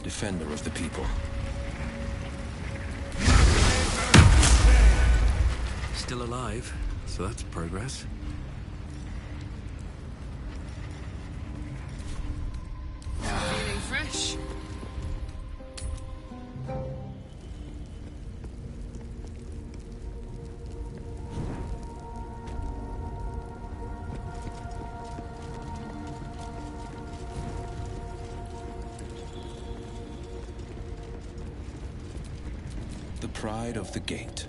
defender of the people. Still alive, so that's progress. Feeling fresh? The pride of the gate.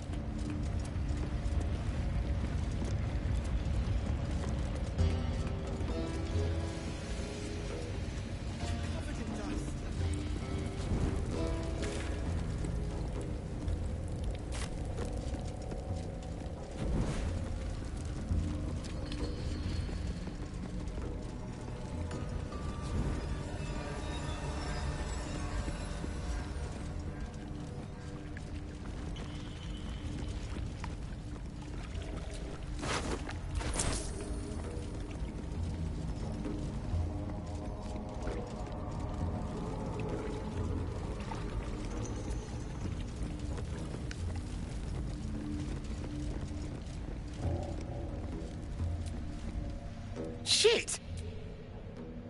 Shit!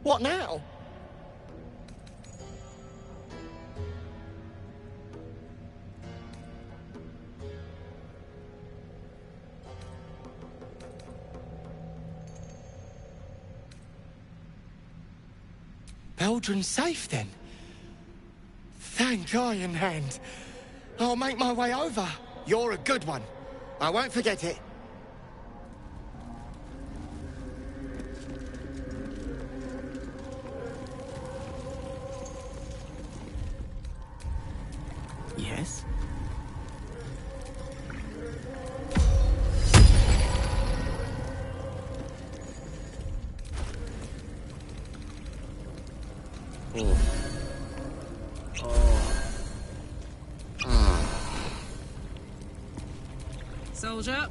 What now? Baldrin's safe then. Thank Iron Hand. I'll make my way over. You're a good one. I won't forget it. Yes? Soldier.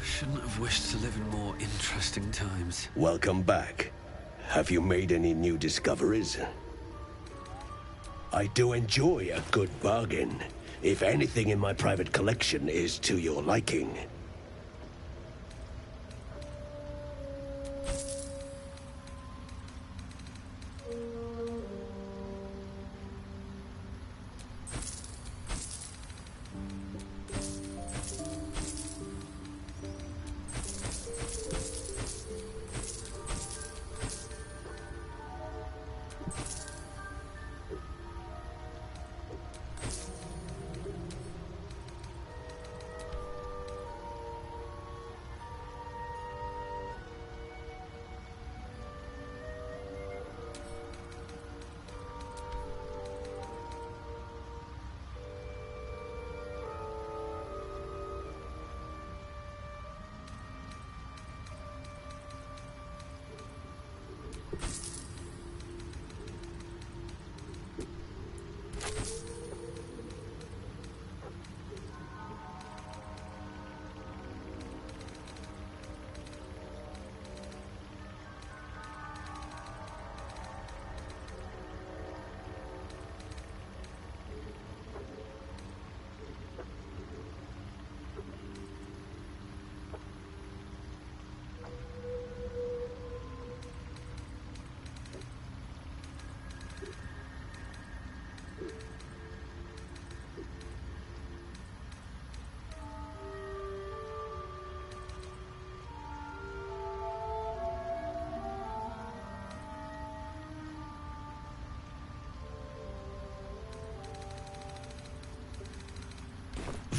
Shouldn't have wished to live in more interesting times. Welcome back. Have you made any new discoveries? I do enjoy a good bargain, if anything in my private collection is to your liking.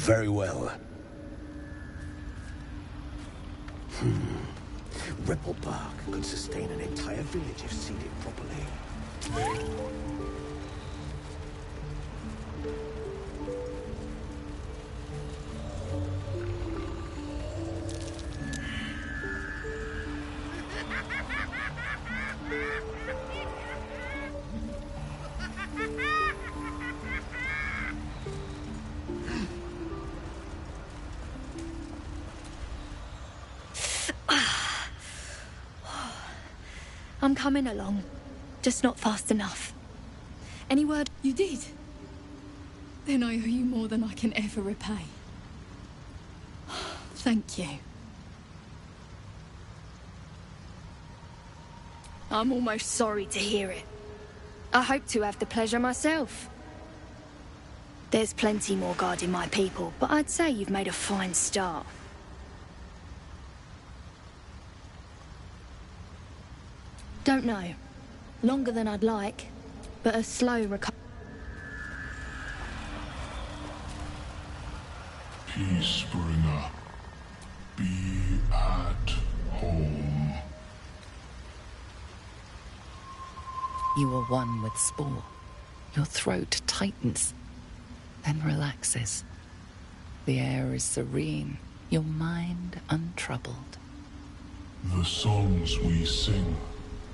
Very well. Ripple bark could sustain an entire village if seeded properly. I'm coming along, just not fast enough. Any word? You did? Then I owe you more than I can ever repay. Thank you. I'm almost sorry to hear it. I hope to have the pleasure myself. There's plenty more guarding my people, but I'd say you've made a fine start. Don't know. Longer than I'd like, but a slow recovery. Peacebringer, be at home. You are one with Spore. Your throat tightens, then relaxes. The air is serene, your mind untroubled. The songs we sing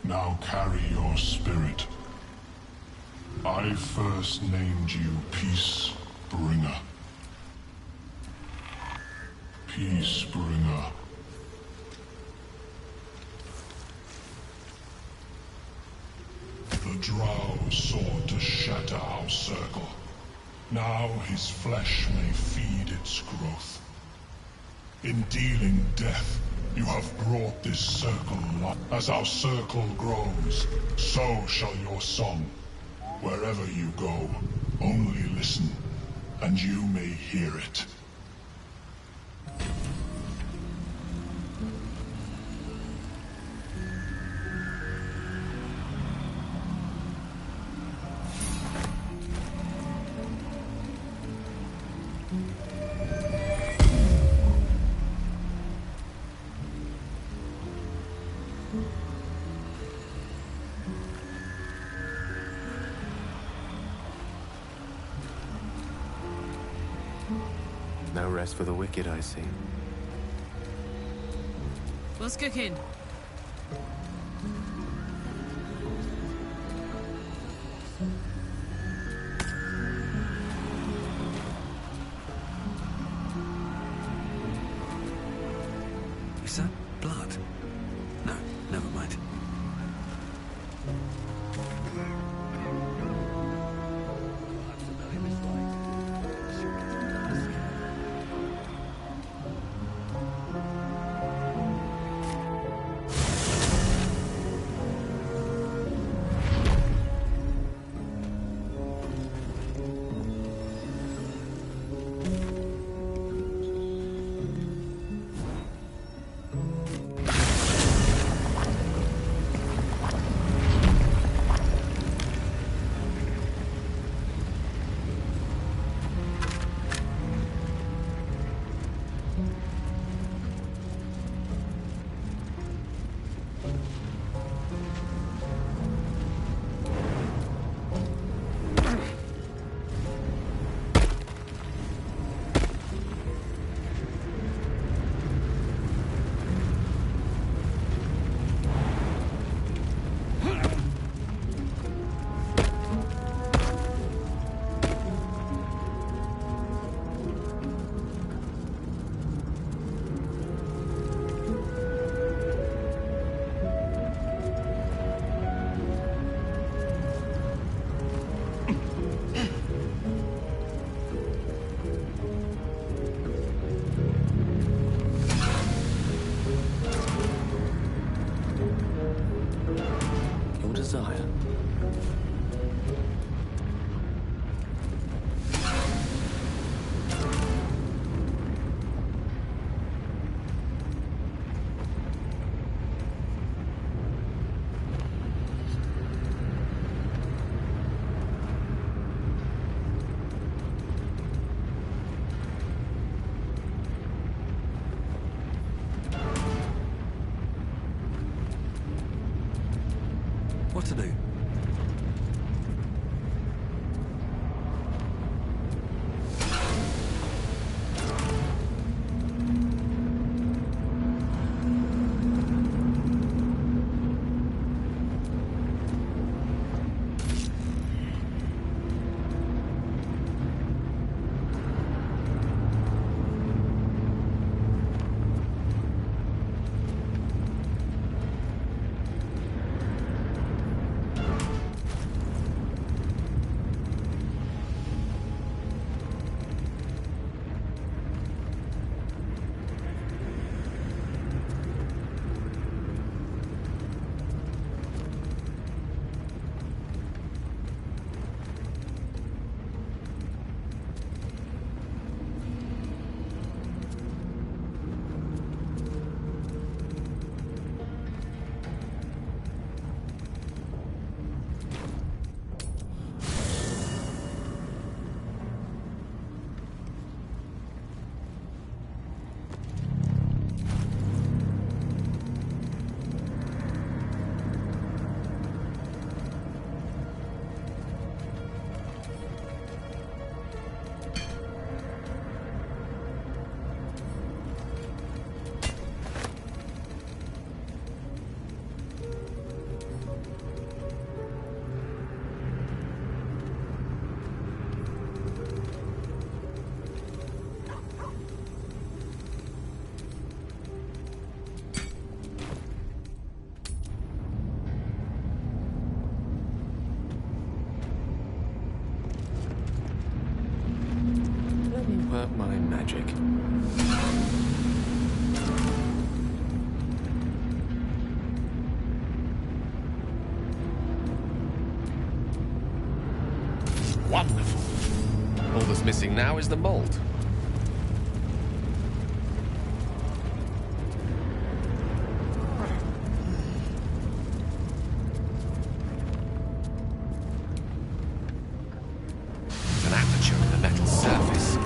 now carry your spirit. I first named you Peacebringer. Peacebringer. The Drow sought to shatter our circle. Now his flesh may feed its growth. In dealing death, you have brought this circle life. As our circle grows, so shall your song. Wherever you go, only listen, and you may hear it. No rest for the wicked, I see. What's cooking? Is that blood? No, never mind. Let me work my magic. Wonderful. All that's missing now is the mold. An aperture in the metal surface.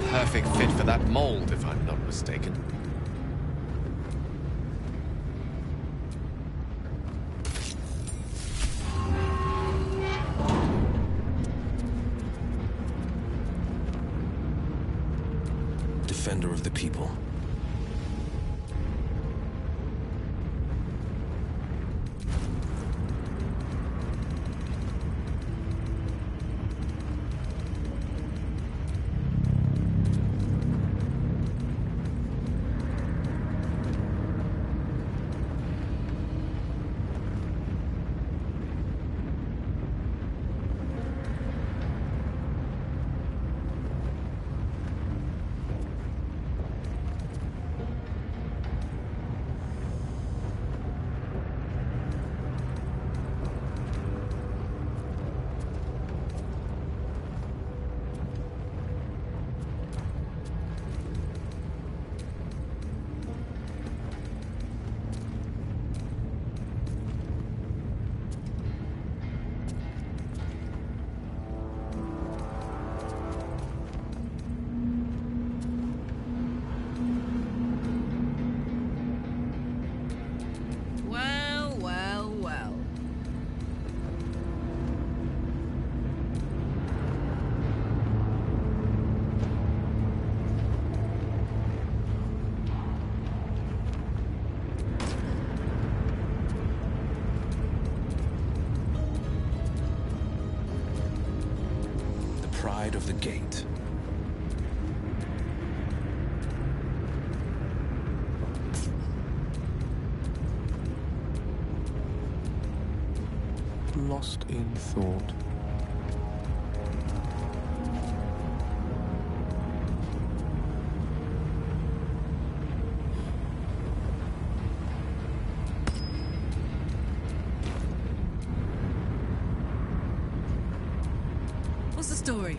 Perfect fit for that mold, if I'm not mistaken. Defender of the people. Well, well, well. The pride of the gate. Lost in thought. What's the story?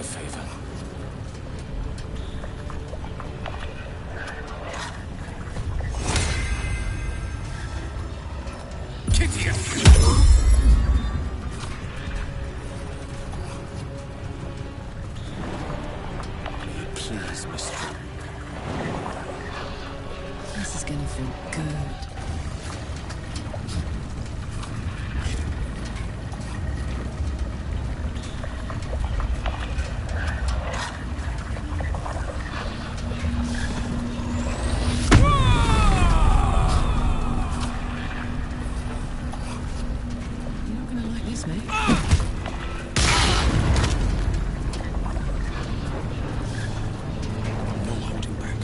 favor. Please, mistress. This is gonna feel good. You're not gonna like this, mate. No holding back.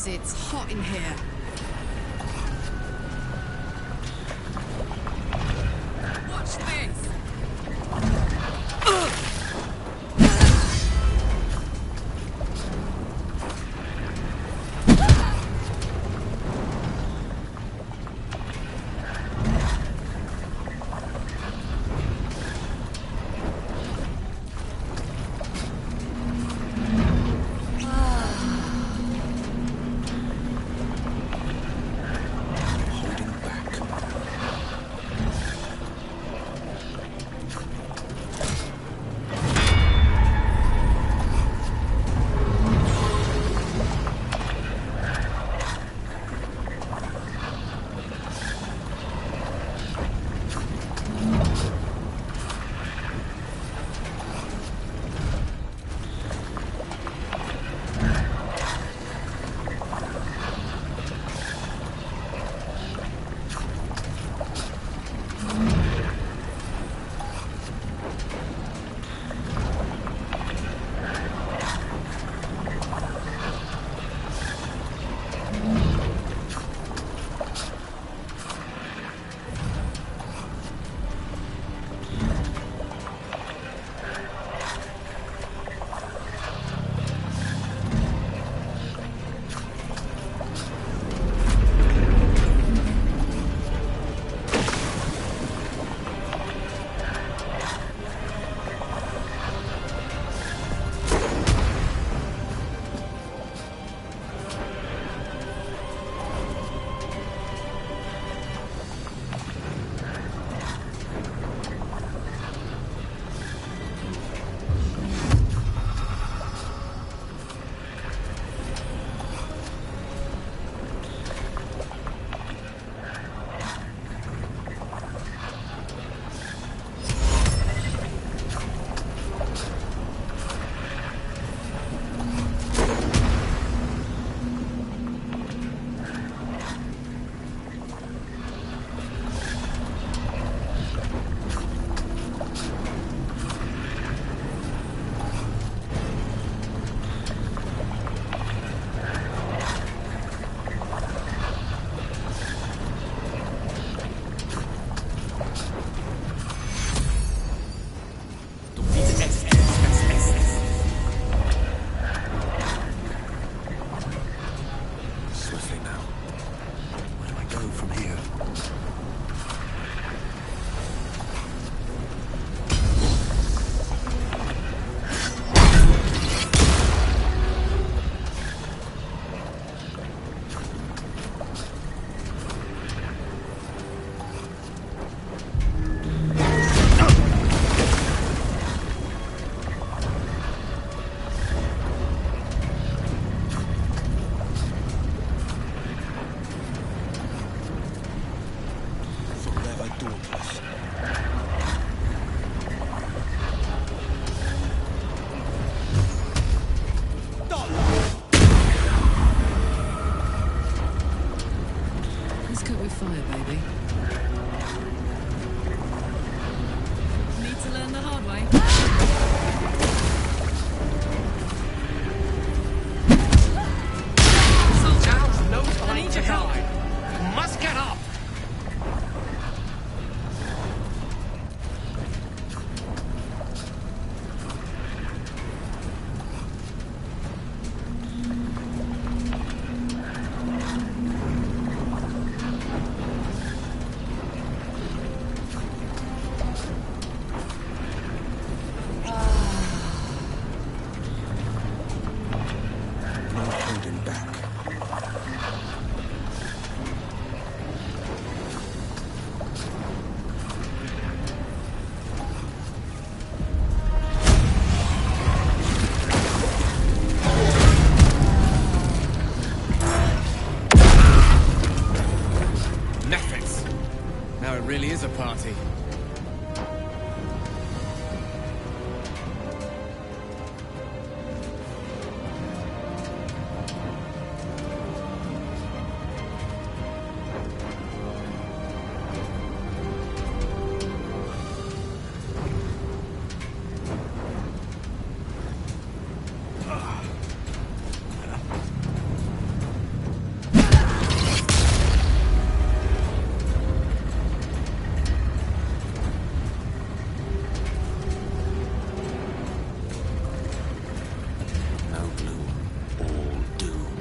It's hot in here. Watch this! Let's cope with fire, baby. Need to learn the hard way. Now's no I time need to your help. die. You must get up. No holding back. Nefits. Now it really is a party. No gloom, all doom.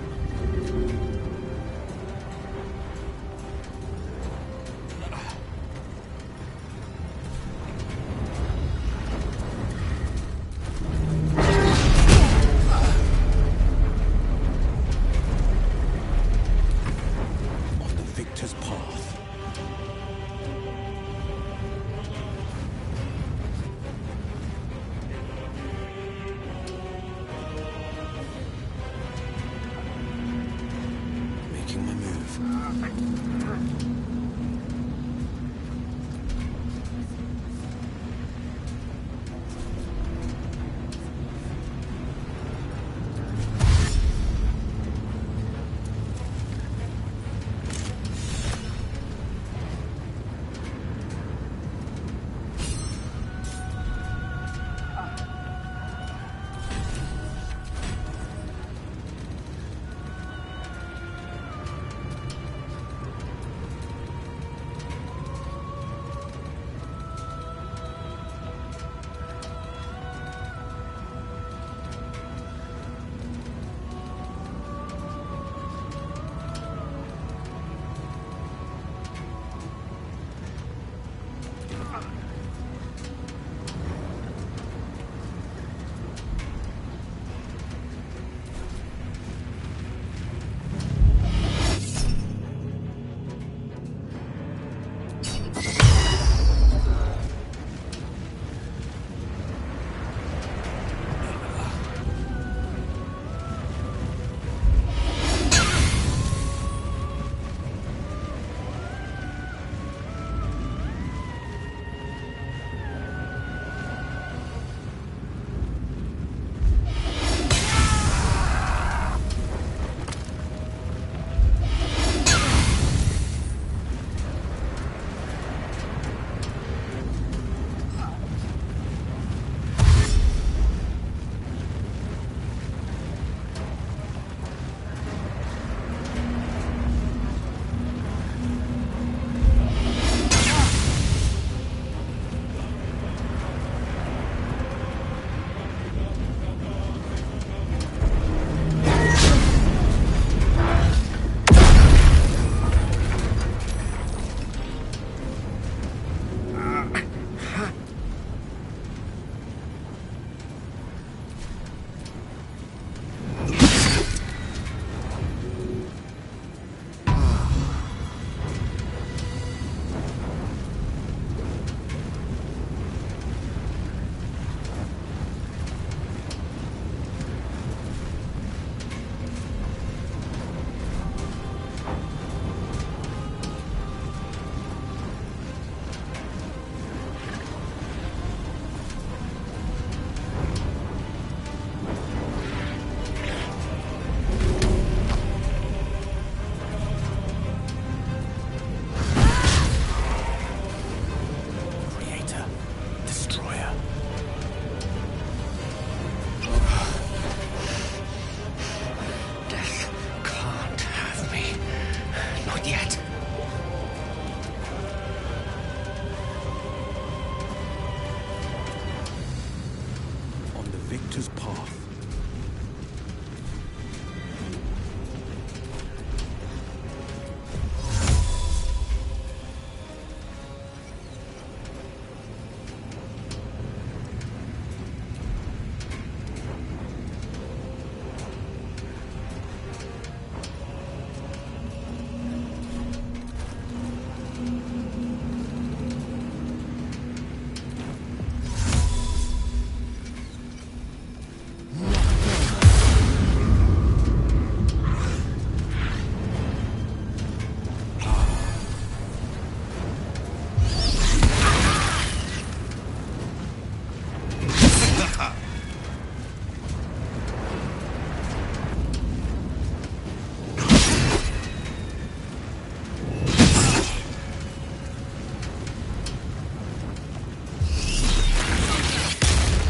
On the victor's path. Making my move. victor's path.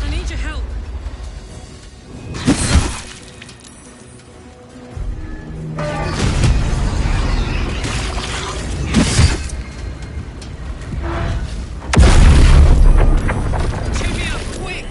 I need your help. Check me up, quick!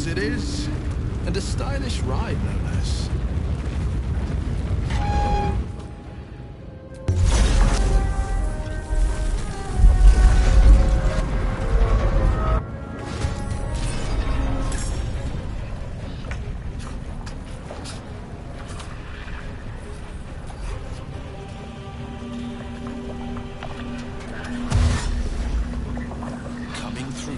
It is, and a stylish ride, no less. Coming through.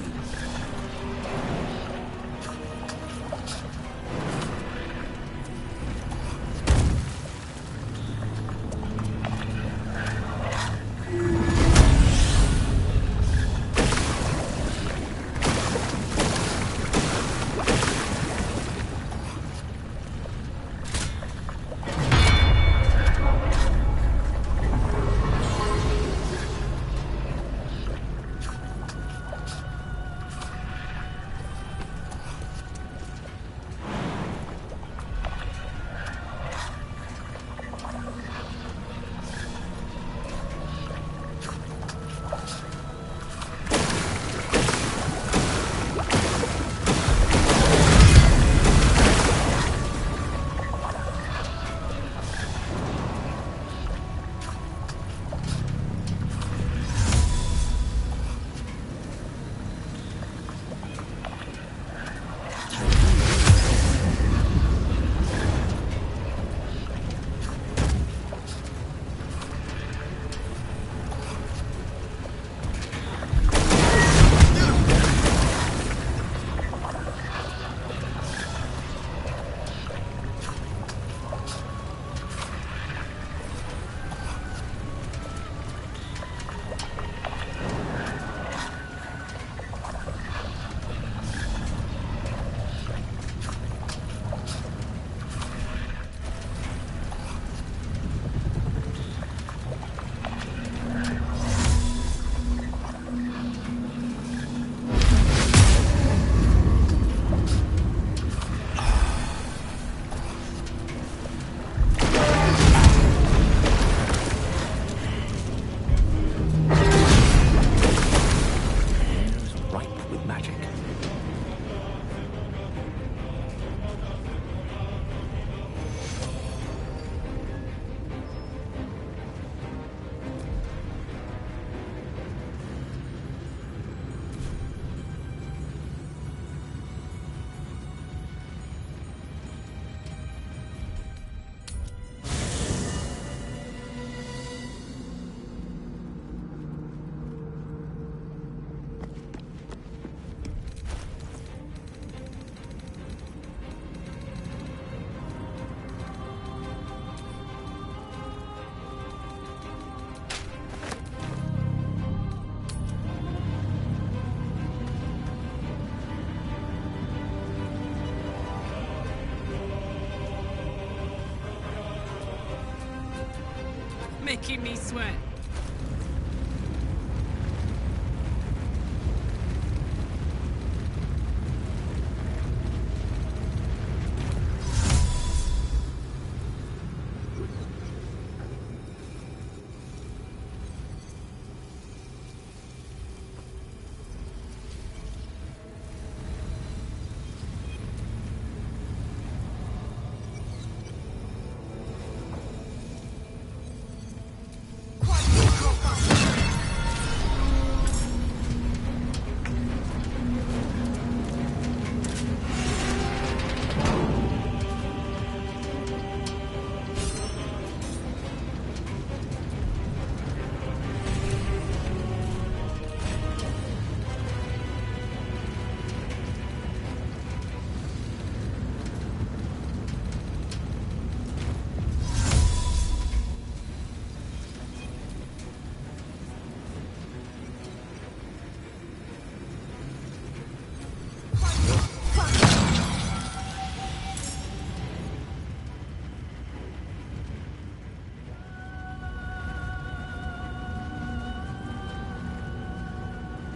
making me sweat.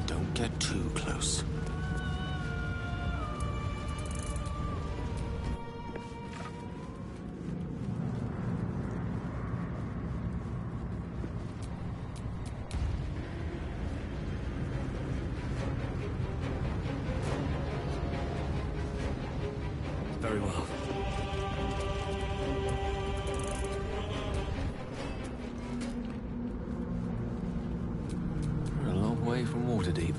Don't get too close. Very well. We're a long way from Waterdeep.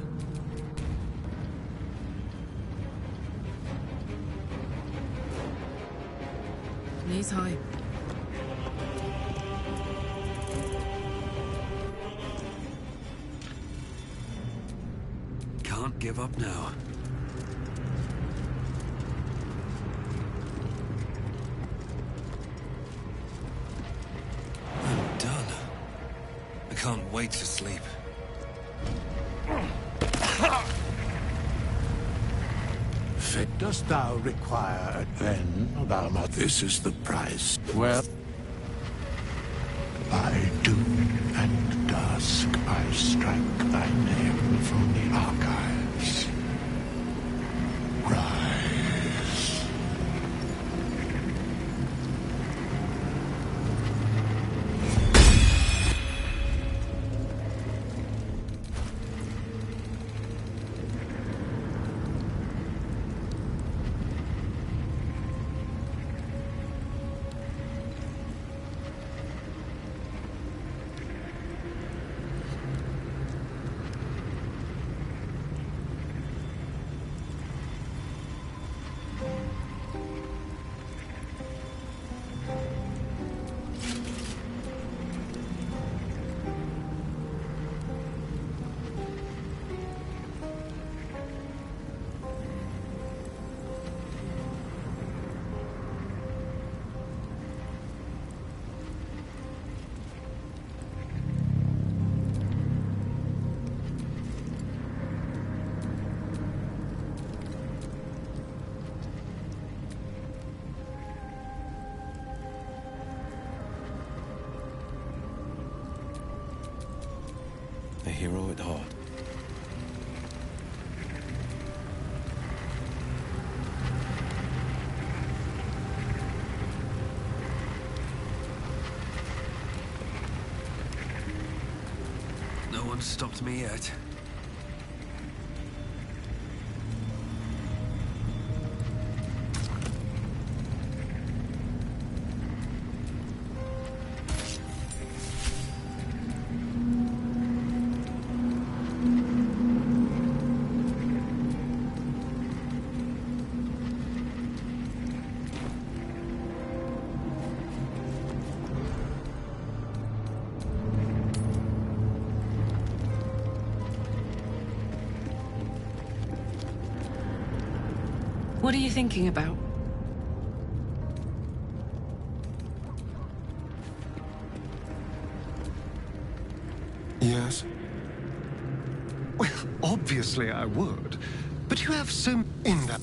Knees high. Can't give up now. I'm done. I can't wait to sleep. Dost thou require then, thou must... This is the price. Well... By doom and dusk I strike thy name from the archives. Rise. A hero at heart. No one's stopped me yet. What are you thinking about? Yes? Well, obviously I would. But you have so... in that...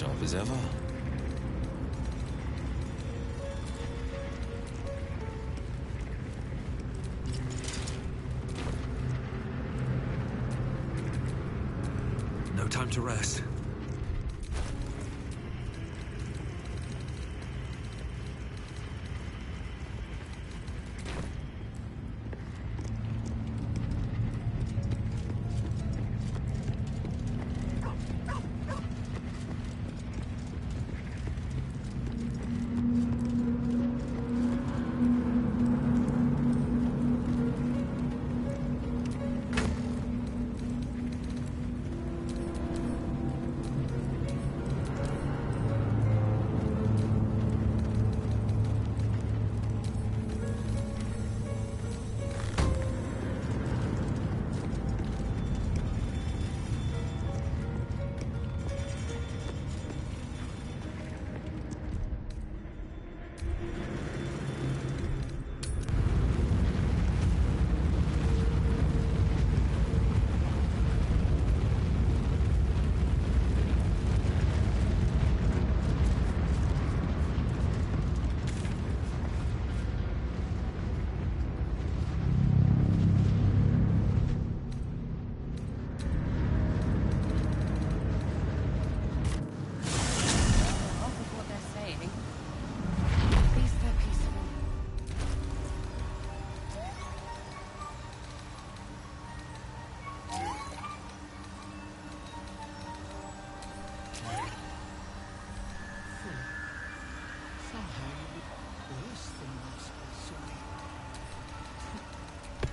sharp as ever. No time to rest.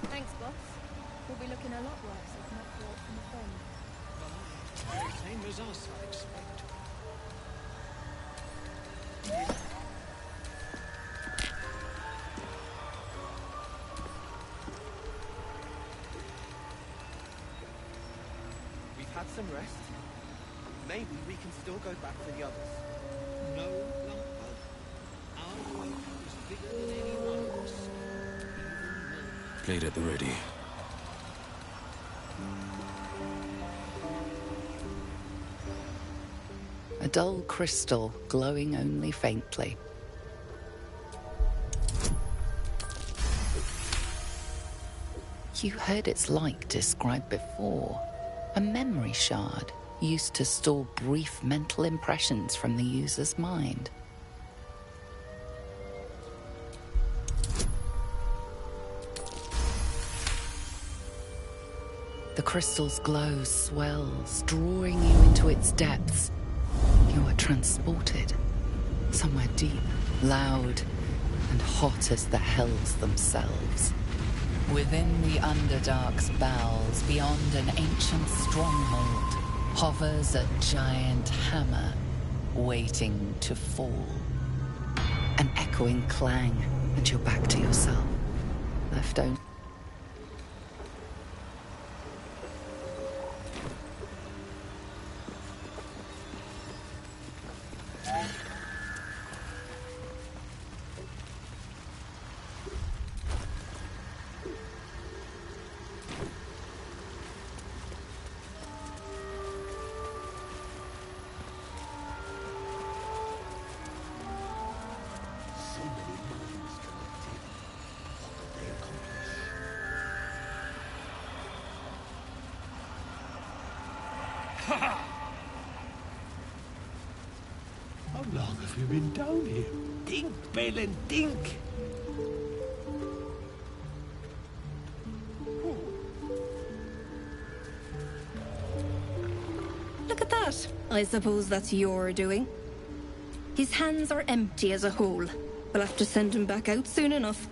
Thanks, boss. We'll be looking a lot worse if not brought from a friend. Same as us, I expect. We've had some rest. Maybe we can still go back for the others. No lump of. Our weight is bigger than any one of us. Blade at the ready. A dull crystal glowing only faintly. You heard its like described before. A memory shard used to store brief mental impressions from the user's mind. The crystal's glow swells, drawing you into its depths. You are transported, somewhere deep, loud, and hot as the hells themselves. Within the Underdark's bowels, beyond an ancient stronghold, hovers a giant hammer, waiting to fall. An echoing clang, and you're back to yourself, left only. How long have you been down here? Dink, Balin, dink! Look at that. I suppose that's your doing. His hands are empty as a whole. We'll have to send him back out soon enough.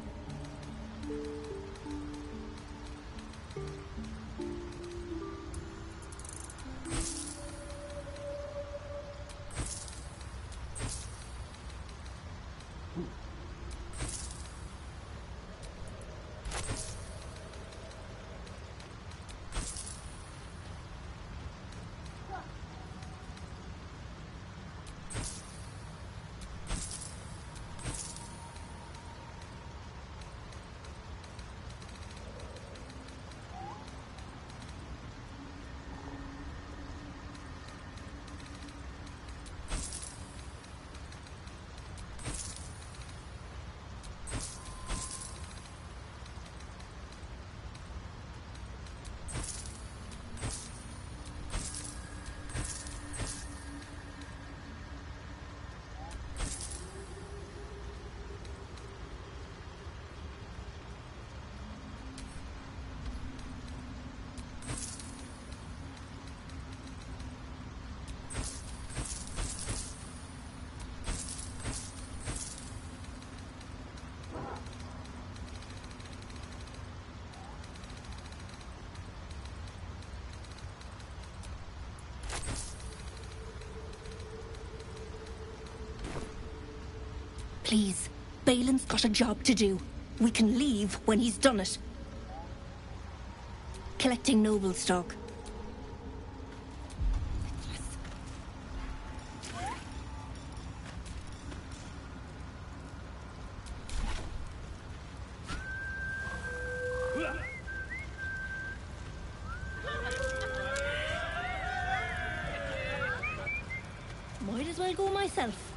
Please. Balin's got a job to do. We can leave when he's done it. Collecting noble stock. Might as well go myself.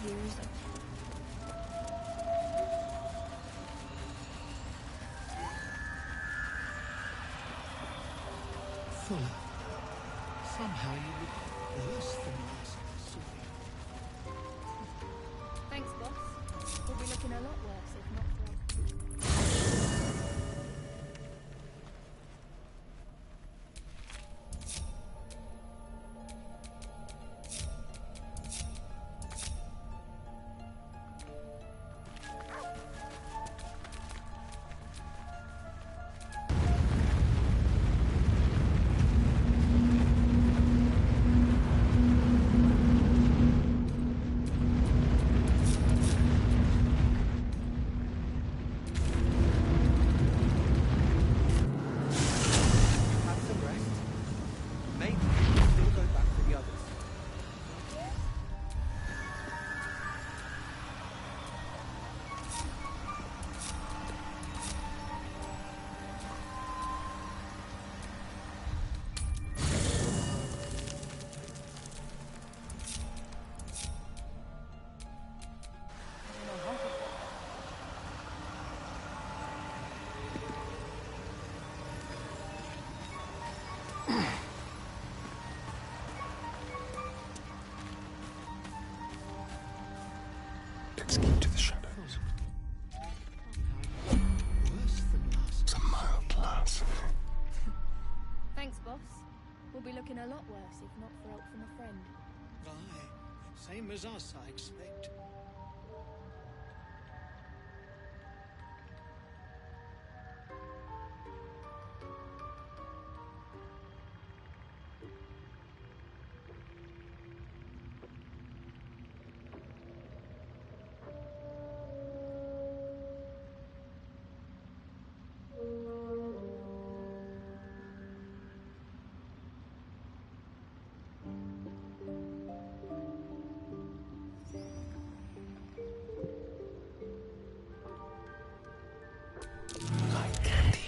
Years of Fuller. Somehow you look worse than last Sophie. Thanks, boss. We'll be looking a lot worse if not for... Let's keep to the shadows. Some mild lass. Thanks, boss. We'll be looking a lot worse if not for help from a friend. Aye, same as us, I expect.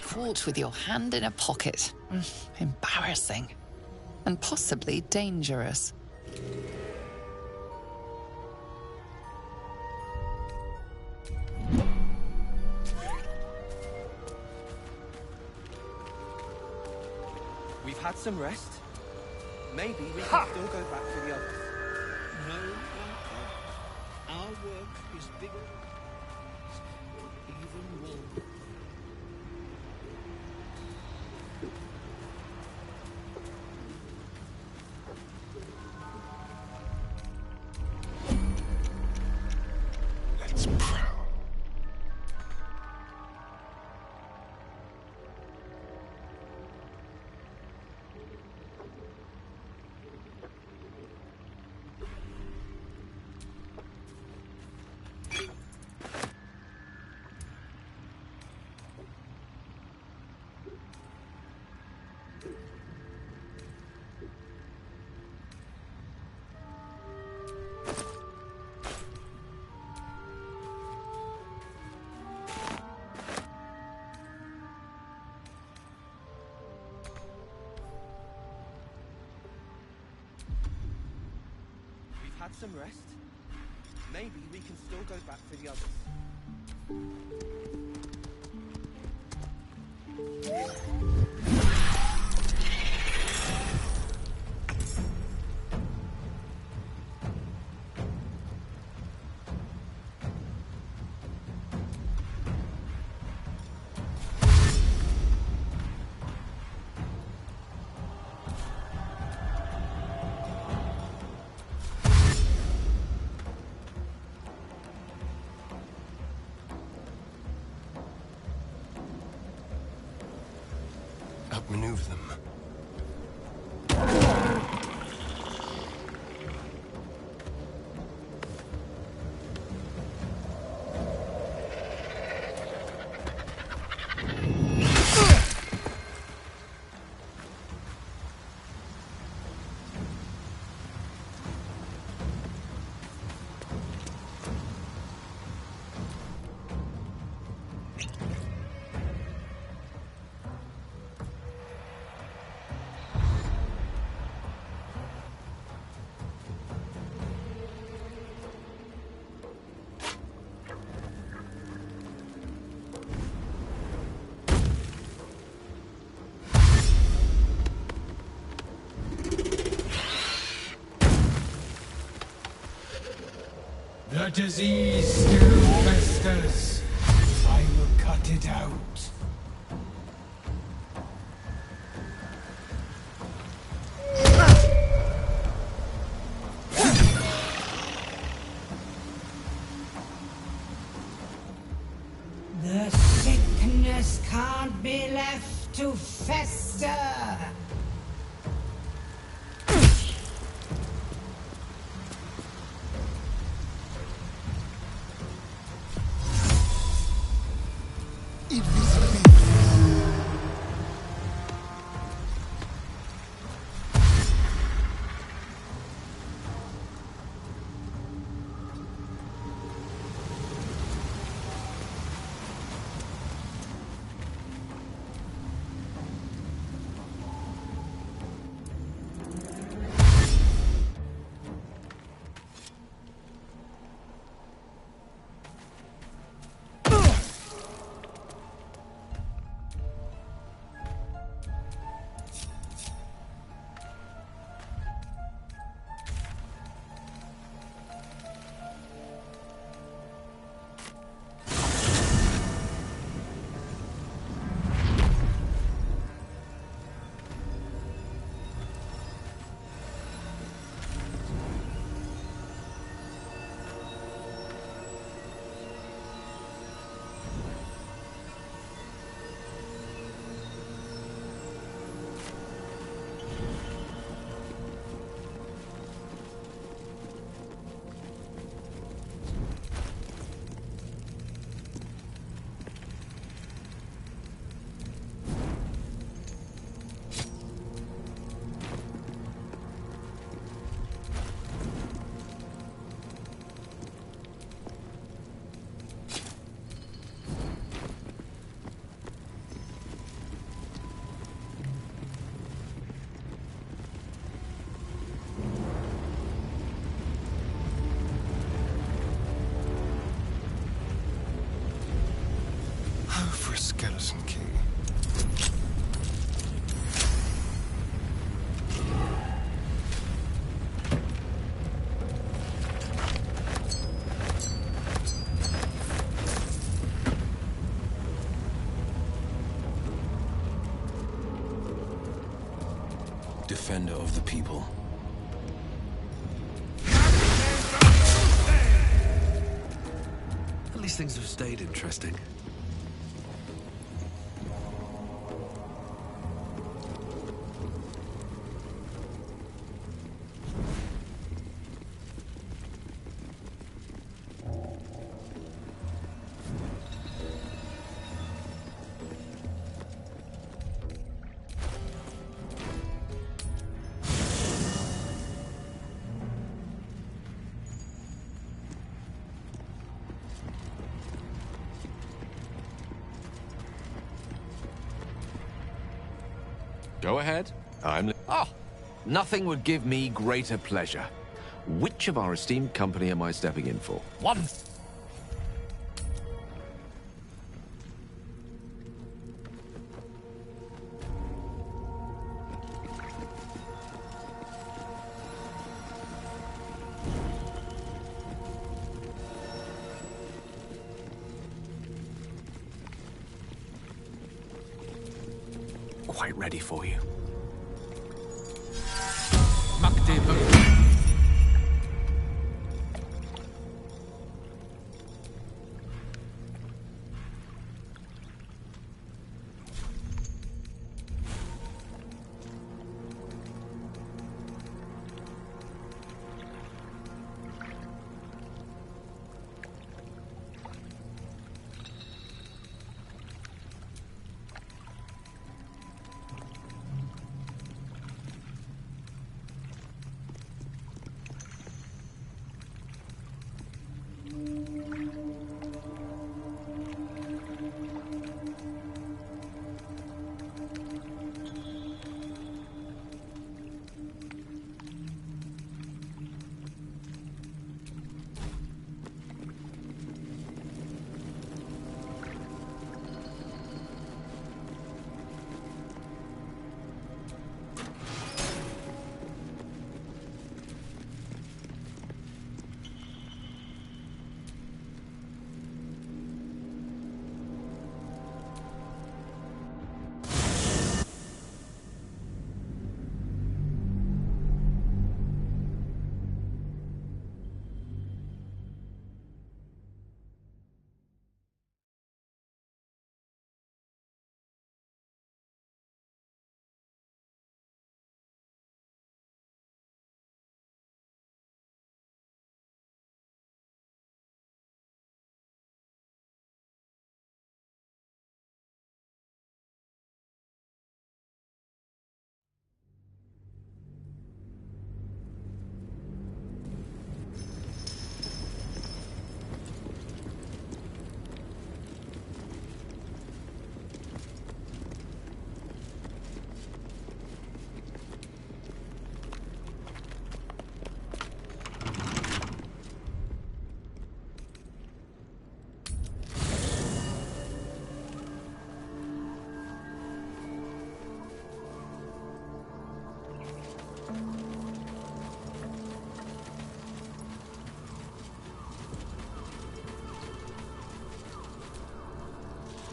Caught with your hand in a pocket. Embarrassing. And possibly dangerous. We've had some rest. Maybe we can still go back for the others. No, Uncle. Our work is bigger. Even more. Let's prowl. Had some rest. Maybe we can still go back for the others. Outmaneuver them. The disease still festers. I will cut it out. The sickness can't be left to fester. For a skeleton key. Defender of the people. At least things have stayed interesting. Go ahead. Nothing would give me greater pleasure. Which of our esteemed company am I stepping in for? One. quite ready for you.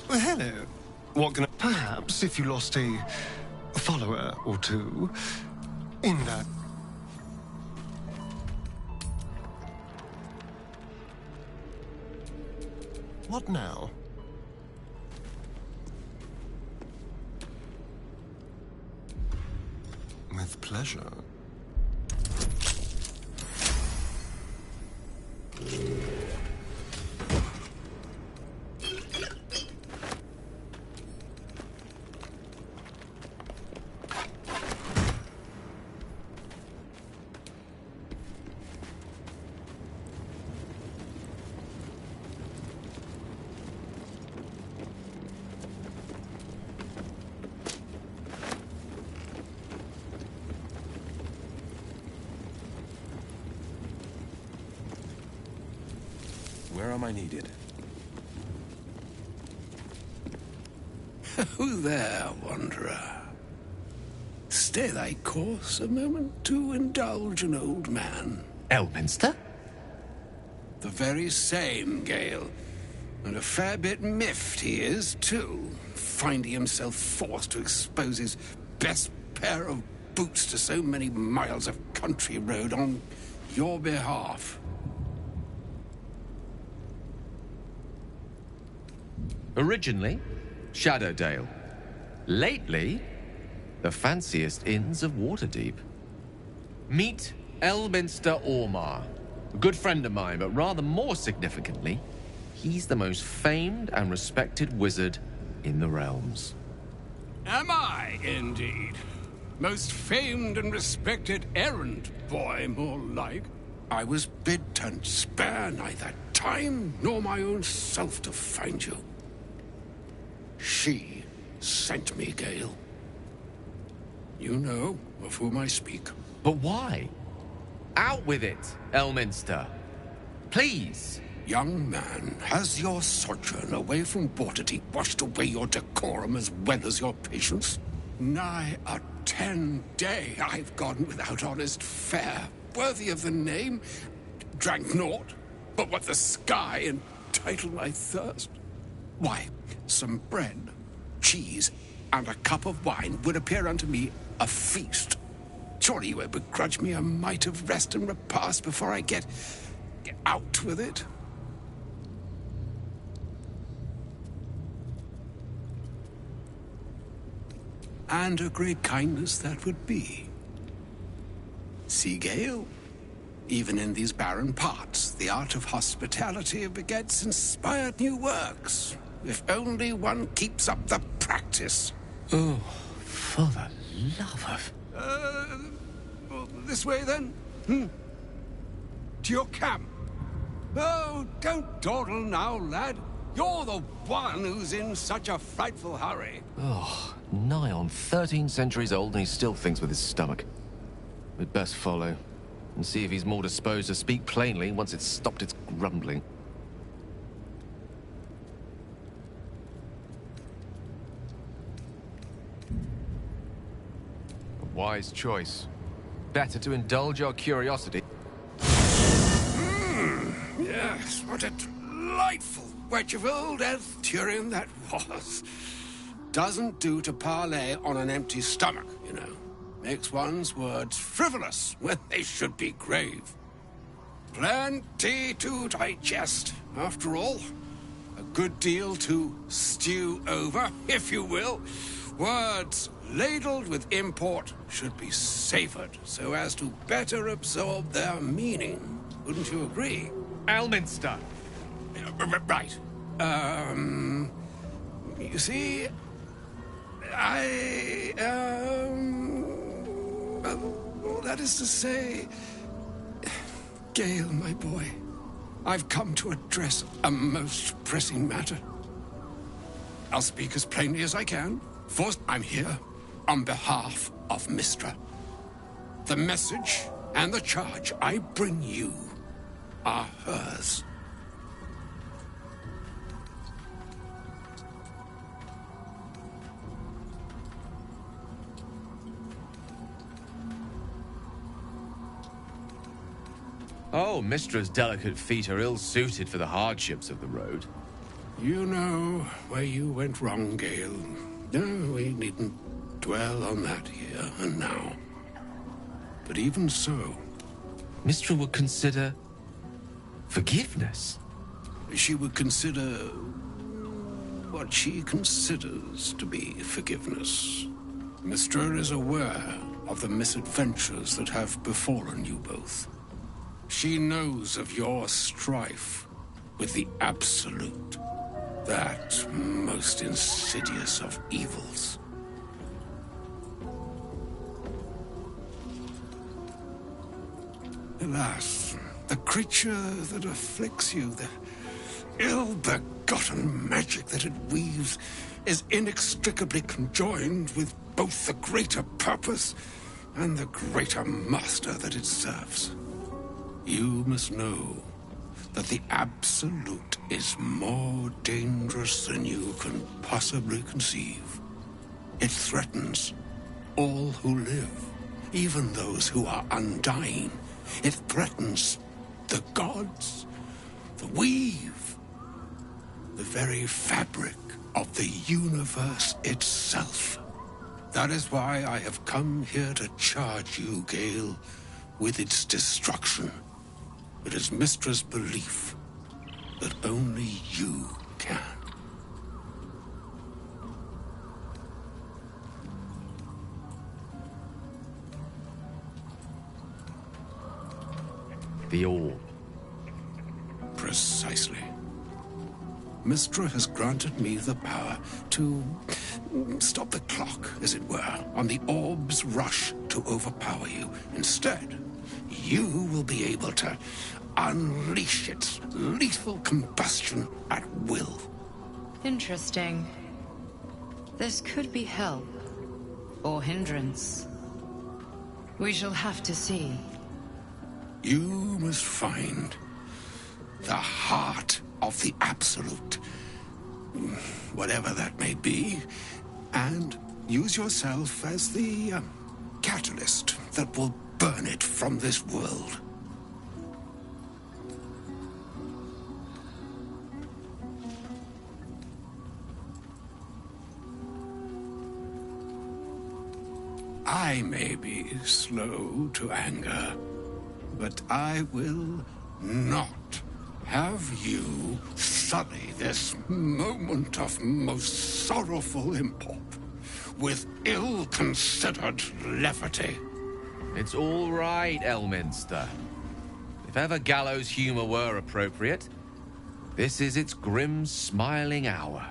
Well, hello. What can I... Perhaps if you lost a follower or two in that... What now? With pleasure. Where am I needed? Who there, wanderer? Stay thy course a moment to indulge an old man. Elminster? The very same, Gale. And a fair bit miffed he is, too, finding himself forced to expose his best pair of boots to so many miles of country road on your behalf. Originally, Shadowdale. Lately, the fanciest inns of Waterdeep. Meet Elminster Ormar. A good friend of mine, but rather more significantly, he's the most famed and respected wizard in the realms. Am I, indeed? Most famed and respected errand boy, more like. I was bid to spare neither time nor my own self to find you. She sent me, Gale. You know of whom I speak. But why? Out with it, Elminster. Please. Young man, has your sojourn away from Waterdeep washed away your decorum as well as your patience? Nigh a 10-day I've gone without honest fare, worthy of the name. Drank naught, but what the sky entitled my thirst. Why, some bread, cheese, and a cup of wine would appear unto me a feast. Surely you won't begrudge me a mite of rest and repast before I get out with it? And a great kindness that would be. See, Gale, even in these barren parts, the art of hospitality begets inspired new works, if only one keeps up the practice. Oh, for the love of... Well, this way then? To your camp. Oh, don't dawdle now, lad. You're the one who's in such a frightful hurry. Oh, nigh on 13 centuries old and he still thinks with his stomach. We'd best follow and see if he's more disposed to speak plainly once it's stopped its grumbling. A wise choice. Better to indulge your curiosity. Yes, what a delightful wedge of old Arthurian that was. Doesn't do to parley on an empty stomach, you know. Makes one's words frivolous when they should be grave. Plenty to digest, after all. A good deal to stew over, if you will. Words ladled with import should be savored so as to better absorb their meaning. Wouldn't you agree? Elminster! Right. You see, well, that is to say, Gale, my boy, I've come to address a most pressing matter. I'll speak as plainly as I can. First, I'm here on behalf of Mystra. The message and the charge I bring you are hers. Oh, Mistra's delicate feet are ill-suited for the hardships of the road. You know where you went wrong, Gale. No, we needn't dwell on that here and now. But even so... Mistra would consider... forgiveness? She would consider... what she considers to be forgiveness. Mistra is aware of the misadventures that have befallen you both. She knows of your strife with the Absolute, that most insidious of evils. Alas, the creature that afflicts you, the ill-begotten magic that it weaves, is inextricably conjoined with both the greater purpose and the greater master that it serves. You must know that the Absolute is more dangerous than you can possibly conceive. It threatens all who live, even those who are undying. It threatens the gods, the weave, the very fabric of the universe itself. That is why I have come here to charge you, Gale, with its destruction. It is Mistra's belief that only you can. The orb. Precisely. Mistra has granted me the power to stop the clock, as it were, on the orb's rush to overpower you. Instead, you will be able to unleash its lethal combustion at will. Interesting. This could be help. Or hindrance. We shall have to see. You must find the heart of the Absolute, whatever that may be, and use yourself as the catalyst that will burn it from this world. slow to anger, but I will not have you sully this moment of most sorrowful import with ill-considered levity. It's all right, Elminster. If ever gallows humor were appropriate, this is its grim, smiling hour.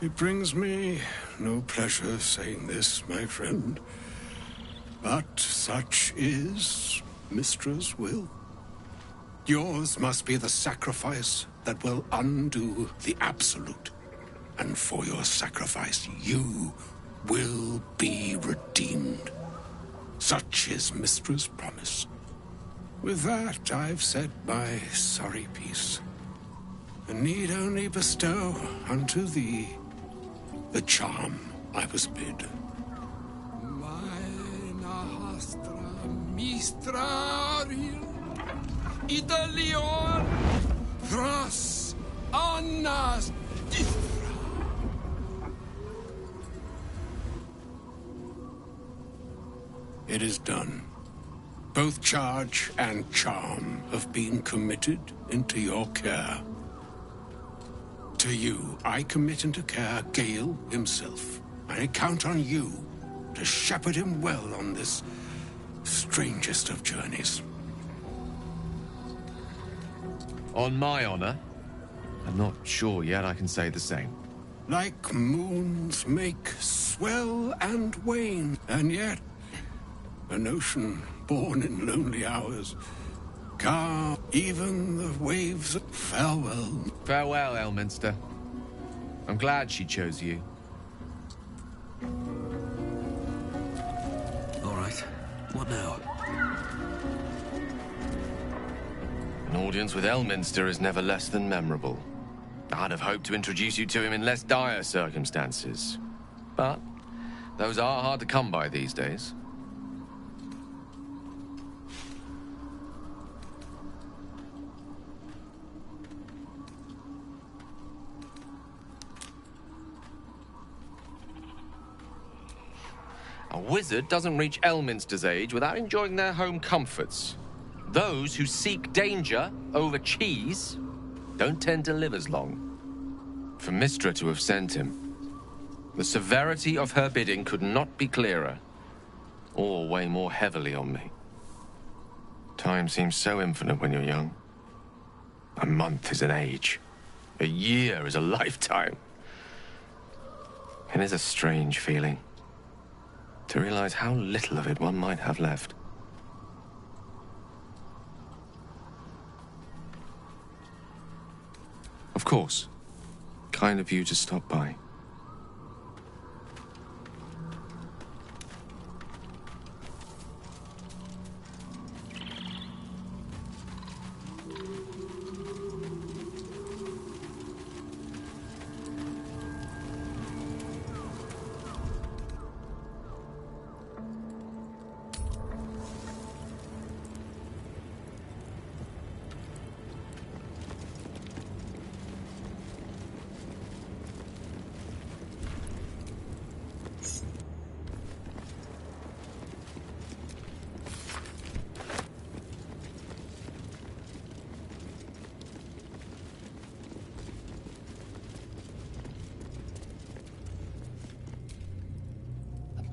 It brings me no pleasure saying this, my friend, but such is Mistra's will. Yours must be the sacrifice that will undo the absolute, and for your sacrifice you will be redeemed. Such is Mistra's promise. With that, I've said my sorry piece, and need only bestow unto thee the charm I was bid. Maena hastra mistraril idalion thras annas dithra. It is done. Both charge and charm have been committed into your care. To you, I commit into care Gale himself. I count on you to shepherd him well on this strangest of journeys. On my honor, I'm not sure yet I can say the same. Like moons make swell and wane, and yet an ocean born in lonely hours. Calm, even the waves. Farewell. Farewell, Elminster. I'm glad she chose you. All right. What now? An audience with Elminster is never less than memorable. I'd have hoped to introduce you to him in less dire circumstances. But those are hard to come by these days. A wizard doesn't reach Elminster's age without enjoying their home comforts. Those who seek danger over cheese don't tend to live as long. For Mystra to have sent him, the severity of her bidding could not be clearer, or weigh more heavily on me. Time seems so infinite when you're young. A month is an age. A year is a lifetime. It is a strange feeling to realize how little of it one might have left. Of course. Kind of you to stop by.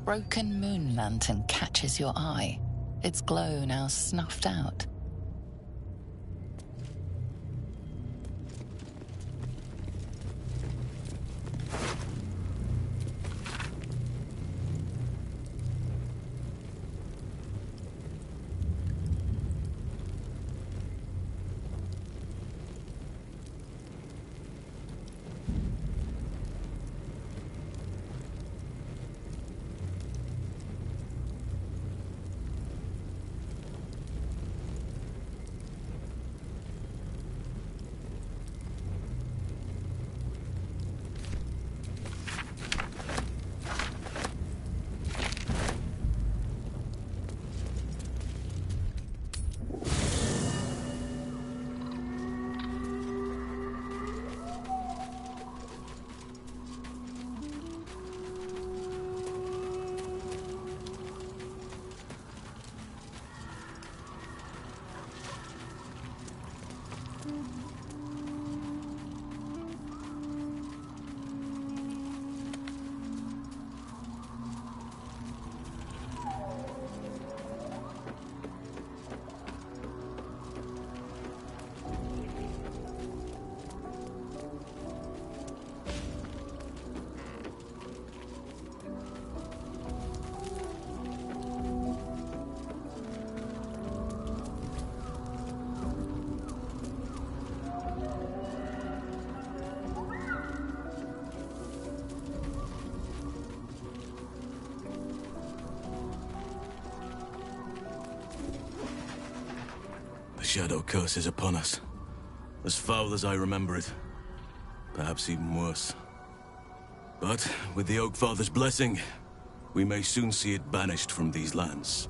Broken moon lantern catches your eye, its glow now snuffed out. Shadow curse is upon us. As foul as I remember it. Perhaps even worse. But with the Oak Father's blessing, we may soon see it banished from these lands.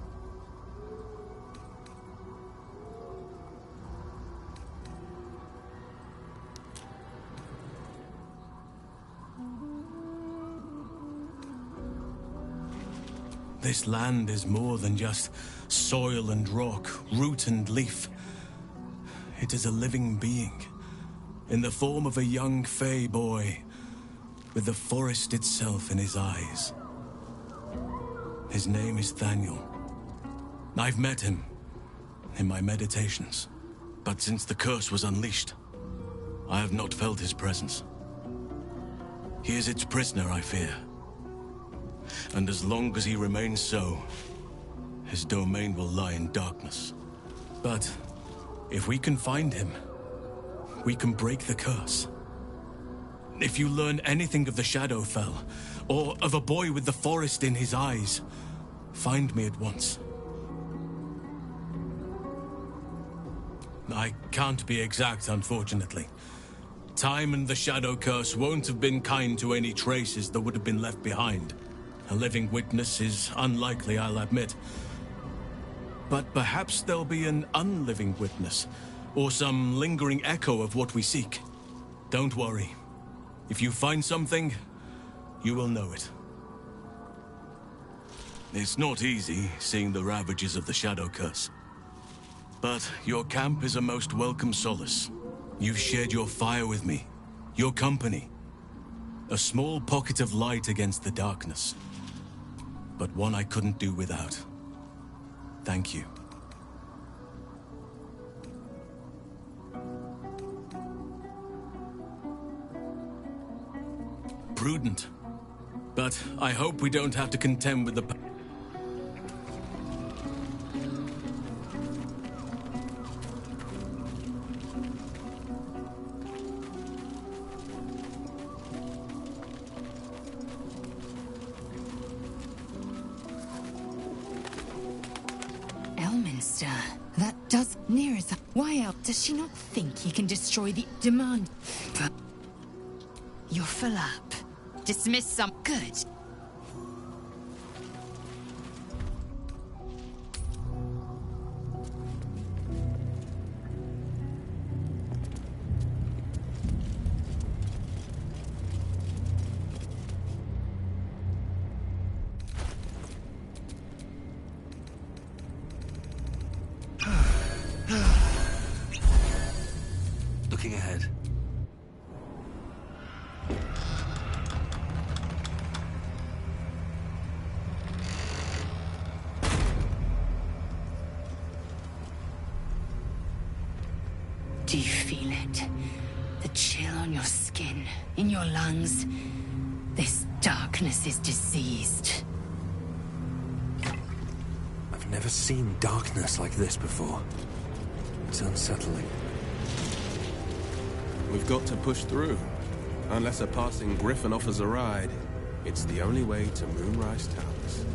This land is more than just soil and rock, root and leaf. It is a living being, in the form of a young Fey boy, with the forest itself in his eyes. His name is Thaniel. I've met him in my meditations, but since the curse was unleashed, I have not felt his presence. He is its prisoner, I fear. And as long as he remains so, his domain will lie in darkness. But if we can find him, we can break the curse. If you learn anything of the Shadowfell, or of a boy with the forest in his eyes, find me at once. I can't be exact, unfortunately. Time and the Shadow Curse won't have been kind to any traces that would have been left behind. A living witness is unlikely, I'll admit. But perhaps there'll be an unliving witness, or some lingering echo of what we seek. Don't worry. If you find something, you will know it. It's not easy, seeing the ravages of the Shadow Curse. But your camp is a most welcome solace. You've shared your fire with me, your company. A small pocket of light against the darkness. But one I couldn't do without. Thank you. Prudent. But I hope we don't have to contend with the... Elminster, that does near as... Why else does she not think he can destroy the demand? You're full up. Dismiss some good. Looking ahead. Do you feel it? The chill on your skin, in your lungs. This darkness is diseased. I've never seen darkness like this before. It's unsettling. We've got to push through. Unless a passing griffin offers a ride, it's the only way to Moonrise Towers.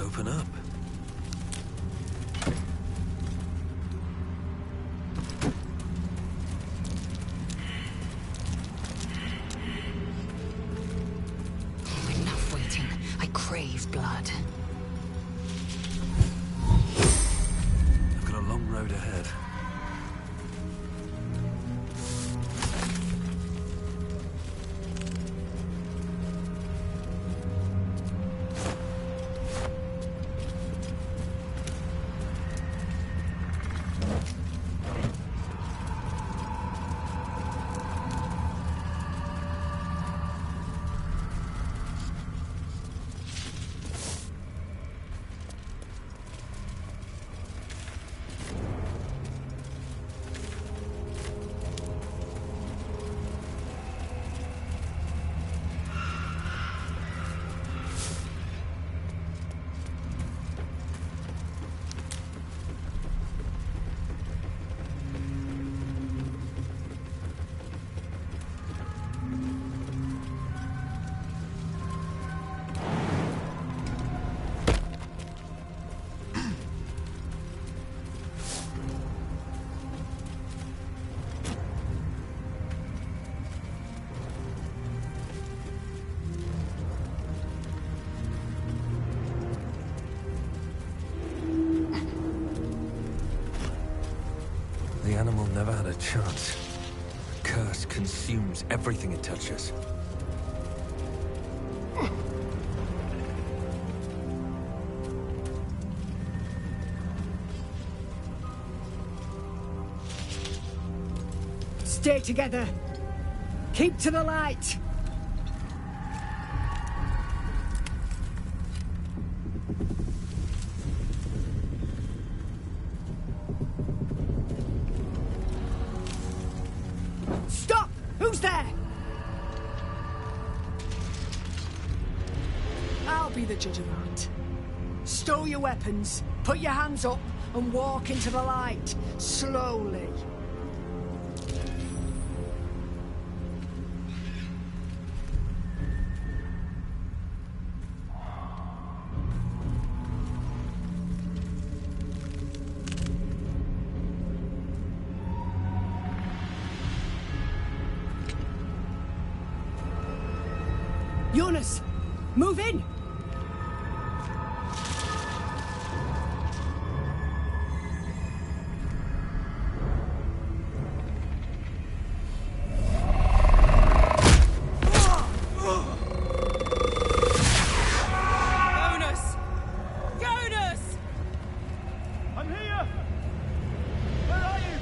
Open up. Enough waiting. I crave blood. I've got a long road ahead. never had a chance. The curse consumes everything it touches. Stay together. Keep to the light. Stop! Who's there? I'll be the judge of that. Stow your weapons, put your hands up, and walk into the light, slowly. Jonas, move in! Jonas! Jonas! I'm here! Where are you?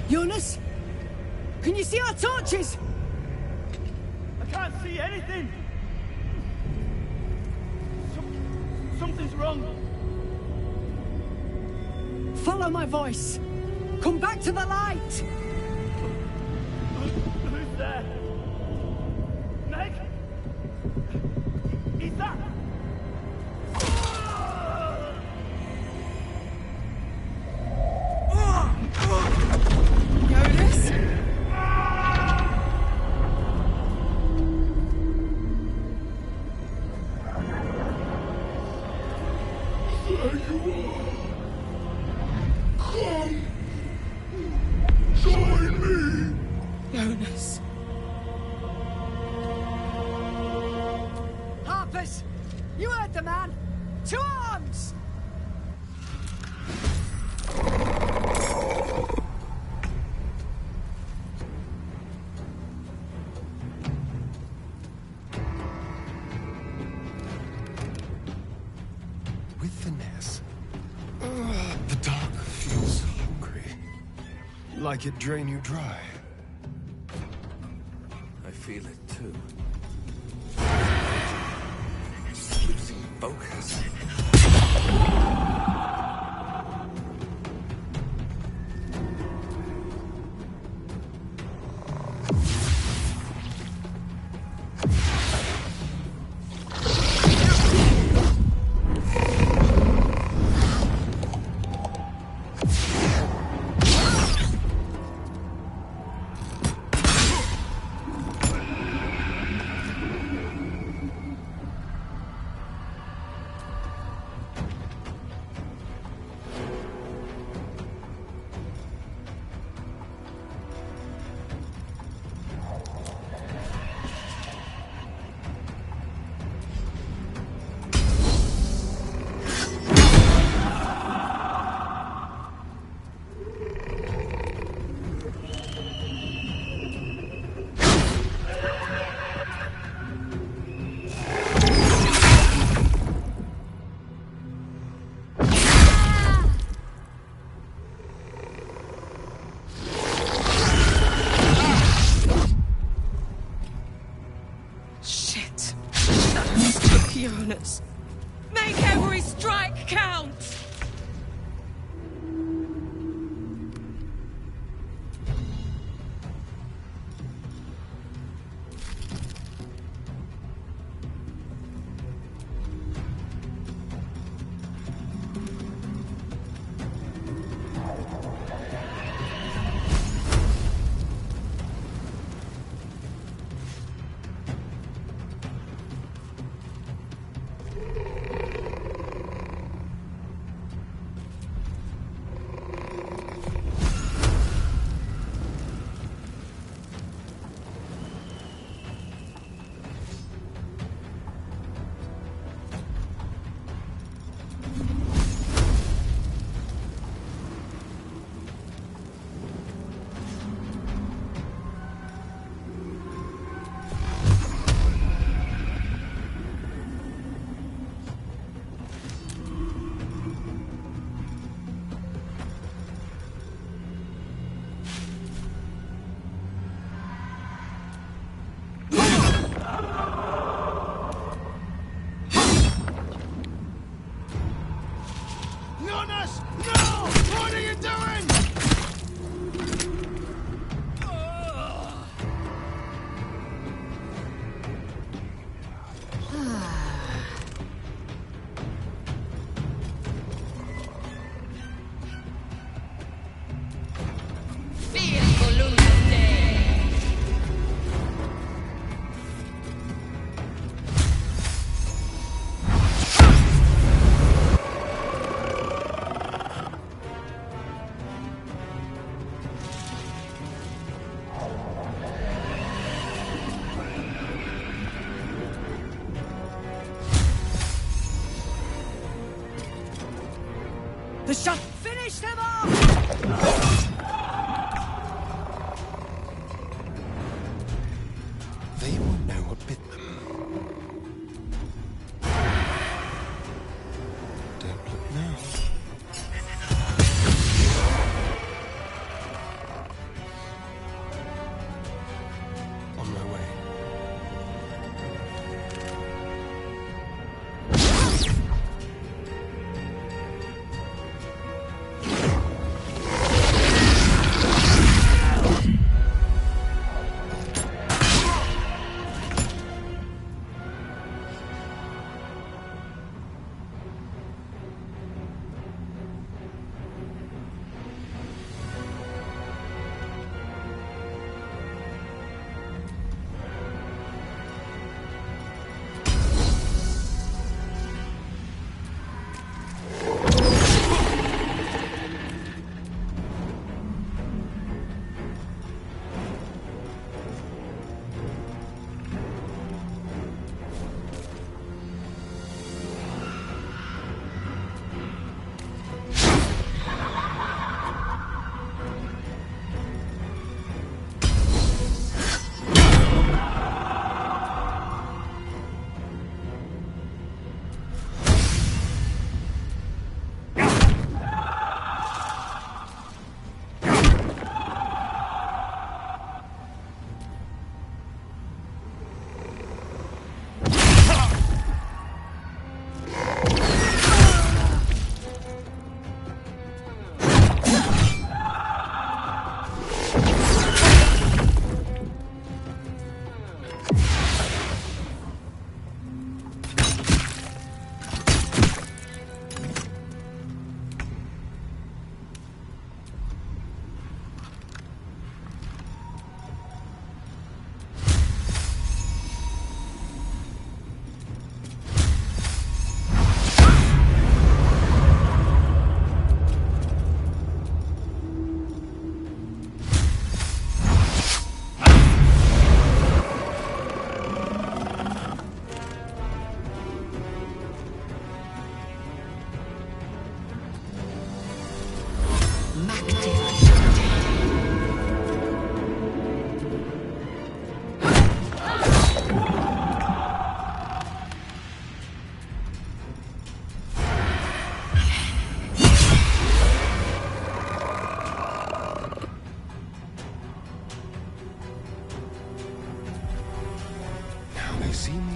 Jonas? Can you see our torches? I can't see anything! Something's wrong. Follow my voice. Come back to the light. Who's there? Meg? Is that? Jonas? There you are. Come. Join me. Jonas. Harpers, you heard the man. To arms! With finesse. The dark feels hungry. Like it drain you dry. I feel it too. Losing focus. Shit. Jonas. Make every strike count! The shot. Finish them off! They will know what bit them. Don't look now. On my way. They see me.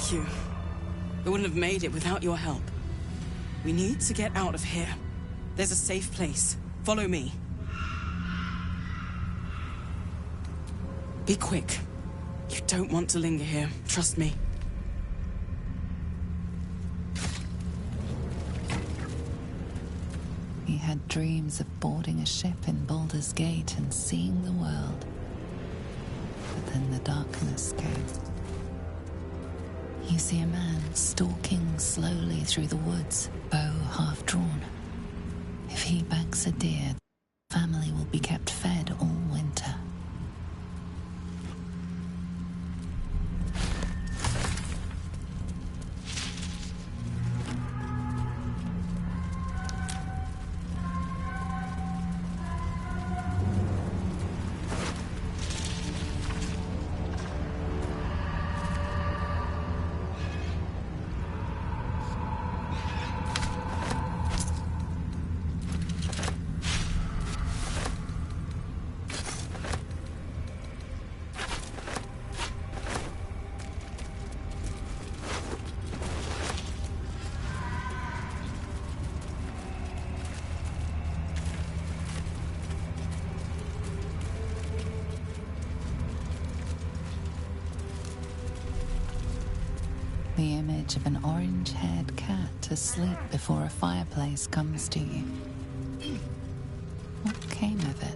Thank you. I wouldn't have made it without your help. We need to get out of here. There's a safe place. Follow me. Be quick. You don't want to linger here. Trust me. He had dreams of boarding a ship in Baldur's Gate and seeing the world. But then the darkness came. You see a man stalking slowly through the woods, bow half drawn. If he bags a deer, the family will be kept fed all winter. The image of an orange-haired cat asleep before a fireplace comes to you. What came of it?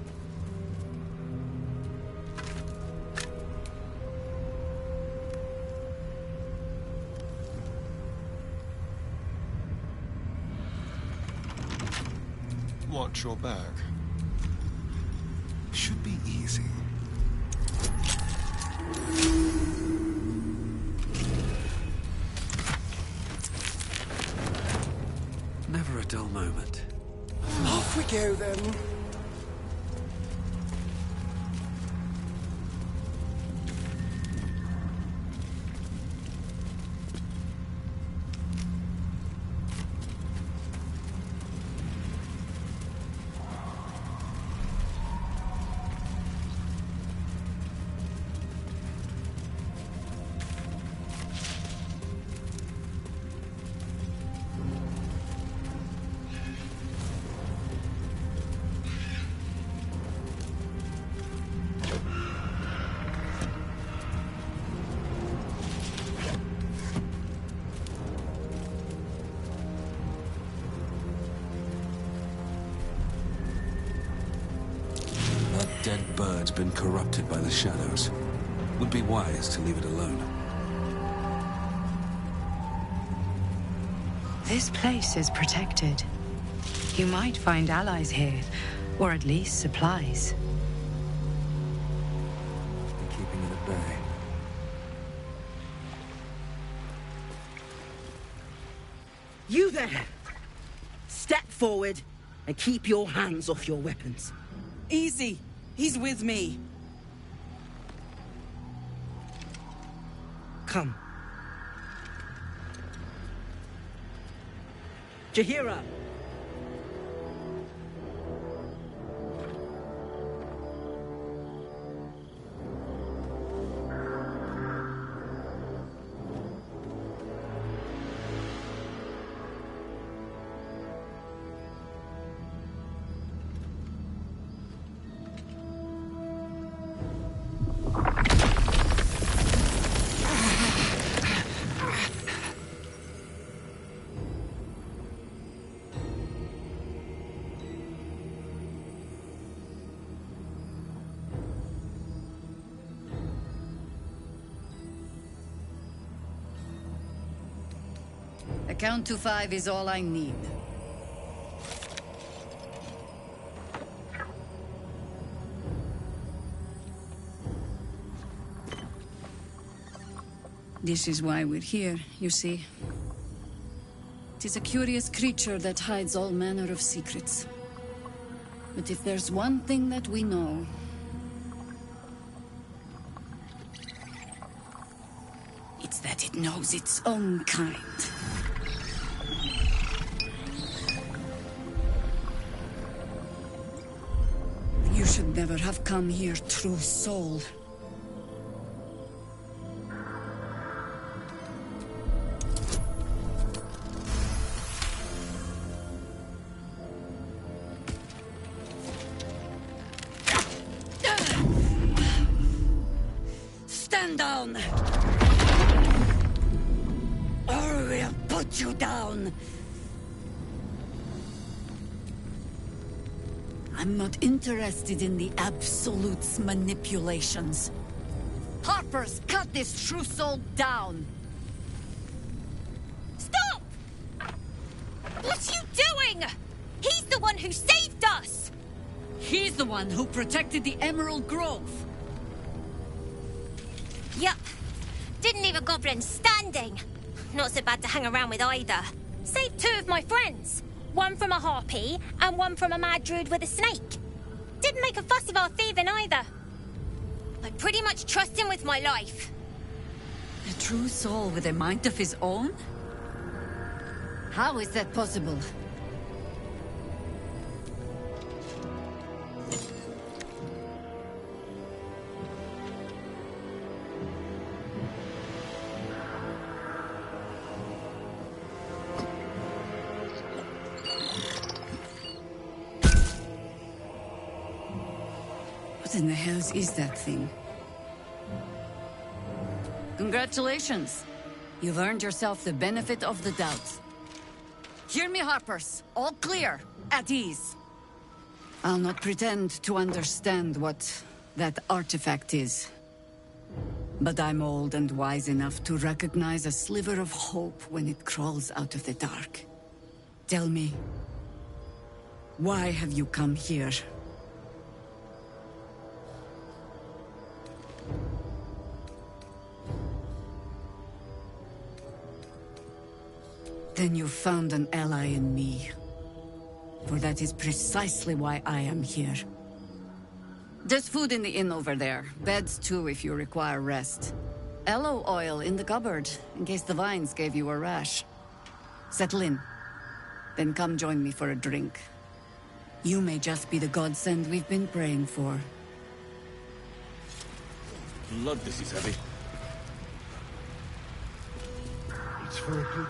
Watch your back. Should be easy. Never a dull moment. Off we go, then. Dead bird's been corrupted by the shadows. Would be wise to leave it alone. This place is protected. You might find allies here, or at least supplies. Be keeping it at bay. You there! Step forward and keep your hands off your weapons. Easy. He's with me. Come. Jahira! A count to 5 is all I need. This is why we're here, you see. It is a curious creature that hides all manner of secrets. But if there's one thing that we know, it's that it knows its own kind. You should never have come here, true soul. Stand down! Or we'll put you down! I'm not interested in the Absolute's manipulations. Harpers, cut this true soul down! Stop! What are you doing? He's the one who saved us! He's the one who protected the Emerald Grove. Yup. Didn't leave a goblin standing. Not so bad to hang around with either. Saved 2 of my friends. One from a harpy, and one from a mad druid with a snake. Didn't make a fuss of our thieving either. I pretty much trust him with my life. A true soul with a mind of his own? How is that possible? What in the hells is that thing? Congratulations. You've earned yourself the benefit of the doubt. Hear me, Harpers. All clear. At ease. I'll not pretend to understand what that artifact is. But I'm old and wise enough to recognize a sliver of hope when it crawls out of the dark. Tell me, why have you come here? Then you've found an ally in me. For that is precisely why I am here. There's food in the inn over there. Beds too if you require rest. Aloe oil in the cupboard, in case the vines gave you a rash. Settle in. Then come join me for a drink. You may just be the godsend we've been praying for. Blood, this is heavy. It's for a good...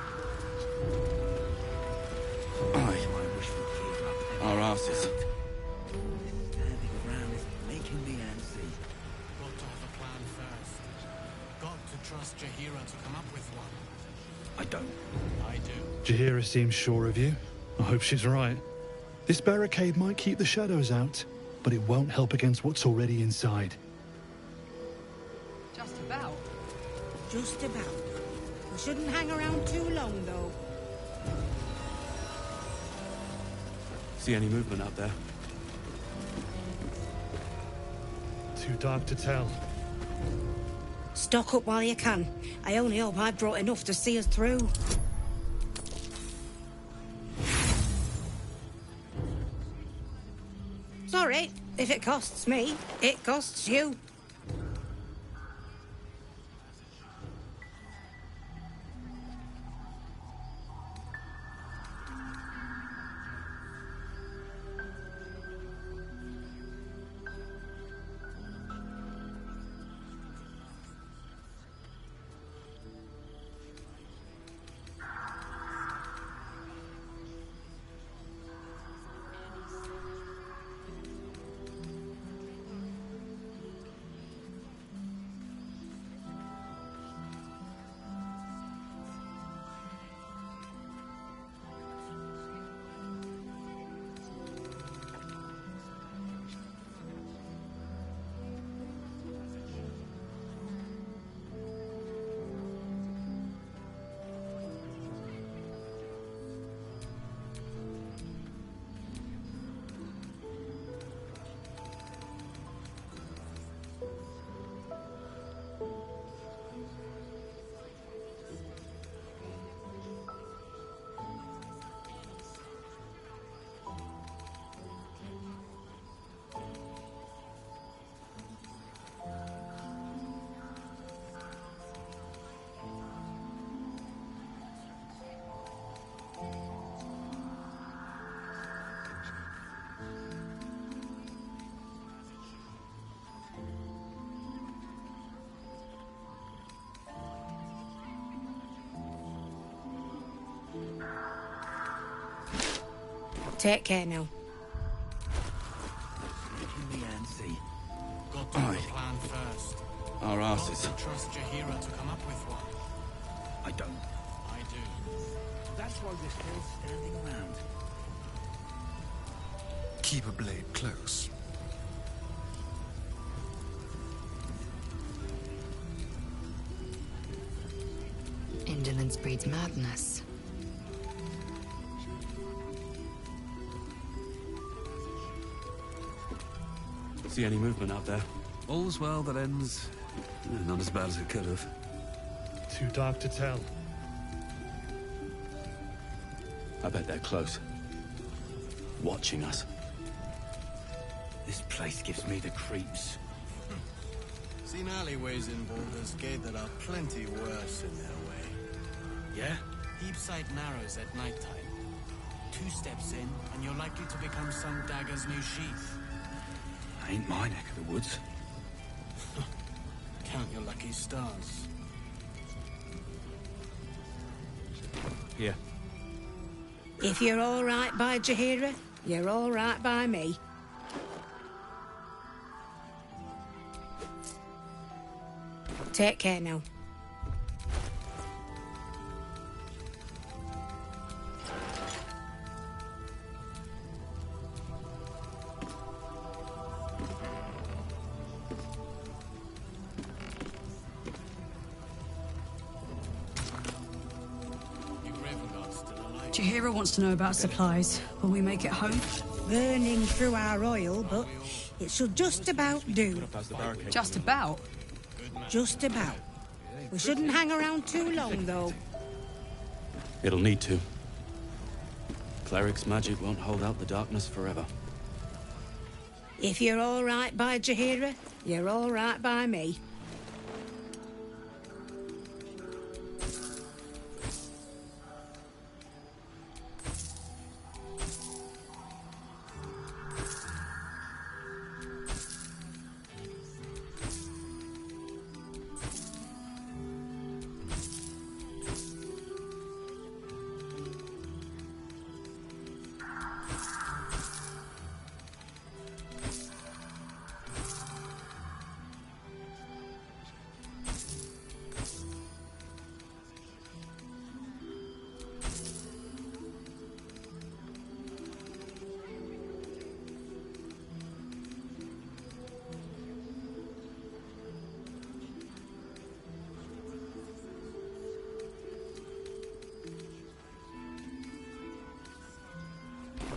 Aye. Our asses. Standing around is making me antsy. Got to have a plan first. Got to trust Jaheira to come up with one. I don't. I do. Jaheira seems sure of you. I hope she's right. This barricade might keep the shadows out, but it won't help against what's already inside. Just about. Just about. We shouldn't hang around too long, though. See any movement out there? Too dark to tell. Stock up while you can. I only hope I brought enough to see us through. Sorry, if it costs me, it costs you. Take care now. Making me antsy. Got to have a plan first. our asses. I trust Jahira to come up with one. I don't. I do. That's why we're still standing around. Keep a blade close. Indolence breeds madness. See any movement out there? All's well that ends... not as bad as it could have. Too dark to tell. I bet they're close. Watching us. This place gives me the creeps. Seen alleyways in Baldur's Gate that are plenty worse in their way. Yeah? Deep-side narrows at nighttime. 2 steps in, and you're likely to become some dagger's new sheath. Ain't my neck of the woods. Count your lucky stars. Here. If you're all right by Jahira, you're all right by me. Take care now. Jahira wants to know about supplies. Will we make it home? Burning through our oil, but it should just about do. Just about? Just about. We shouldn't hang around too long, though. It'll need to. Cleric's magic won't hold out the darkness forever. If you're all right by Jahira, you're all right by me.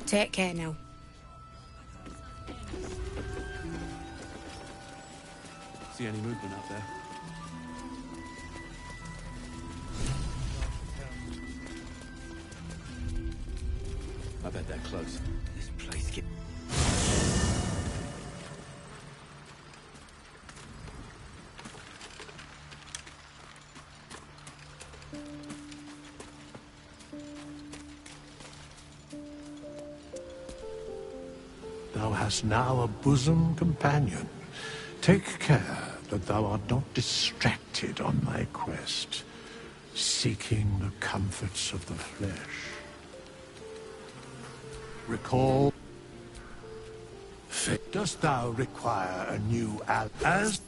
Take care now. See any movement out there? I bet they're close. This place get... Thou hast now a bosom companion. Take care that thou art not distracted on thy quest, seeking the comforts of the flesh. Recall... Dost thou require a new as...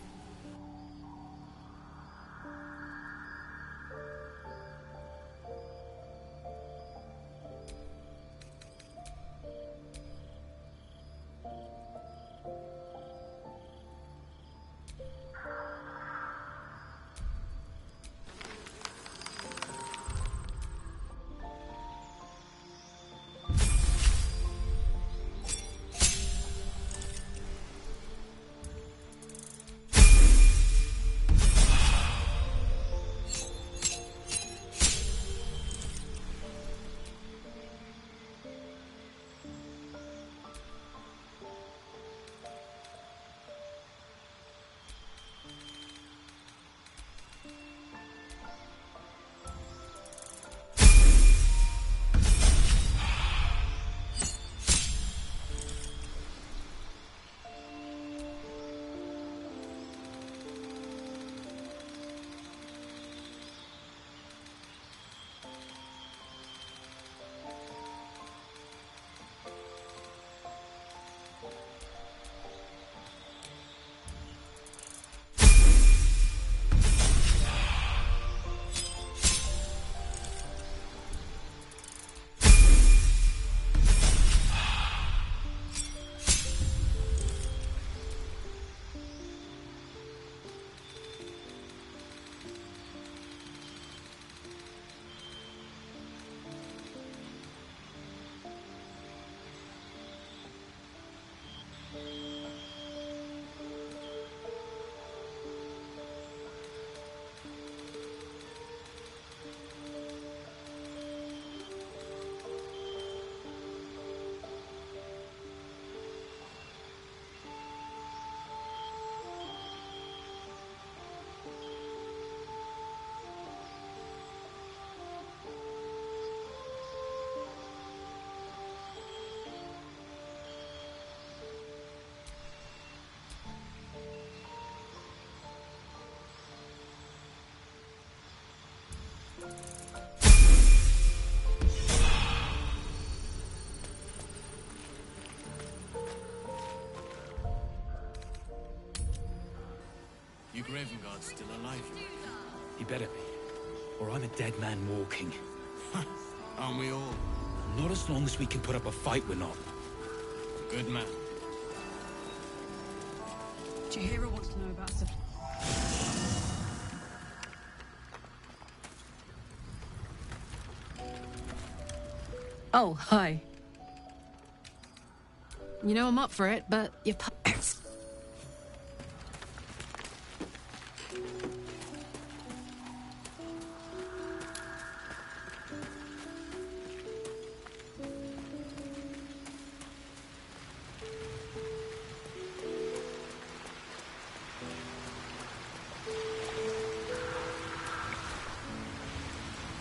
Your Graven Guard's still alive. He better be, or I'm a dead man walking. Aren't we all? Not as long as we can put up a fight, we're not. Good man. Jaheira wants to know about stuff. Oh, hi. You know I'm up for it, but you're...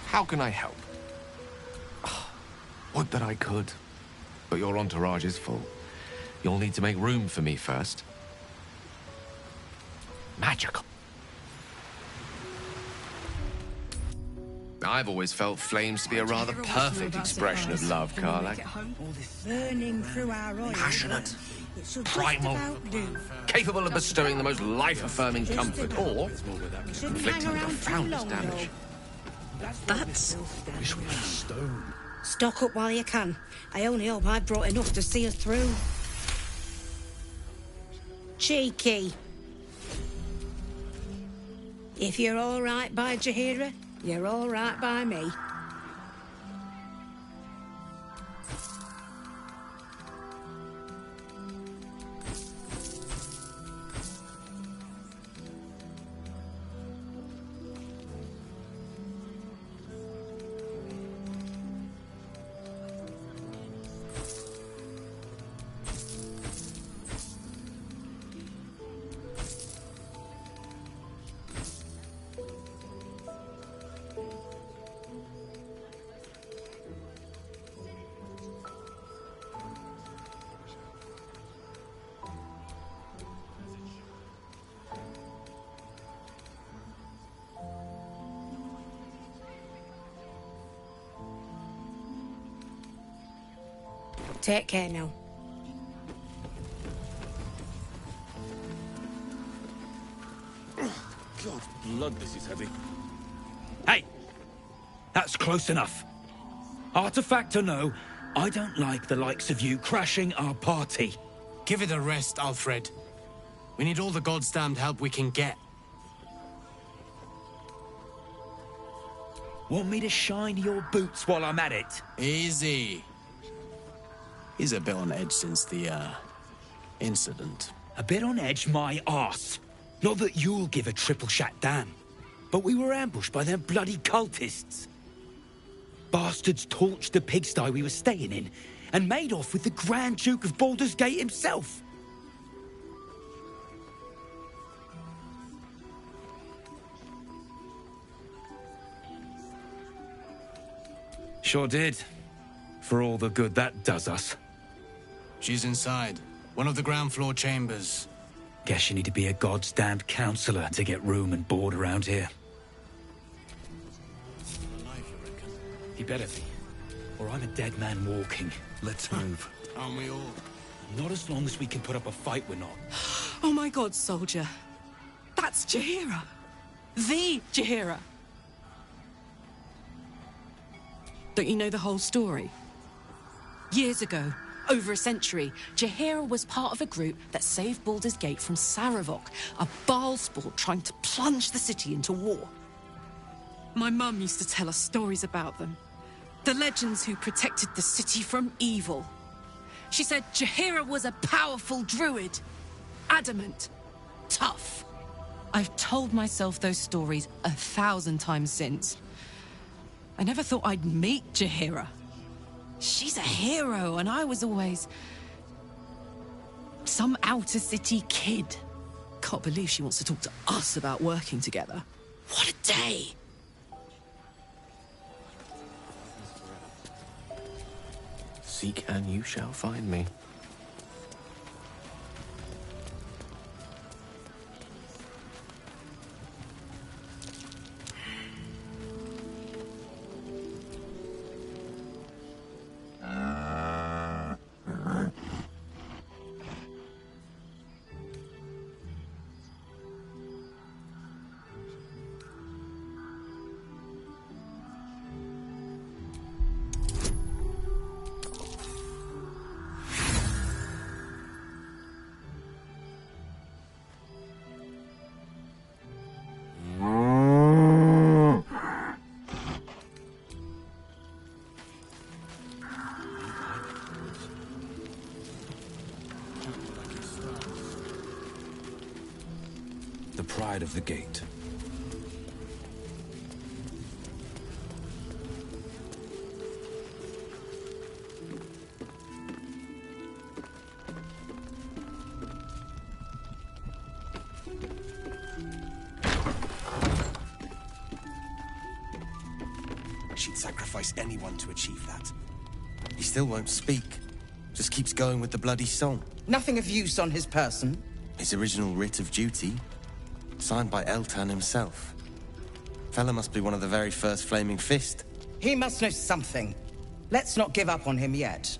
How can I help? Would that I could. But your entourage is full. You'll need to make room for me first. Magical. I've always felt flames to be a rather perfect expression of love, Karlach. Burning through our oil. Passionate, It should primal, just about do. capable of bestowing the most life-affirming Just comfort, about. or Shouldn't inflicting hang the around too profoundest long, damage. That's... Wish we had stone. Stock up while you can. I only hope I've brought enough to see us through. Cheeky. If you're all right by Jaheira, you're all right by me. Take care now. God, blood, this is heavy. Hey! That's close enough. Artifact or no, I don't like the likes of you crashing our party. Give it a rest, Alfred. We need all the god's damned help we can get. Want me to shine your boots while I'm at it? Easy. He's a bit on edge since the, incident. A bit on edge, my arse. Not that you'll give a triple shot damn, but we were ambushed by them bloody cultists. Bastards torched the pigsty we were staying in and made off with the Grand Duke of Baldur's Gate himself. Sure did. For all the good that does us. She's inside. One of the ground floor chambers. Guess you need to be a god's damned counselor to get room and board around here. He better be, or I'm a dead man walking. Let's move. Aren't we all? Not as long as we can put up a fight, we're not. Oh my god, soldier. That's Jaheira. The Jaheira. Don't you know the whole story? Years ago, over a century, Jaheira was part of a group that saved Baldur's Gate from Saravok, a Baalsport trying to plunge the city into war. My mum used to tell us stories about them. The legends who protected the city from evil. She said Jaheira was a powerful druid. Adamant. Tough. I've told myself those stories 1,000 times since. I never thought I'd meet Jaheira. She's a hero, and I was always... some outer city kid. Can't believe she wants to talk to us about working together. What a day! Seek and you shall find me. The pride of the gate. She'd sacrifice anyone to achieve that. He still won't speak. Just keeps going with the bloody song. Nothing of use on his person? His original writ of duty, signed by Eltan himself. Fella must be one of the very first Flaming Fist. He must know something. Let's not give up on him yet.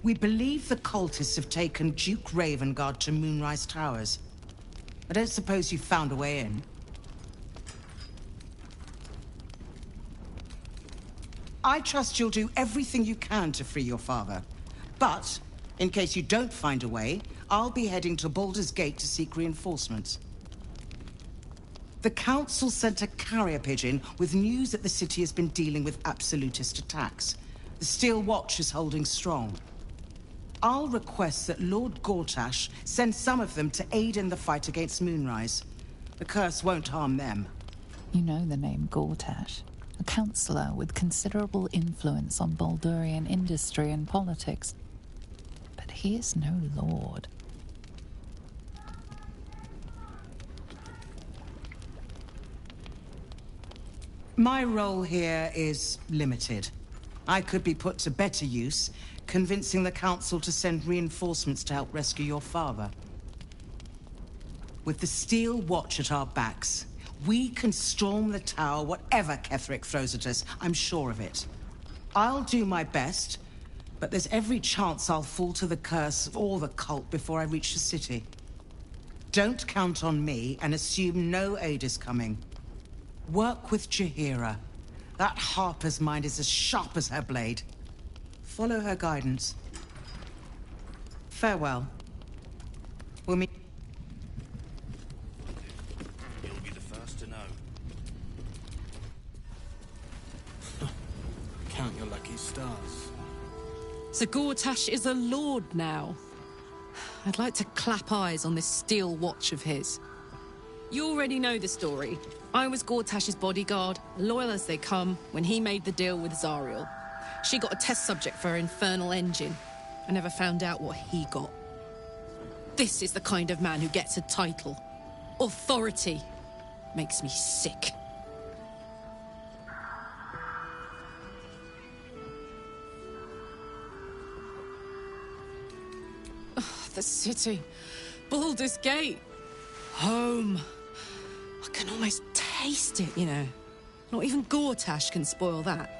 We believe the cultists have taken Duke Ravengard to Moonrise Towers. I don't suppose you found a way in. I trust you'll do everything you can to free your father. But, in case you don't find a way, I'll be heading to Baldur's Gate to seek reinforcements. The Council sent a carrier pigeon with news that the city has been dealing with absolutist attacks. The Steel Watch is holding strong. I'll request that Lord Gortash send some of them to aid in the fight against Moonrise. The curse won't harm them. You know the name Gortash. A councillor with considerable influence on Baldurian industry and politics. But he is no lord. My role here is limited. I could be put to better use, convincing the Council to send reinforcements to help rescue your father. With the Steel Watch at our backs, we can storm the tower whatever Ketherick throws at us, I'm sure of it. I'll do my best, but there's every chance I'll fall to the curse or the cult before I reach the city. Don't count on me and assume no aid is coming. Work with Jaheira. That Harper's mind is as sharp as her blade. Follow her guidance. Farewell. We'll meet... You'll be the first to know. Count your lucky stars. So Gortash is a lord now. I'd like to clap eyes on this Steel Watch of his. You already know the story. I was Gortash's bodyguard, loyal as they come, when he made the deal with Zariel. She got a test subject for her infernal engine. I never found out what he got. This is the kind of man who gets a title. Authority. Makes me sick. Oh, the city. Baldur's Gate. Home. I can almost taste it, you know. Not even Gortash can spoil that.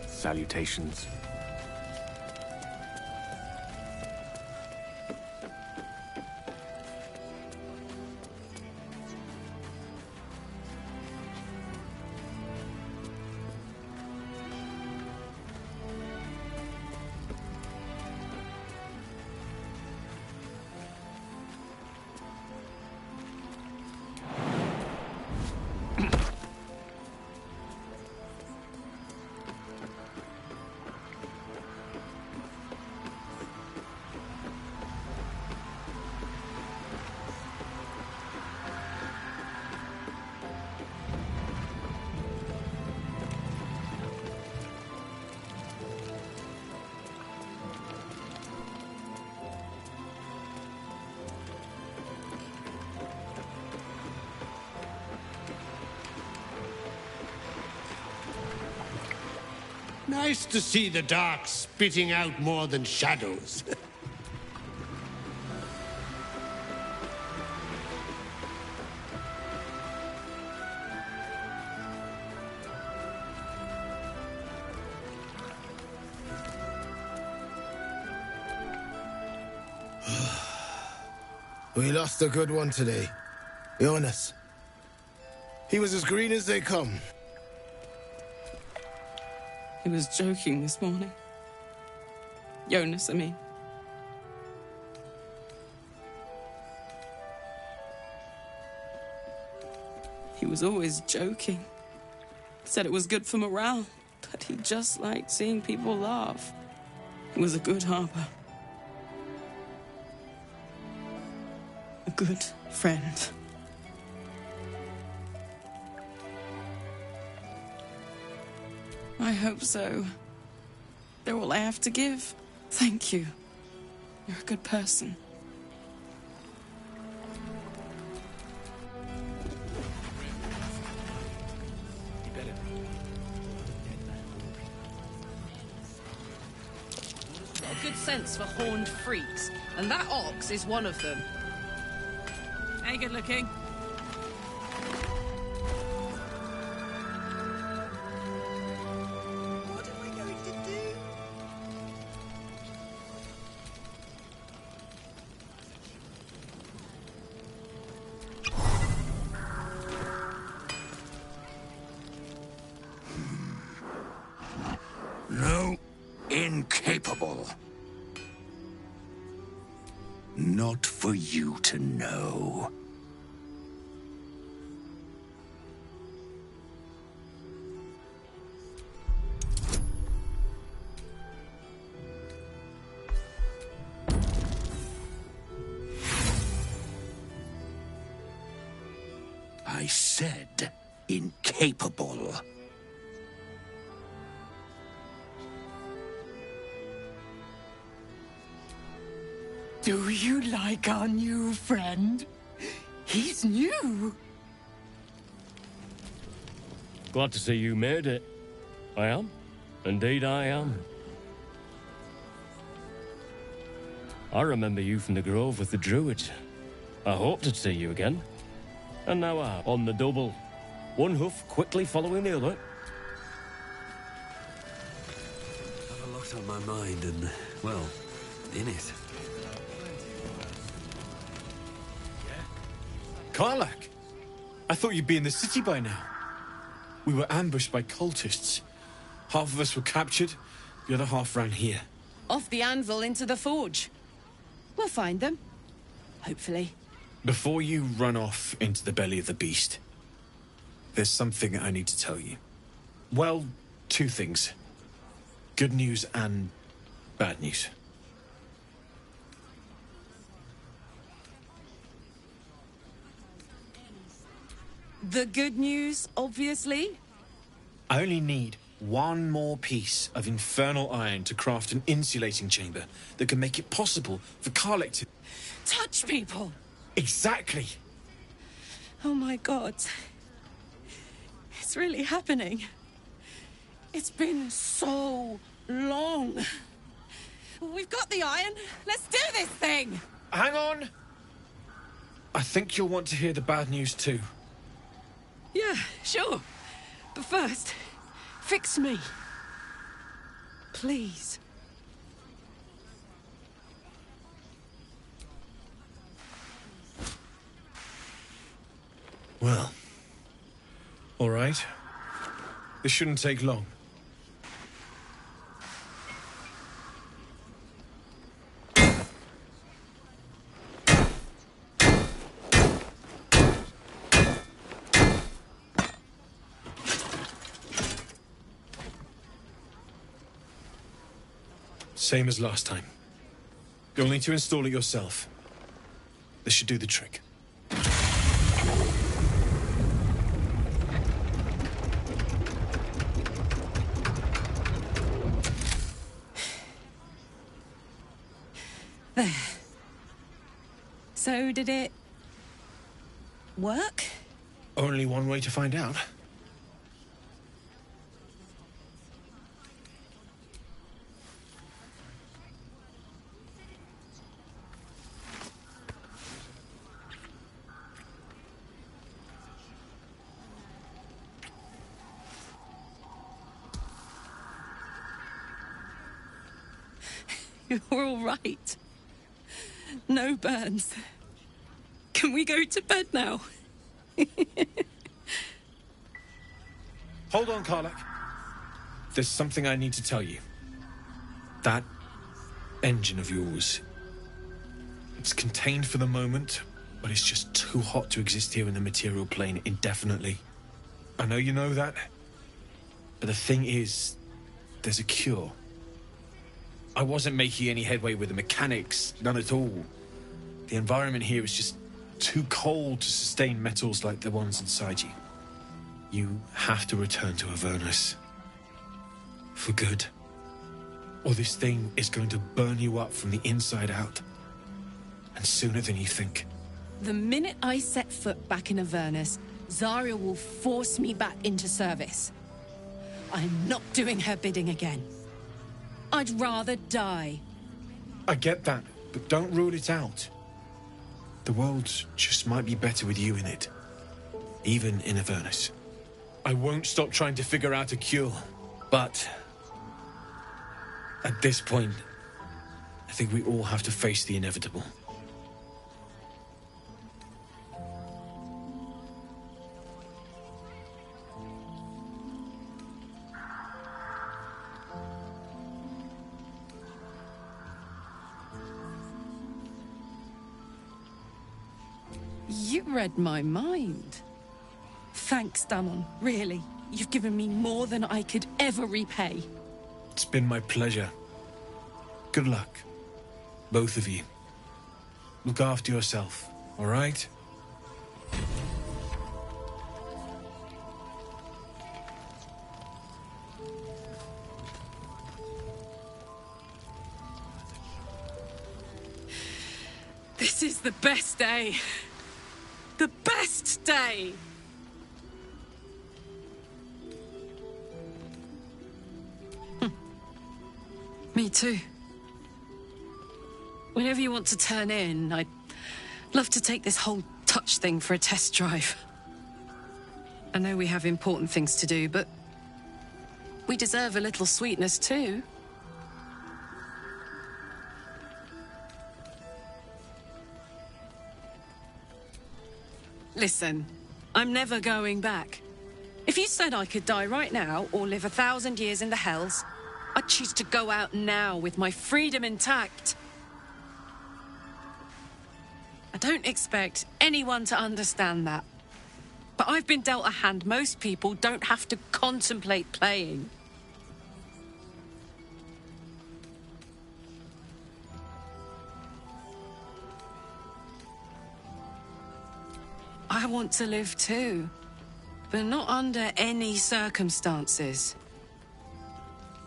Salutations. Nice to see the dark spitting out more than shadows. We lost a good one today. Jonas. He was as green as they come. He was joking this morning. Jonas, I mean. He was always joking. Said it was good for morale, but he just liked seeing people laugh. He was a good harper. A good friend. I hope so. They're all I have to give. Thank you. You're a good person. Got a good sense for horned freaks, and that ox is one of them. Hey, good looking. What am I going to do? No, incapable. Not for you to know. I said incapable. Do you like our new friend? He's new. Glad to see you made it. I am. Indeed I am. I remember you from the Grove with the Druids. I hoped to see you again. And now I'm on the double. One hoof quickly following the other. I've a lot on my mind and, well, in it. Karlach! I thought you'd be in the city by now. We were ambushed by cultists. Half of us were captured, the other half ran here. Off the anvil into the forge. We'll find them. Hopefully. Before you run off into the belly of the beast, there's something I need to tell you. Well, two things. Good news and bad news. The good news, obviously. I only need one more piece of infernal iron to craft an insulating chamber that can make it possible for Karlach to... Touch people! Exactly! Oh my God. It's really happening. It's been so long. We've got the iron. Let's do this thing! Hang on! I think you'll want to hear the bad news too. Yeah, sure. But first, fix me. Please. Well, all right. This shouldn't take long. Same as last time. You'll need to install it yourself. This should do the trick. There. So, did it work? Only one way to find out. You're all right. No burns. Can we go to bed now? Hold on, Karlach. There's something I need to tell you. That engine of yours... It's contained for the moment, but it's just too hot to exist here in the material plane indefinitely. I know you know that, But the thing is, there's a cure. I wasn't making any headway with the mechanics, none at all. The environment here is just too cold to sustain metals like the ones inside you. You have to return to Avernus. For good. Or this thing is going to burn you up from the inside out. And sooner than you think. The minute I set foot back in Avernus, Zarya will force me back into service. I'm not doing her bidding again. I'd rather die. I get that, but don't rule it out. The world just might be better with you in it. Even in Avernus. I won't stop trying to figure out a cure, but... at this point, I think we all have to face the inevitable. You read my mind. Thanks, Damon. Really. You've given me more than I could ever repay. It's been my pleasure. Good luck. Both of you. Look after yourself, all right? This is the best day. The best day! Me too. Whenever you want to turn in, I'd love to take this whole touch thing for a test drive. I know we have important things to do, but we deserve a little sweetness too. Listen, I'm never going back. If you said I could die right now or live 1,000 years in the Hells, I'd choose to go out now with my freedom intact. I don't expect anyone to understand that. But I've been dealt a hand most people don't have to contemplate playing. I want to live too, but not under any circumstances.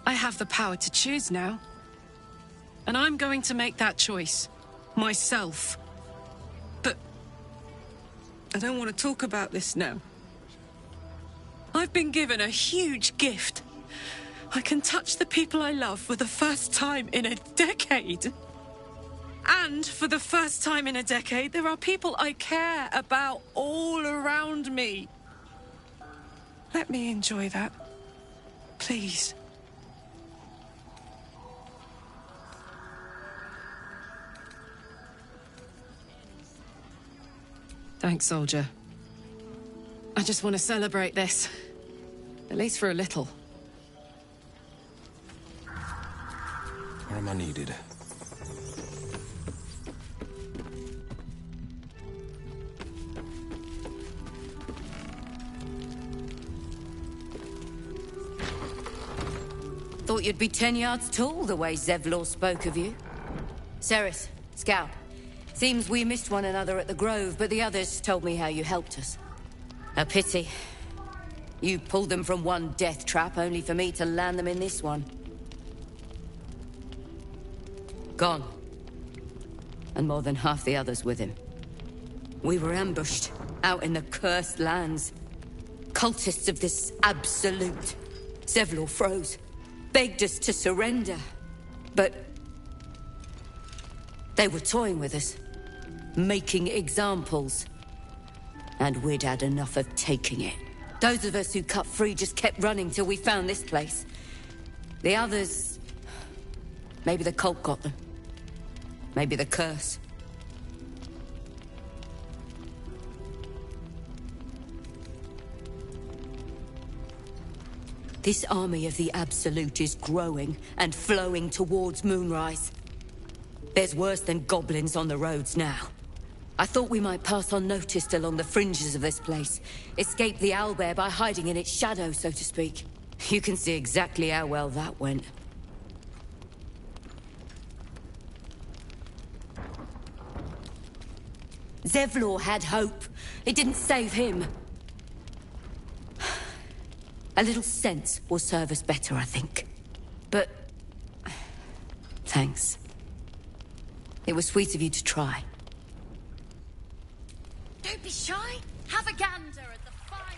I have the power to choose now. And I'm going to make that choice. Myself. But I don't want to talk about this now. I've been given a huge gift. I can touch the people I love for the first time in a decade. And for the first time in a decade, there are people I care about all around me. Let me enjoy that. Please. Thanks, soldier. I just want to celebrate this. At least for a little. Where am I needed? Thought you'd be 10 yards tall, the way Zevlor spoke of you. Ceres, Scout. Seems we missed one another at the Grove, but the others told me how you helped us. A pity. You pulled them from one death trap, only for me to land them in this one. Gone. And more than half the others with him. We were ambushed, out in the cursed lands. Cultists of this absolute. Zevlor froze. Begged us to surrender. But they were toying with us. Making examples. And we'd had enough of taking it. Those of us who cut free just kept running till we found this place. The others... maybe the cult got them. Maybe the curse. This army of the Absolute is growing and flowing towards Moonrise. There's worse than goblins on the roads now. I thought we might pass unnoticed along the fringes of this place. Escape the owlbear by hiding in its shadow, so to speak. You can see exactly how well that went. Zevlor had hope. It didn't save him. A little sense will serve us better, I think. But... thanks. It was sweet of you to try. Don't be shy. Have a gander at the final...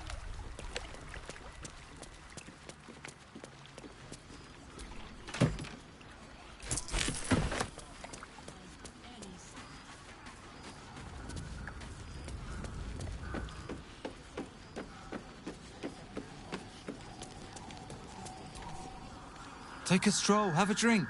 Take a stroll, have a drink.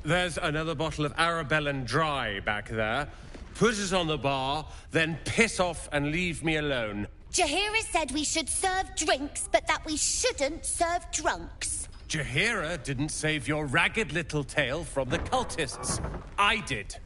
There's another bottle of Arabellan Dry back there. Put it on the bar, then piss off and leave me alone. Jaheira said we should serve drinks, but that we shouldn't serve drunks. Jaheira didn't save your ragged little tail from the cultists. I did.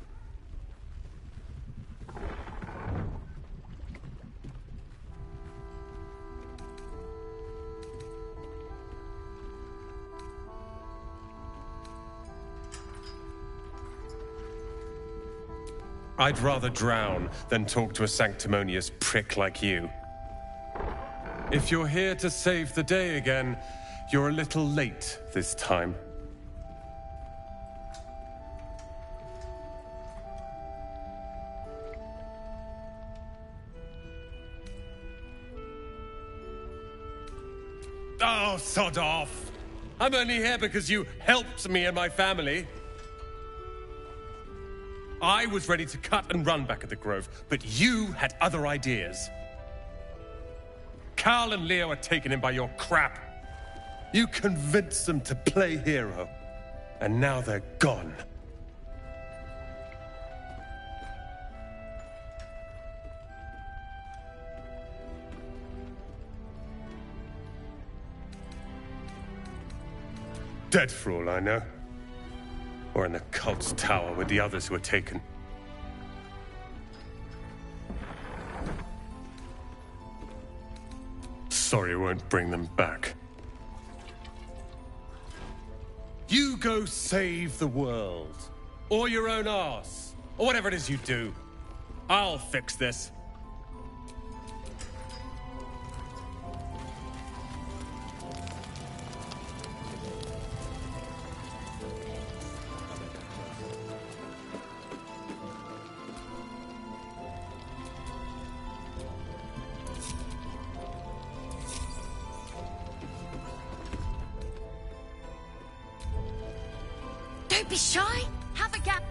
I'd rather drown than talk to a sanctimonious prick like you. If you're here to save the day again, you're a little late this time. Oh, sod off! I'm only here because you helped me and my family. I was ready to cut and run back at the Grove, but you had other ideas. Carl and Leo are taken in by your crap. You convinced them to play hero, and now they're gone. Dead for all I know. Or in the cult's tower with the others who were taken. Sorry, I won't bring them back. You go save the world. Or your own arse. Or whatever it is you do. I'll fix this. Don't be shy. Have a gap.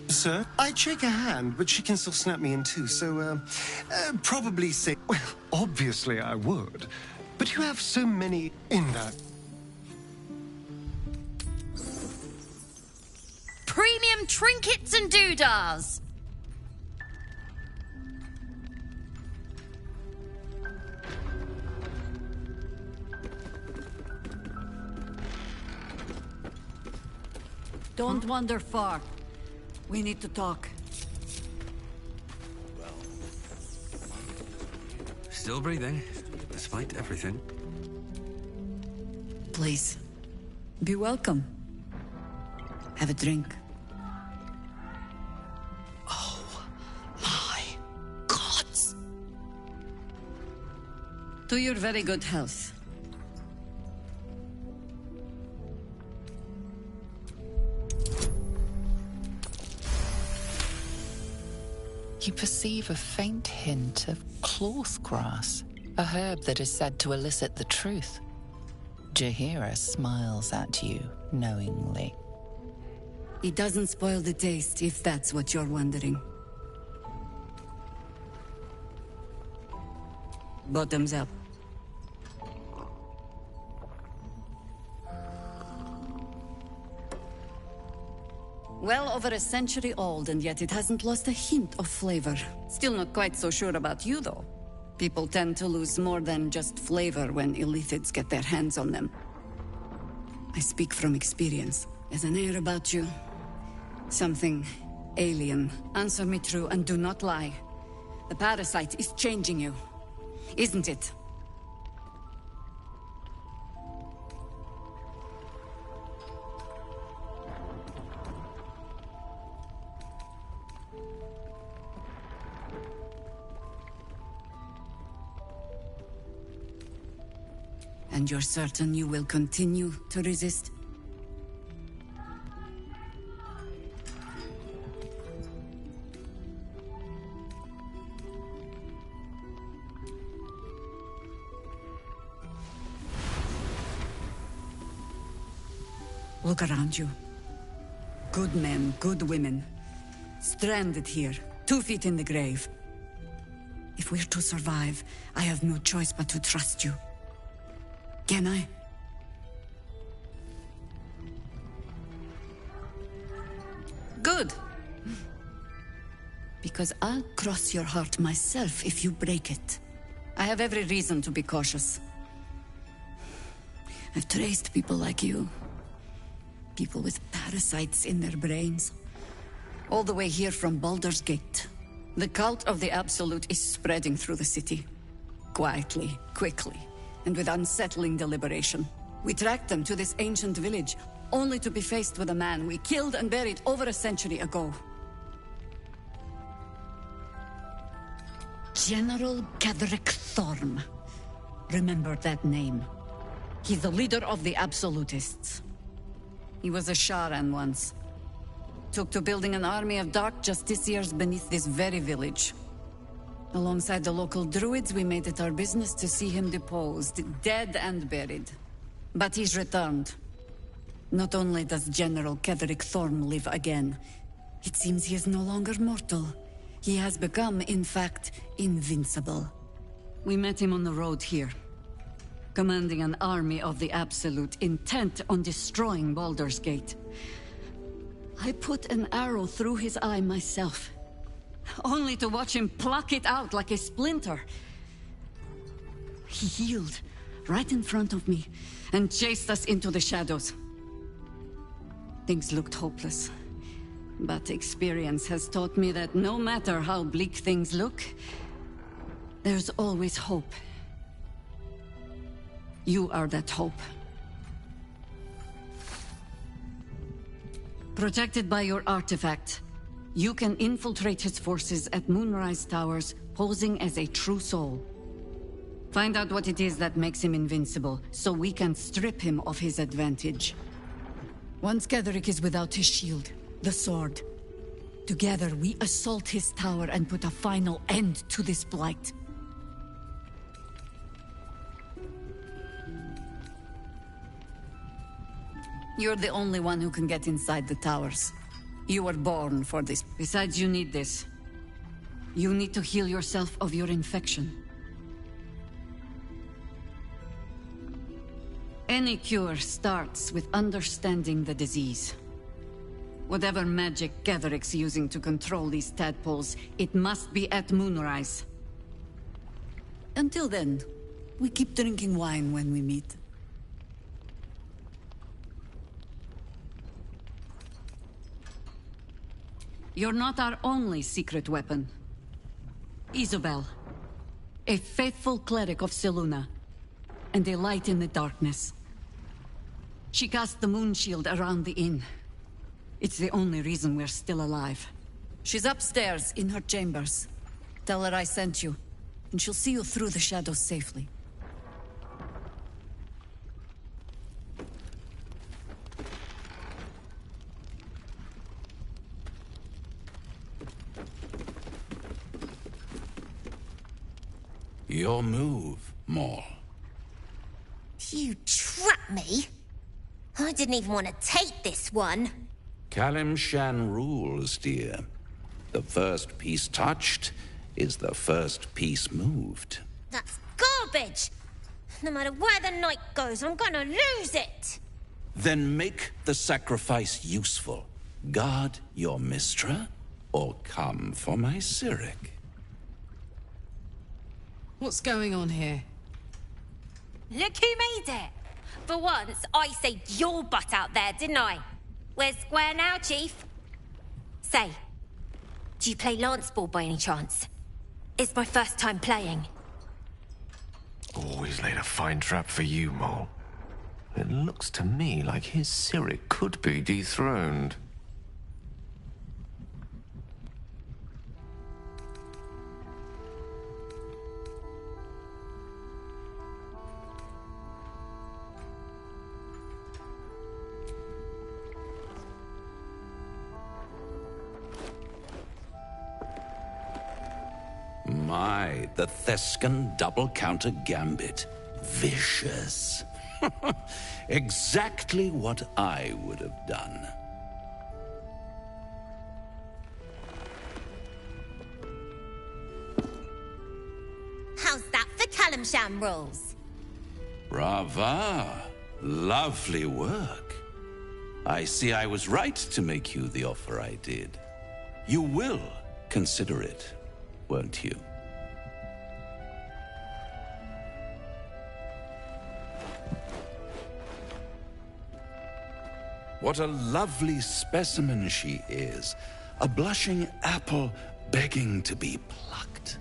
Sir, I'd shake her hand, but she can still snap me in two, so, probably say... Well, obviously I would. But you have so many in that... Premium trinkets and doodahs. Don't wander far. We need to talk. Still breathing, despite everything. Please, be welcome. Have a drink. To your very good health. You perceive a faint hint of cloth grass, a herb that is said to elicit the truth. Jaheira smiles at you knowingly. It doesn't spoil the taste, if that's what you're wondering. Bottoms up. Well over a century old, and yet it hasn't lost a hint of flavor. Still not quite so sure about you, though. People tend to lose more than just flavor when illithids get their hands on them. I speak from experience. There's an air about you. Something alien. Answer me true and do not lie. The parasite is changing you, isn't it? And you're certain you will continue to resist? Look around you. Good men, good women. Stranded here, 2 feet in the grave. If we're to survive, I have no choice but to trust you. Can I? Good. Because I'll cross your heart myself if you break it. I have every reason to be cautious. I've traced people like you. People with parasites in their brains. All the way here from Baldur's Gate. The cult of the Absolute is spreading through the city. Quietly, quickly, and with unsettling deliberation. We tracked them to this ancient village, only to be faced with a man we killed and buried over a century ago. General Ketheric Thorm. Remember that name. He's the leader of the Absolutists. He was a Sharan once. Took to building an army of dark justiciars beneath this very village. Alongside the local druids, we made it our business to see him deposed, dead and buried. But he's returned. Not only does General Ketheric Thorm live again, it seems he is no longer mortal. He has become, in fact, invincible. We met him on the road here, commanding an army of the Absolute, intent on destroying Baldur's Gate. I put an arrow through his eye myself, only to watch him pluck it out like a splinter. He healed right in front of me and chased us into the shadows. Things looked hopeless, but experience has taught me that no matter how bleak things look, there's always hope. You are that hope. Protected by your artifact, you can infiltrate his forces at Moonrise Towers, posing as a true soul. Find out what it is that makes him invincible, so we can strip him of his advantage. Once Ketheric is without his shield, the sword, together we assault his tower and put a final end to this blight. You're the only one who can get inside the towers. You were born for this. Besides, you need this. You need to heal yourself of your infection. Any cure starts with understanding the disease. Whatever magic Ketheric's using to control these tadpoles, it must be at Moonrise. Until then, we keep drinking wine when we meet. You're not our only secret weapon. Isobel, a faithful cleric of Selûne, and a light in the darkness. She cast the moon shield around the inn. It's the only reason we're still alive. She's upstairs in her chambers. Tell her I sent you, and she'll see you through the shadows safely. Your move, Maul. You trapped me? I didn't even want to take this one. Kalimshan rules, dear. The first piece touched is the first piece moved. That's garbage. No matter where the night goes, I'm gonna lose it. Then make the sacrifice useful. Guard your Mistra, or come for my Cyric. What's going on here? Look who made it. For once, I saved your butt out there, didn't I? We're square now, Chief. Say, do you play lance ball by any chance? It's my first time playing. Always laid a fine trap for you, Mole. It looks to me like his Cyric could be dethroned. My, the Thescan double-counter gambit. Vicious. Exactly what I would have done. How's that for Calamsham rules? Brava. Lovely work. I see I was right to make you the offer I did. You will consider it, won't you? What a lovely specimen she is. A blushing apple begging to be plucked.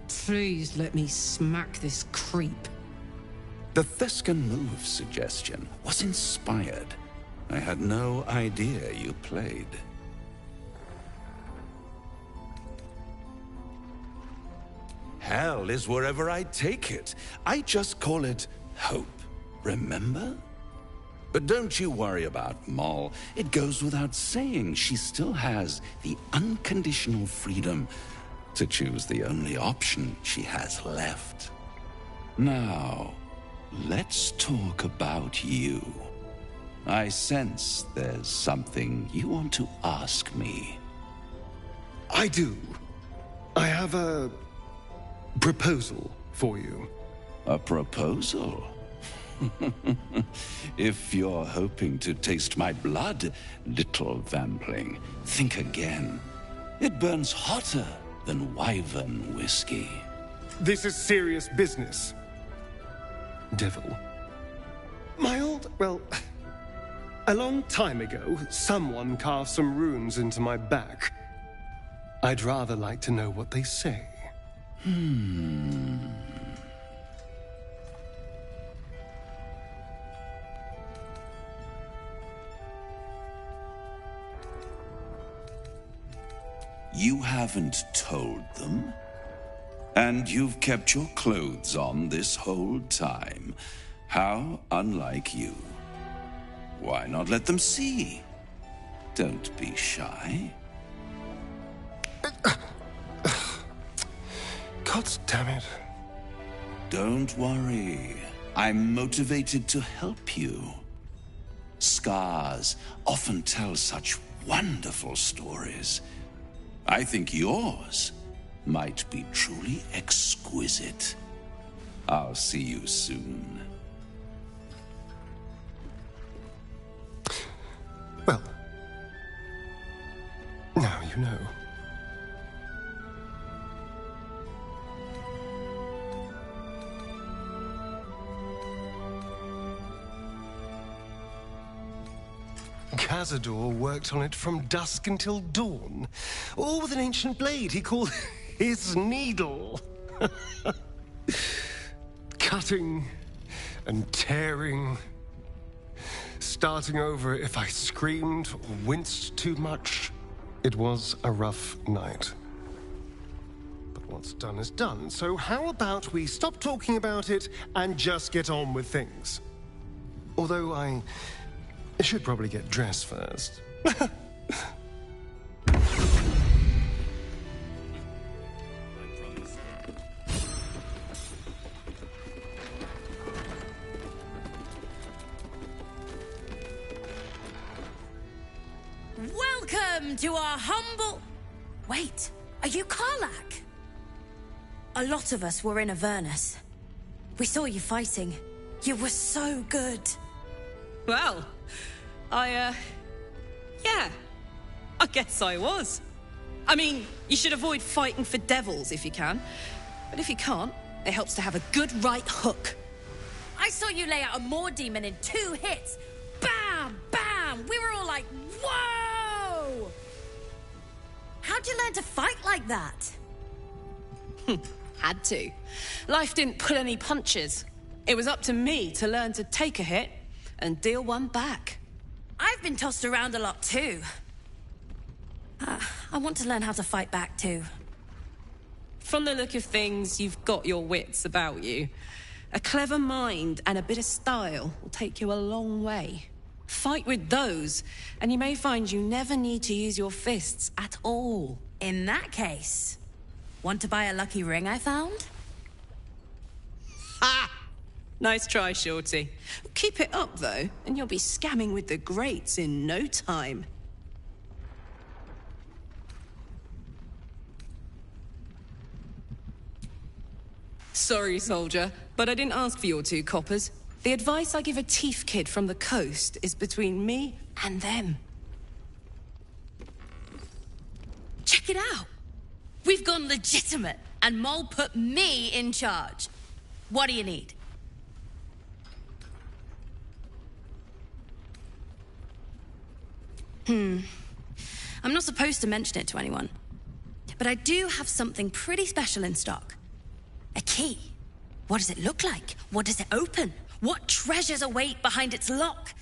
Please let me smack this creep. The Thescan move suggestion was inspired. I had no idea you played. Hell is wherever I take it. I just call it hope, remember? But don't you worry about Moll. It goes without saying she still has the unconditional freedom to choose the only option she has left. Now, let's talk about you. I sense there's something you want to ask me. I do. I have a proposal for you. A proposal? If you're hoping to taste my blood, little vampling, think again. It burns hotter than wyvern whiskey. This is serious business. Devil. Well, a long time ago, someone carved some runes into my back. I'd rather like to know what they say. You haven't told them? And you've kept your clothes on this whole time. How unlike you. Why not let them see? Don't be shy. God damn it. Don't worry. I'm motivated to help you. Scars often tell such wonderful stories. I think yours might be truly exquisite. I'll see you soon. Well, now you know. Cazador worked on it from dusk until dawn, all with an ancient blade he called his needle. Cutting and tearing, starting over if I screamed or winced too much. It was a rough night. But what's done is done, so how about we stop talking about it and just get on with things? Although I should probably get dressed first. Welcome to our humble... Wait, are you Karlak? A lot of us were in Avernus. We saw you fighting. You were so good. Well, yeah, I guess I was. I mean, you should avoid fighting for devils if you can. But if you can't, it helps to have a good right hook. I saw you lay out a Moor demon in 2 hits. Bam! Bam! We were all like, whoa! How'd you learn to fight like that? Had to. Life didn't pull any punches. It was up to me to learn to take a hit and deal one back. I've been tossed around a lot too. I want to learn how to fight back too. From the look of things, you've got your wits about you. A clever mind and a bit of style will take you a long way. Fight with those, and you may find you never need to use your fists at all. In that case, want to buy a lucky ring I found? Ha! Nice try, Shorty. Keep it up, though, and you'll be scamming with the greats in no time. Sorry, soldier, but I didn't ask for your 2 coppers. The advice I give a thief kid from the coast is between me and them. Check it out. We've gone legitimate, and Mole put me in charge. What do you need? I'm not supposed to mention it to anyone, but I do have something pretty special in stock. A key. What does it look like? What does it open? What treasures await behind its lock?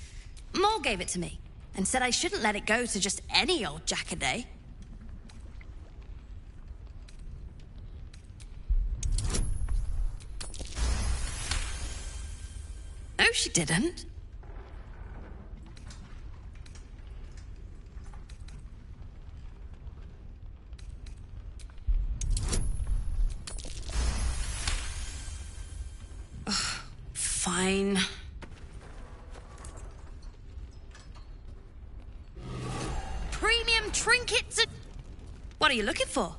Mole gave it to me and said I shouldn't let it go to just any old jackaday. No, she didn't. Fine. Premium trinkets and... What are you looking for?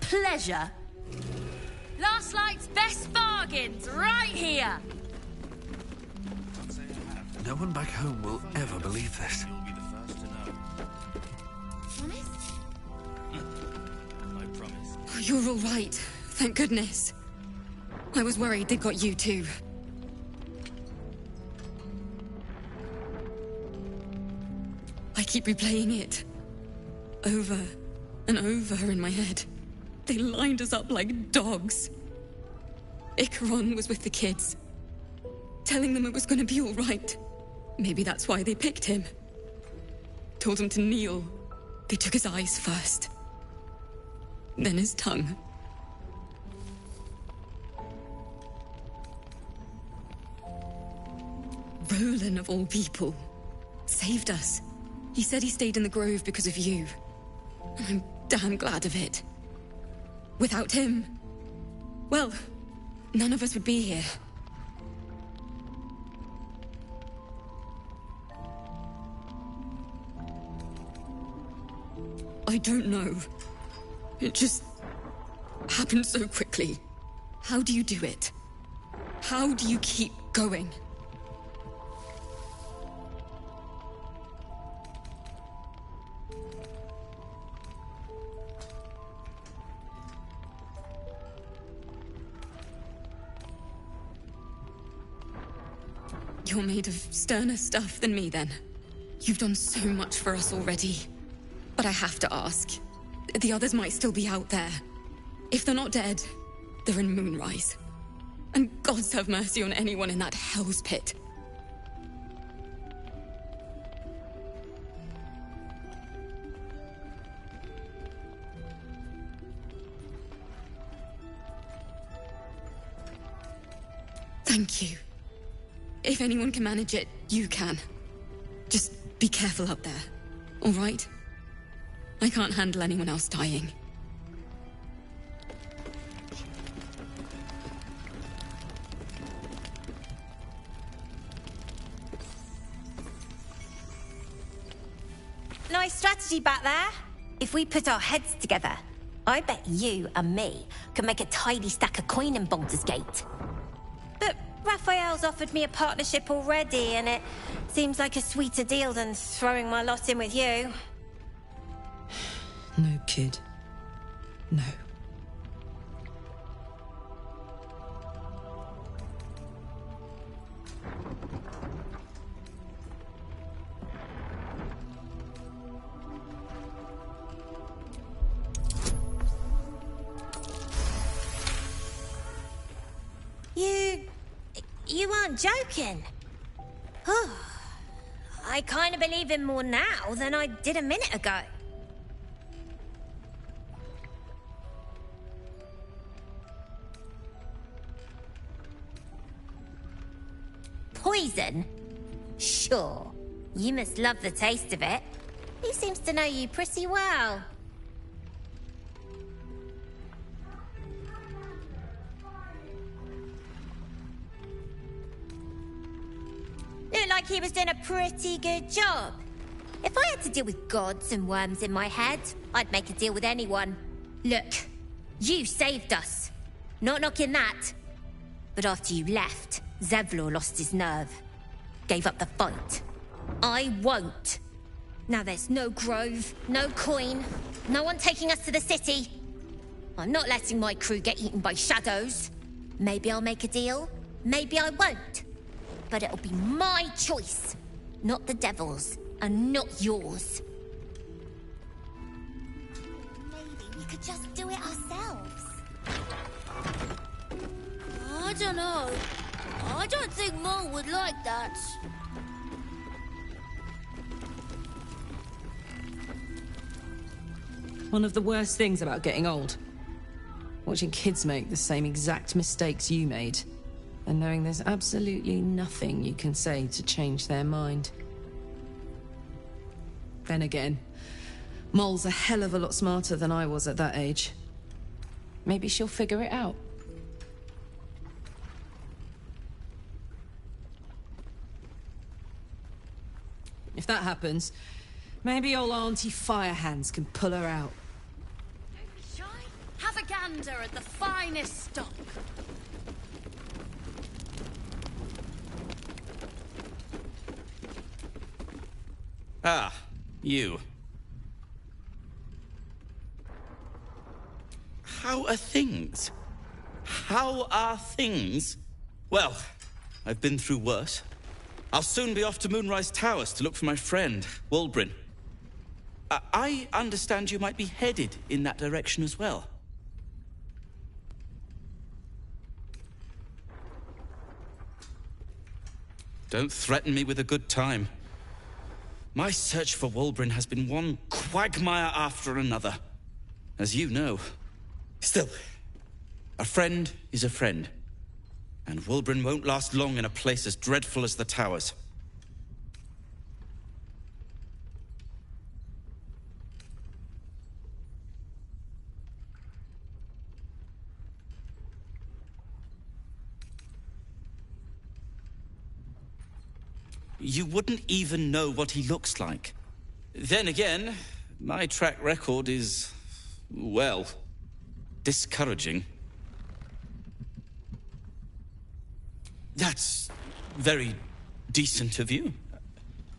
Pleasure. Last night's best bargains, right here. No one back home will ever believe this. I promise. Oh, you're all right. Thank goodness. I was worried they'd got you too. I keep replaying it. Over and over in my head. They lined us up like dogs. Icaron was with the kids, telling them it was going to be all right. Maybe that's why they picked him. Told him to kneel. They took his eyes first, then his tongue. Roland, of all people, saved us. He said he stayed in the grove because of you. And I'm damn glad of it. Without him, well, none of us would be here. I don't know. It just happened so quickly. How do you do it? How do you keep going? You're made of sterner stuff than me, then. You've done so much for us already. But I have to ask. The others might still be out there. If they're not dead, they're in Moonrise. And gods have mercy on anyone in that hell's pit. Thank you. If anyone can manage it, you can. Just be careful up there, all right? I can't handle anyone else dying. Nice strategy back there. If we put our heads together, I bet you and me can make a tidy stack of coin in Baldur's Gate. But Raphael's offered me a partnership already, and it seems like a sweeter deal than throwing my lot in with you. No, kid. No. You aren't joking. I kind of believe him more now than I did a minute ago. Poison? Sure. You must love the taste of it. He seems to know you pretty well. Looked like he was doing a pretty good job. If I had to deal with gods and worms in my head, I'd make a deal with anyone. Look, you saved us. Not knocking that. But after you left, Zevlor lost his nerve. Gave up the fight. I won't. Now there's no grove, no coin, no one taking us to the city. I'm not letting my crew get eaten by shadows. Maybe I'll make a deal, maybe I won't. But it'll be my choice, not the devil's, and not yours. Maybe we could just do it ourselves. I don't know. I don't think Mo would like that. One of the worst things about getting old. Watching kids make the same exact mistakes you made. And knowing there's absolutely nothing you can say to change their mind. Then again, Mol's a hell of a lot smarter than I was at that age. Maybe she'll figure it out. If that happens, maybe old Auntie Firehands can pull her out. Don't be shy. Have a gander at the finest stock. Ah, you. How are things? How are things? Well, I've been through worse. I'll soon be off to Moonrise Towers to look for my friend, Wulbren. I understand you might be headed in that direction as well. Don't threaten me with a good time. My search for Wulbren has been one quagmire after another, as you know. Still, a friend is a friend. And Wulbren won't last long in a place as dreadful as the Towers. You wouldn't even know what he looks like. Then again, my track record is, well, discouraging. That's very decent of you.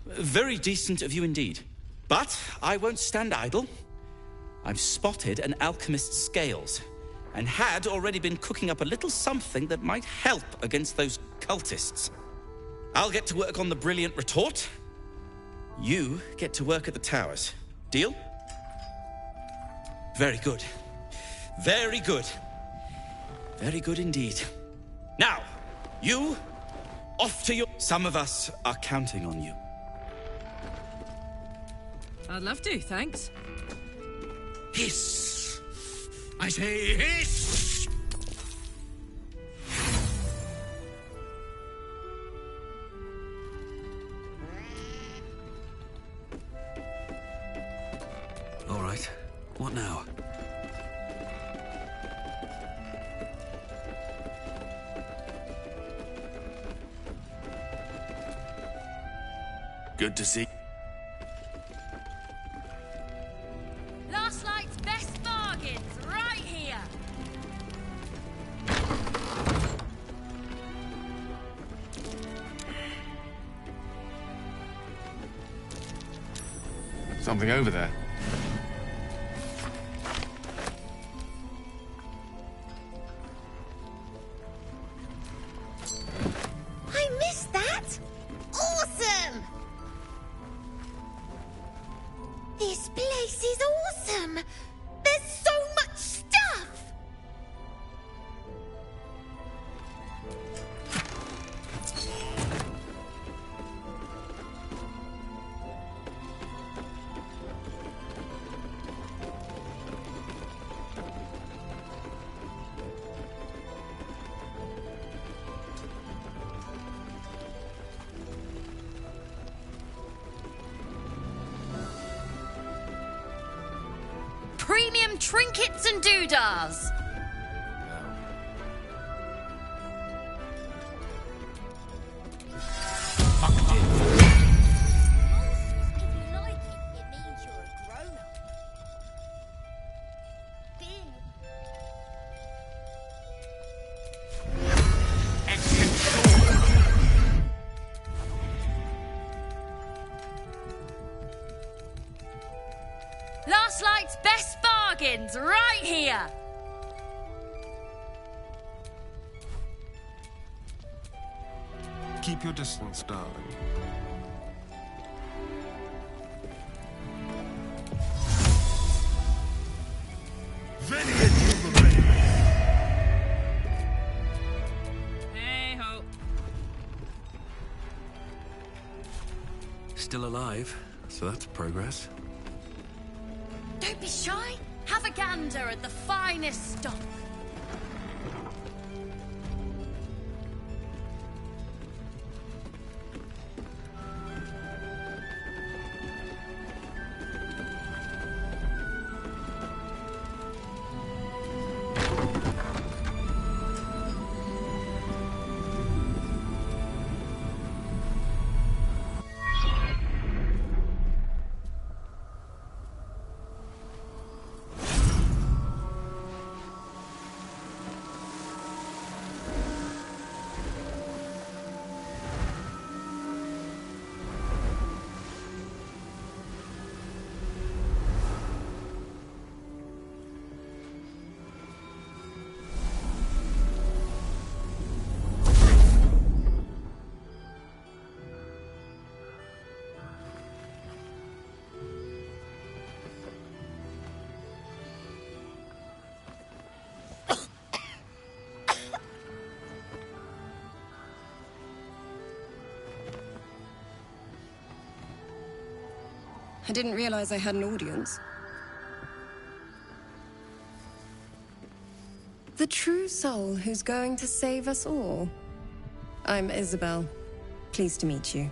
Very decent of you indeed. But I won't stand idle. I've spotted an alchemist's scales, and had already been cooking up a little something that might help against those cultists. I'll get to work on the brilliant retort. You get to work at the towers. Deal? Very good. Very good. Very good indeed. Now, you, off to your... Some of us are counting on you. I'd love to, thanks. Hiss! I say hiss! All right. What now? Good to see. Last night's best bargains, right here. Something over there. I missed that. Awesome. This place is awesome. There's so much stuff. Premium trinkets and doodahs. Last night's best bargains, right here. Keep your distance, darling. Hey ho. Still alive, so that's progress. Don't be shy. Have a gander at the finest stock. I didn't realize I had an audience. The true soul who's going to save us all. I'm Isabel. Pleased to meet you.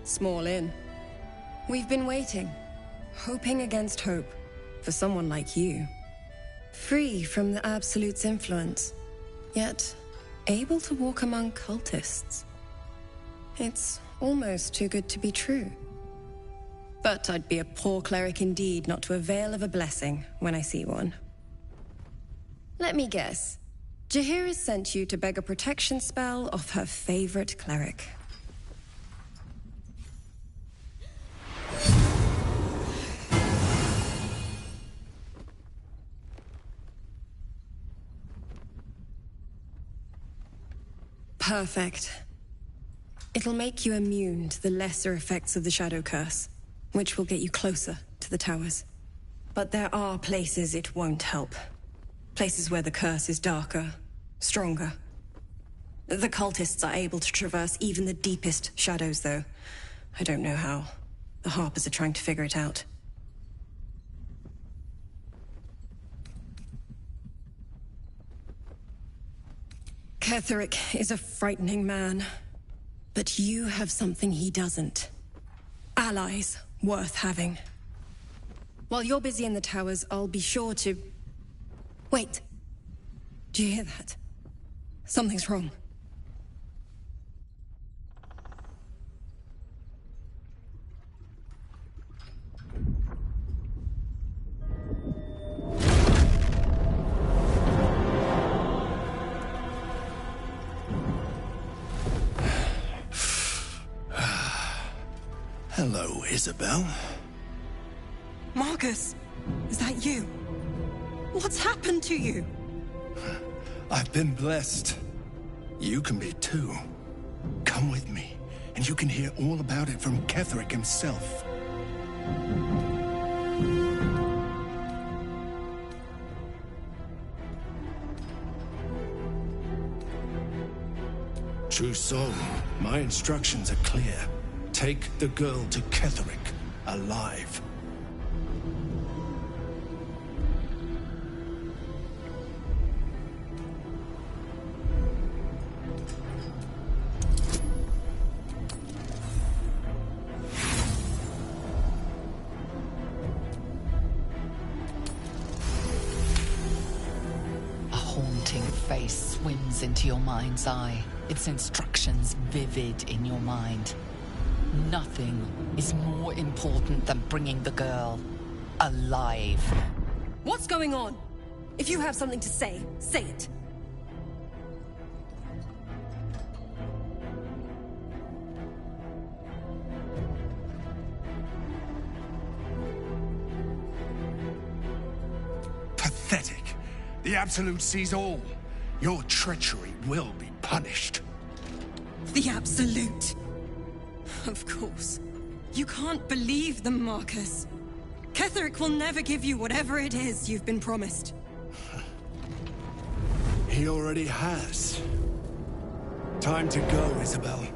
Small inn. We've been waiting, hoping against hope, for someone like you. Free from the Absolute's influence, yet able to walk among cultists. It's almost too good to be true. But I'd be a poor cleric indeed not to avail of a blessing when I see one. Let me guess. Jaheira sent you to beg a protection spell off her favorite cleric. Perfect. It'll make you immune to the lesser effects of the Shadow Curse, which will get you closer to the towers. But there are places it won't help. Places where the curse is darker, stronger. The cultists are able to traverse even the deepest shadows, though. I don't know how. The Harpers are trying to figure it out. Ketheric is a frightening man. But you have something he doesn't. Allies worth having. While you're busy in the towers, I'll be sure to... Wait. Do you hear that? Something's wrong. Hello, Isabel. Marcus, is that you? What's happened to you? I've been blessed. You can be too. Come with me, and you can hear all about it from Ketheric himself. True soul, my instructions are clear. Take the girl to Ketheric, alive. A haunting face swims into your mind's eye, its instructions vivid in your mind. Nothing is more important than bringing the girl alive. What's going on? If you have something to say, say it. Pathetic. The Absolute sees all. Your treachery will be punished. The Absolute. Of course. You can't believe them, Marcus. Ketheric will never give you whatever it is you've been promised. He already has. Time to go, Isabel.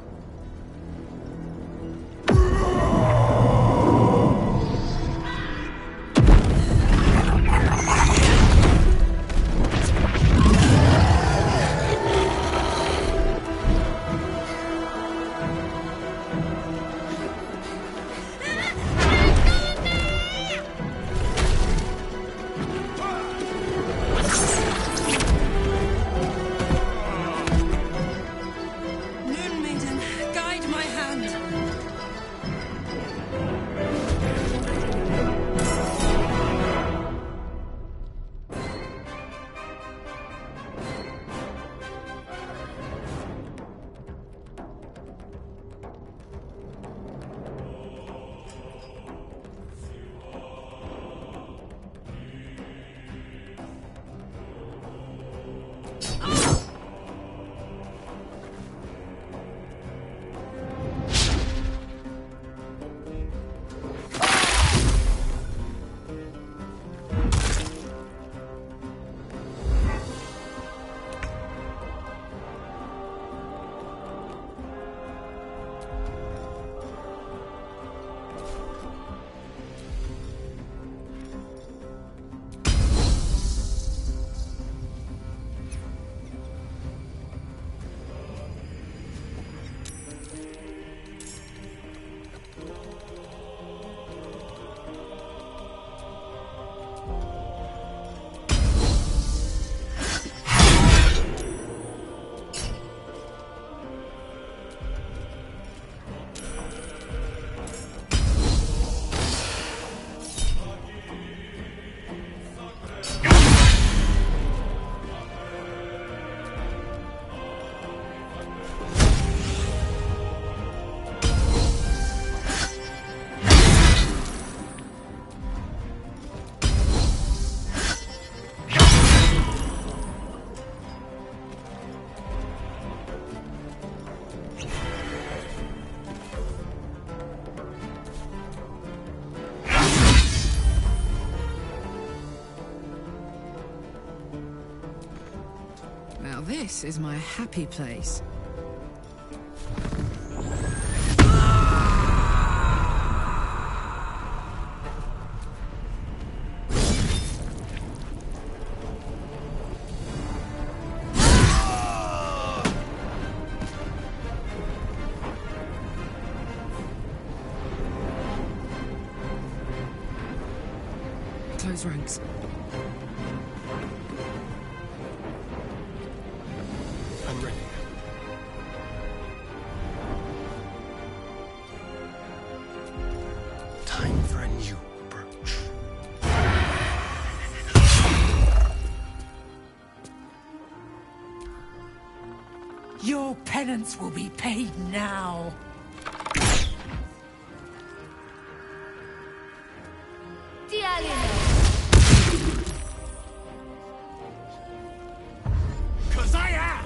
Moon Maiden. This is my happy place. Close ranks. I'm ready. Time for a new approach. Your penance will be paid now. Cause I am!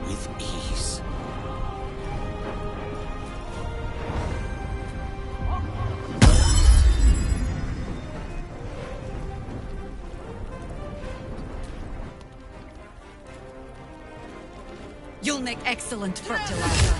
With ease. You'll make excellent fertilizer.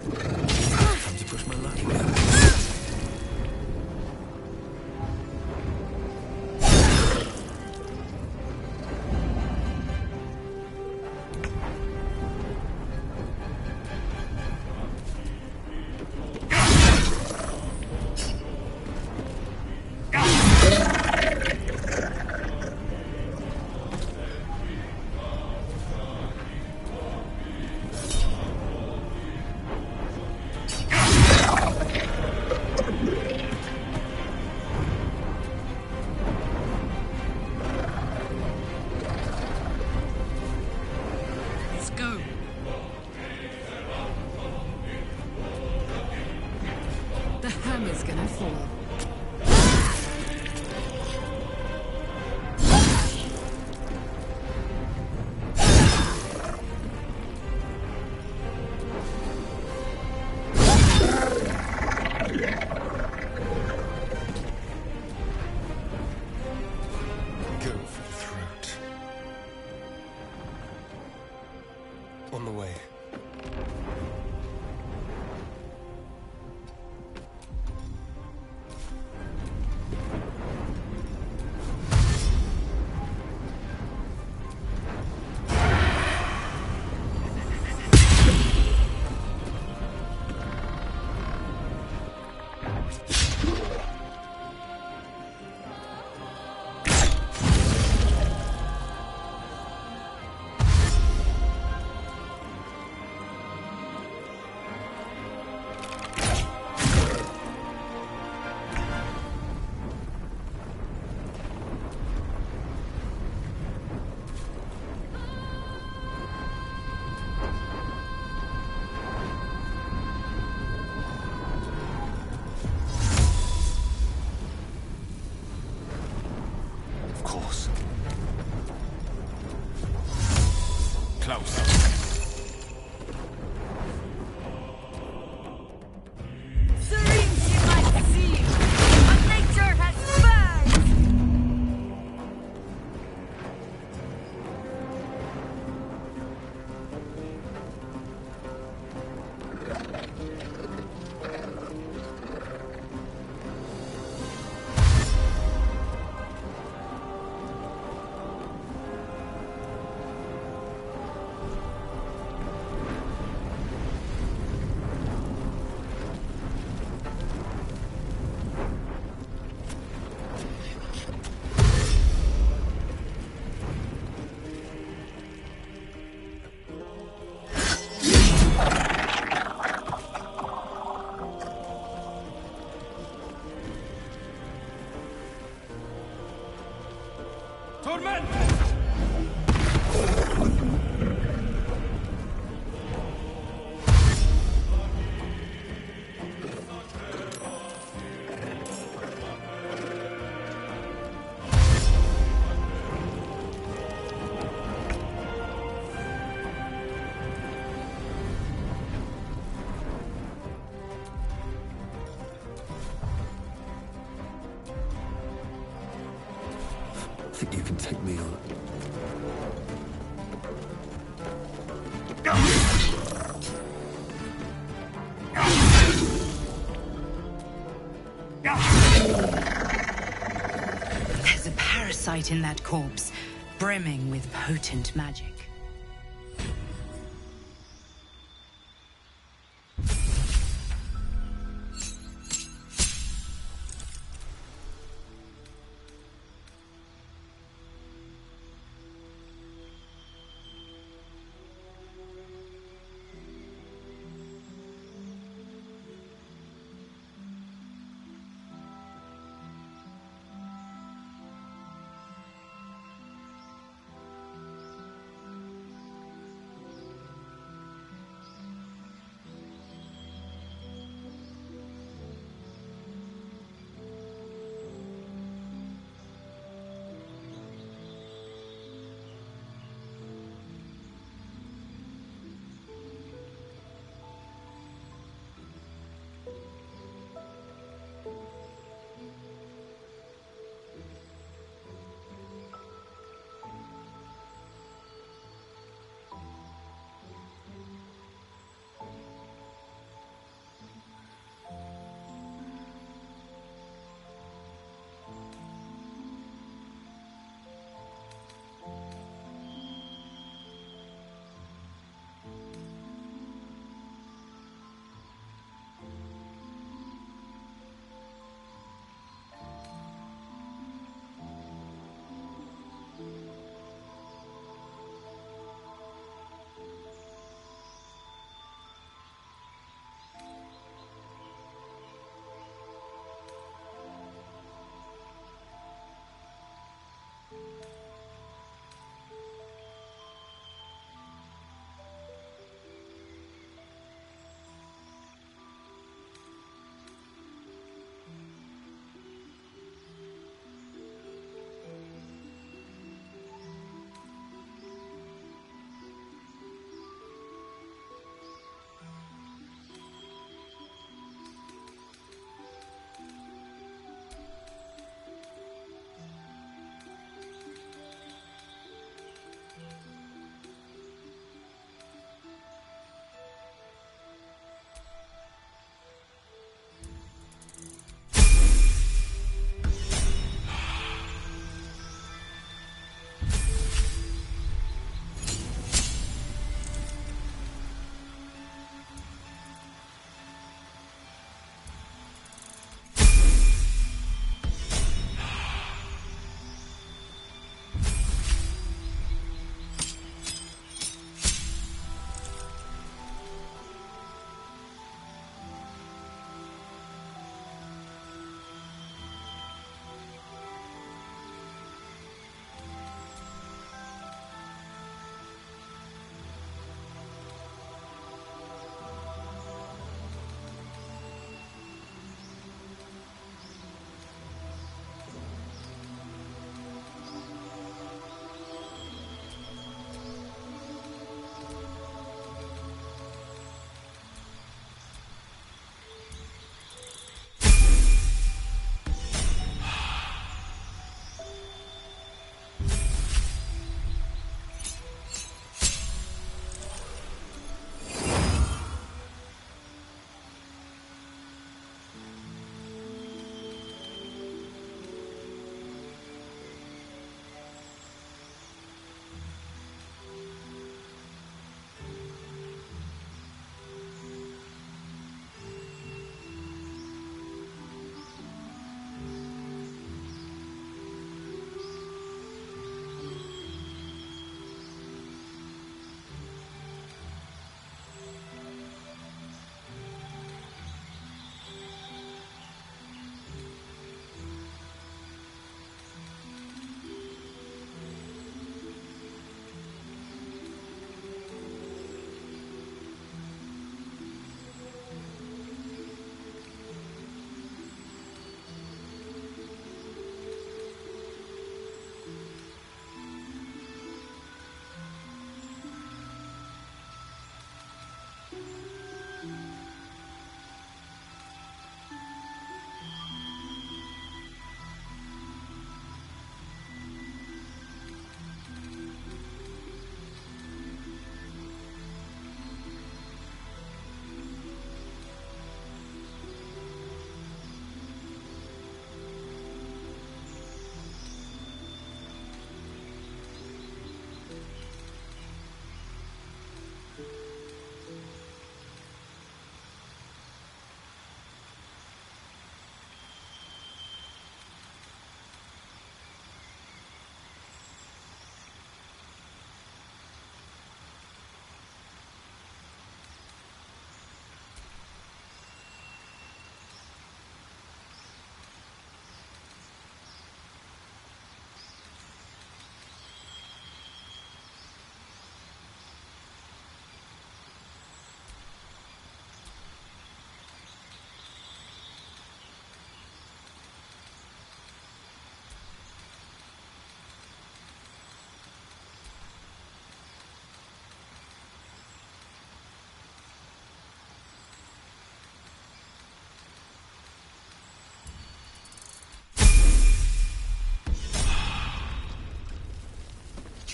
Time to push my luck again. Let's go. The hammer's gonna fall. Go for the throat. On the way. can take me on. There's a parasite in that corpse, brimming with potent magic.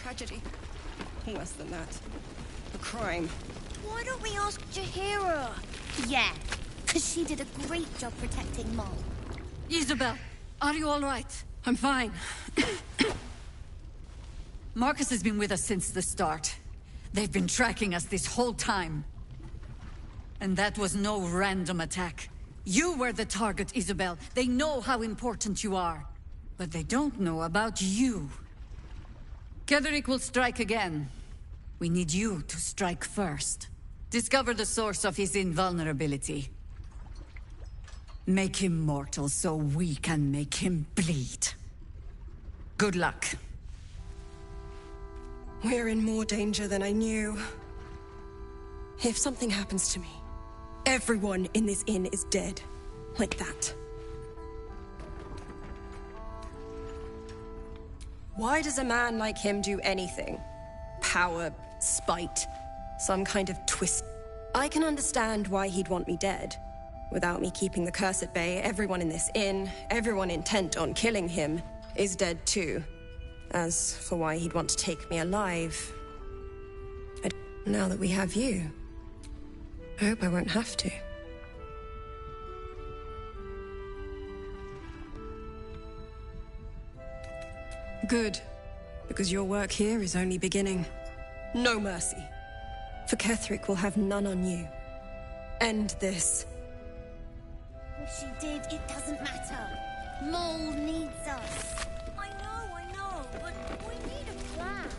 tragedy. Worse than that. A crime. Why don't we ask Jaheira? Yeah, because she did a great job protecting Mol. Isabel, are you all right? I'm fine. Marcus has been with us since the start. They've been tracking us this whole time. And that was no random attack. You were the target, Isabel. They know how important you are. But they don't know about you. Ketheric will strike again. We need you to strike first. Discover the source of his invulnerability. Make him mortal so we can make him bleed. Good luck. We're in more danger than I knew. If something happens to me, everyone in this inn is dead. Like that. Why does a man like him do anything? Power, spite, some kind of twist. I can understand why he'd want me dead. Without me keeping the curse at bay, everyone in this inn, everyone intent on killing him, is dead too. As for why he'd want to take me alive... Now that we have you, I hope I won't have to. Good, because your work here is only beginning. No mercy. For Ketheric will have none on you. End this. If she did, it doesn't matter. Mole needs us. I know, but we need a plan.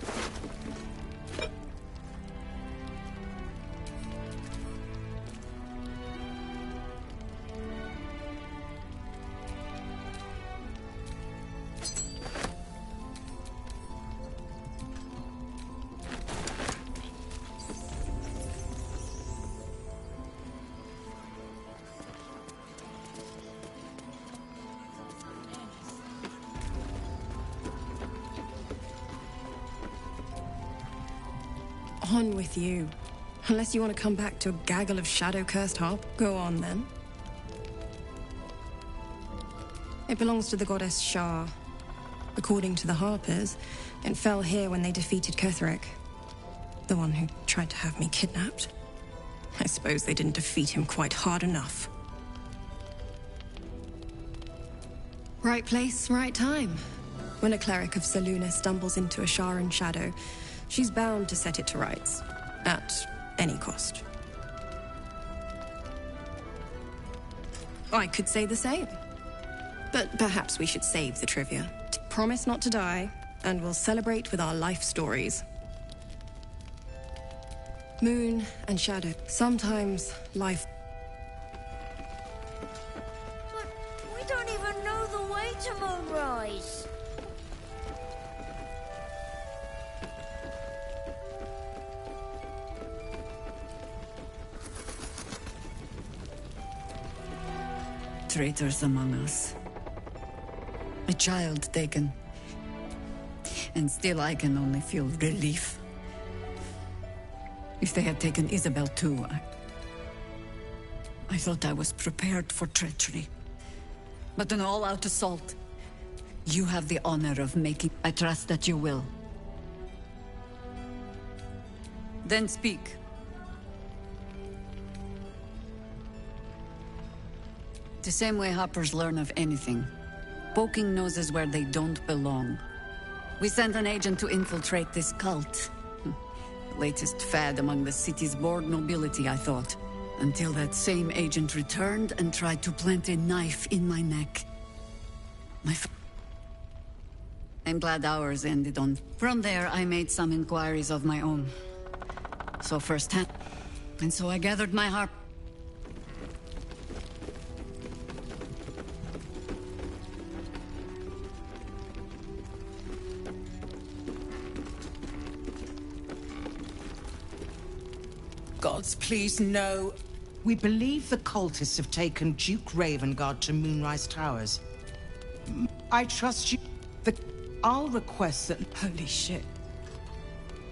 On with you. Unless you want to come back to a gaggle of shadow-cursed harp, go on then. It belongs to the goddess Shah. According to the Harpers, it fell here when they defeated Ketheric. The one who tried to have me kidnapped. I suppose they didn't defeat him quite hard enough. Right place, right time. When a cleric of Selûne stumbles into a Sharan shadow, she's bound to set it to rights. At any cost. I could say the same. But perhaps we should save the trivia. Promise not to die, and we'll celebrate with our life stories. Moon and shadow. Sometimes life... But we don't even know the way to Moonrise. Traitors among us. A child taken. And still I can only feel relief. If they had taken Isabel too, I thought I was prepared for treachery. But an all-out assault. You have the honor of making... I trust that you will. Then speak. The same way hoppers learn of anything. Poking noses where they don't belong. We sent an agent to infiltrate this cult. The latest fad among the city's bored nobility, I thought. Until that same agent returned and tried to plant a knife in my neck. I'm glad ours ended on... From there, I made some inquiries of my own. So firsthand. And so I gathered my harp. Gods, please, no. We believe the cultists have taken Duke Ravengard to Moonrise Towers. I trust you. I'll request that... Holy shit.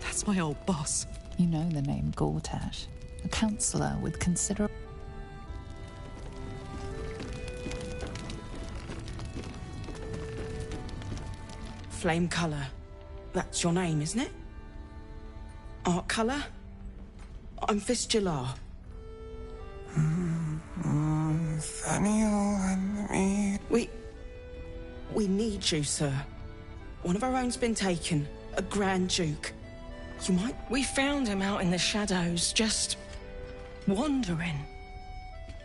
That's my old boss. You know the name Gortash, a counselor with considerable... Flame color. That's your name, isn't it? Art colour? I'm Fistula. Nathaniel and me. We need you, sir. One of our own's been taken. A Grand Duke. You might... We found him out in the shadows, just... wandering.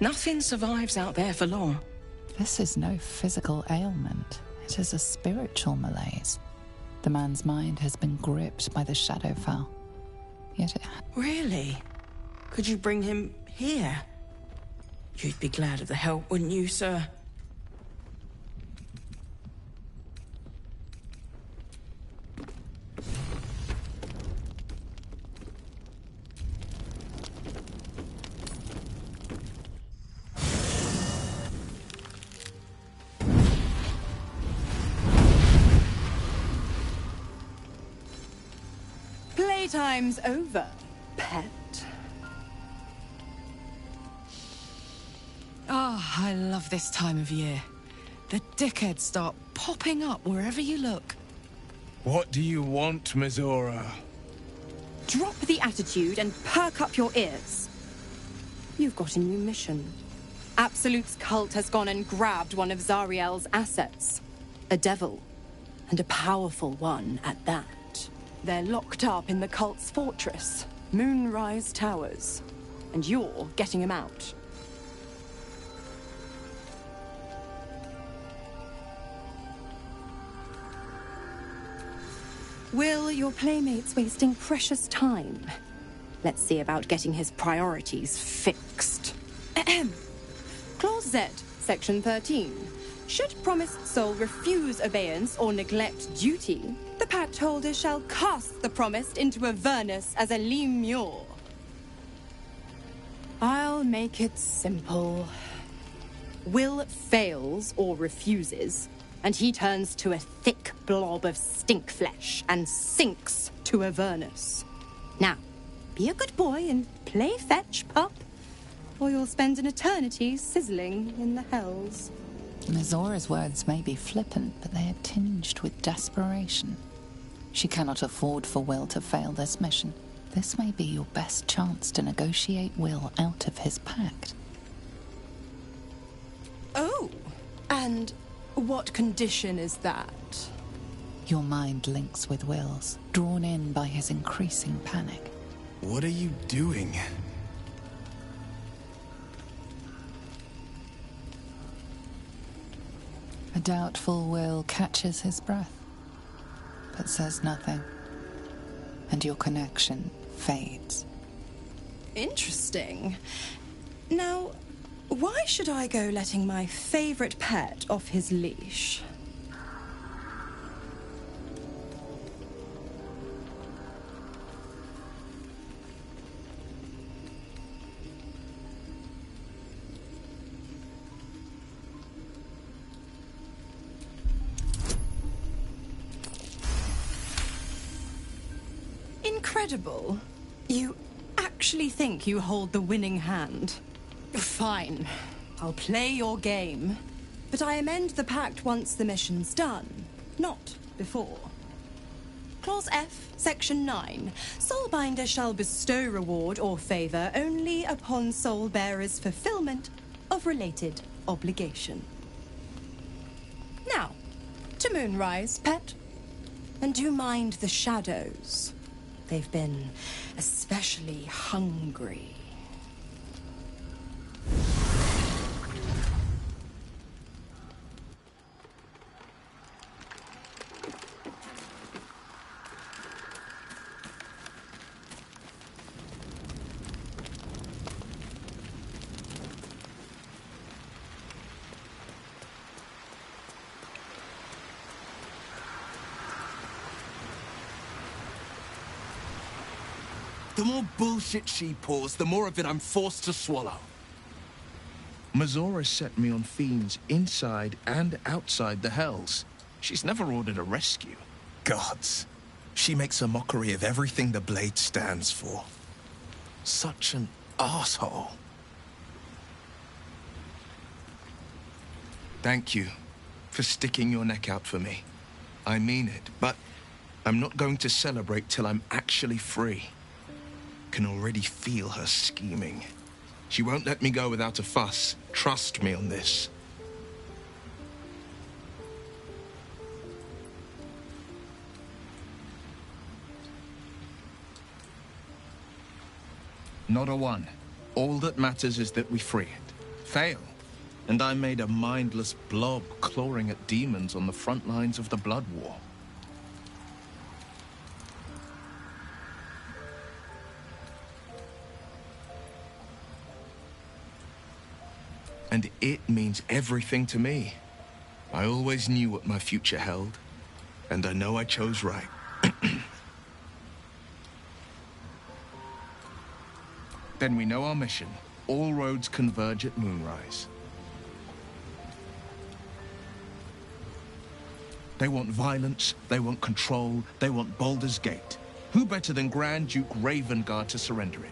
Nothing survives out there for long. This is no physical ailment. It is a spiritual malaise. The man's mind has been gripped by the Shadowfell. Yet it... Really? Could you bring him here? You'd be glad of the help, wouldn't you, sir? Playtime's over, pet. Oh, I love this time of year. The dickheads start popping up wherever you look. What do you want, Mizora? Drop the attitude and perk up your ears. You've got a new mission. Absolute's cult has gone and grabbed one of Zariel's assets. A devil. And a powerful one at that. They're locked up in the cult's fortress, Moonrise Towers. And you're getting him out. Will, your playmate's wasting precious time. Let's see about getting his priorities fixed. Ahem. Clause Z, Section 13. Should promised soul refuse abeyance or neglect duty, the pact holder shall cast the promised into Avernus as a lemure. I'll make it simple. Will fails or refuses, and he turns to a thick blob of stink flesh and sinks to Avernus. Now, be a good boy and play fetch, pup, or you'll spend an eternity sizzling in the hells. Mizora's words may be flippant, but they are tinged with desperation. She cannot afford for Will to fail this mission. This may be your best chance to negotiate Will out of his pact. Oh, and what condition is that? Your mind links with Will's, drawn in by his increasing panic. What are you doing? A doubtful Will catches his breath, but says nothing, and your connection fades. Interesting. Now, why should I go letting my favorite pet off his leash? Incredible. You actually think you hold the winning hand? Fine. I'll play your game. But I amend the pact once the mission's done, not before. Clause F, Section 9. Soulbinder shall bestow reward or favor only upon soul-bearer's fulfillment of related obligation. Now, to Moonrise, pet. And do mind the shadows. They've been especially hungry. The more bullshit she pours, the more of it I'm forced to swallow. Mizora set me on fiends inside and outside the Hells. She's never ordered a rescue. Gods. She makes a mockery of everything the Blade stands for. Such an asshole. Thank you for sticking your neck out for me. I mean it, but I'm not going to celebrate till I'm actually free. Can already feel her scheming. She won't let me go without a fuss. Trust me on this. Not a one. All that matters is that we free it. Fail, and I'm made a mindless blob clawing at demons on the front lines of the Blood War. And it means everything to me. I always knew what my future held, and I know I chose right. Then we know our mission. All roads converge at moonrise. They want violence, they want control, they want Baldur's Gate. Who better than Grand Duke Ravengard to surrender it?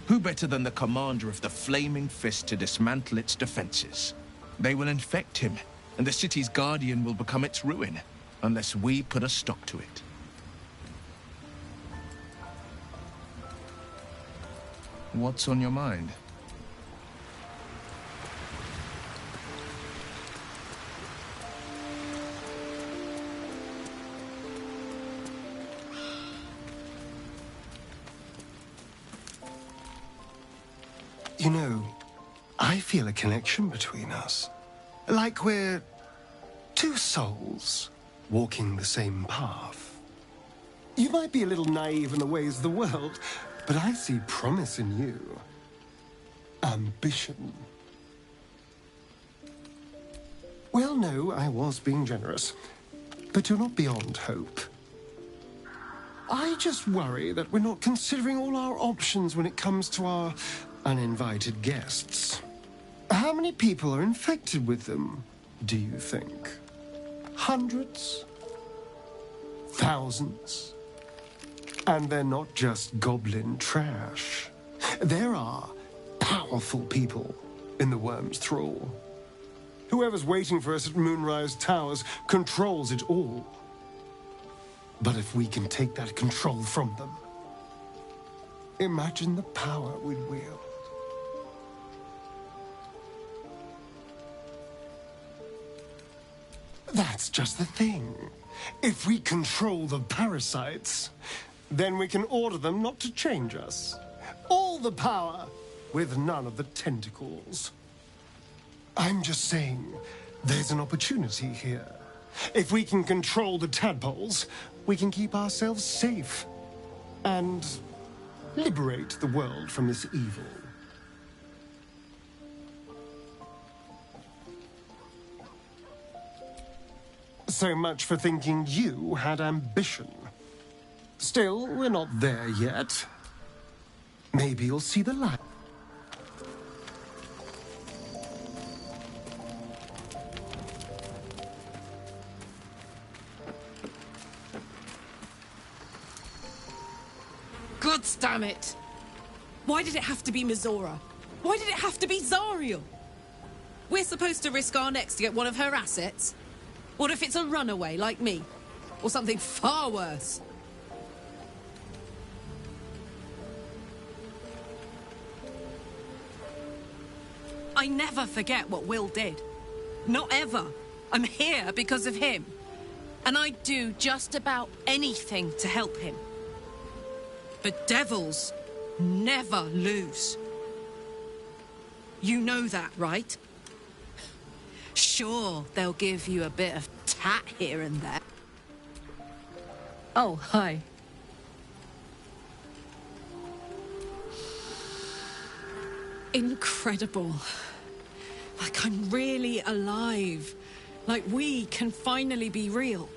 Who better than the commander of the Flaming Fist to dismantle its defenses? They will infect him, and the city's guardian will become its ruin, unless we put a stop to it. What's on your mind? You know, I feel a connection between us. Like we're two souls walking the same path. You might be a little naive in the ways of the world, but I see promise in you. Ambition. Well, no, I was being generous. But you're not beyond hope. I just worry that we're not considering all our options when it comes to our uninvited guests. How many people are infected with them, do you think? Hundreds? Thousands? And they're not just goblin trash. There are powerful people in the Worm's thrall. Whoever's waiting for us at Moonrise Towers controls it all. But if we can take that control from them, imagine the power we'd wield. That's just the thing. If we control the parasites, then we can order them not to change us. All the power, with none of the tentacles. I'm just saying, there's an opportunity here. If we can control the tadpoles, we can keep ourselves safe. And liberate the world from this evil. So much for thinking you had ambition. Still, we're not there yet. Maybe you'll see the light. God damn it! Why did it have to be Mizora? Why did it have to be Zariel? We're supposed to risk our necks to get one of her assets? What if it's a runaway like me? Or something far worse? I never forget what Will did. Not ever. I'm here because of him. And I'd do just about anything to help him. But devils never lose. You know that, right? Sure, they'll give you a bit of tat here and there. Oh, hi. Incredible. Like I'm really alive. Like we can finally be real.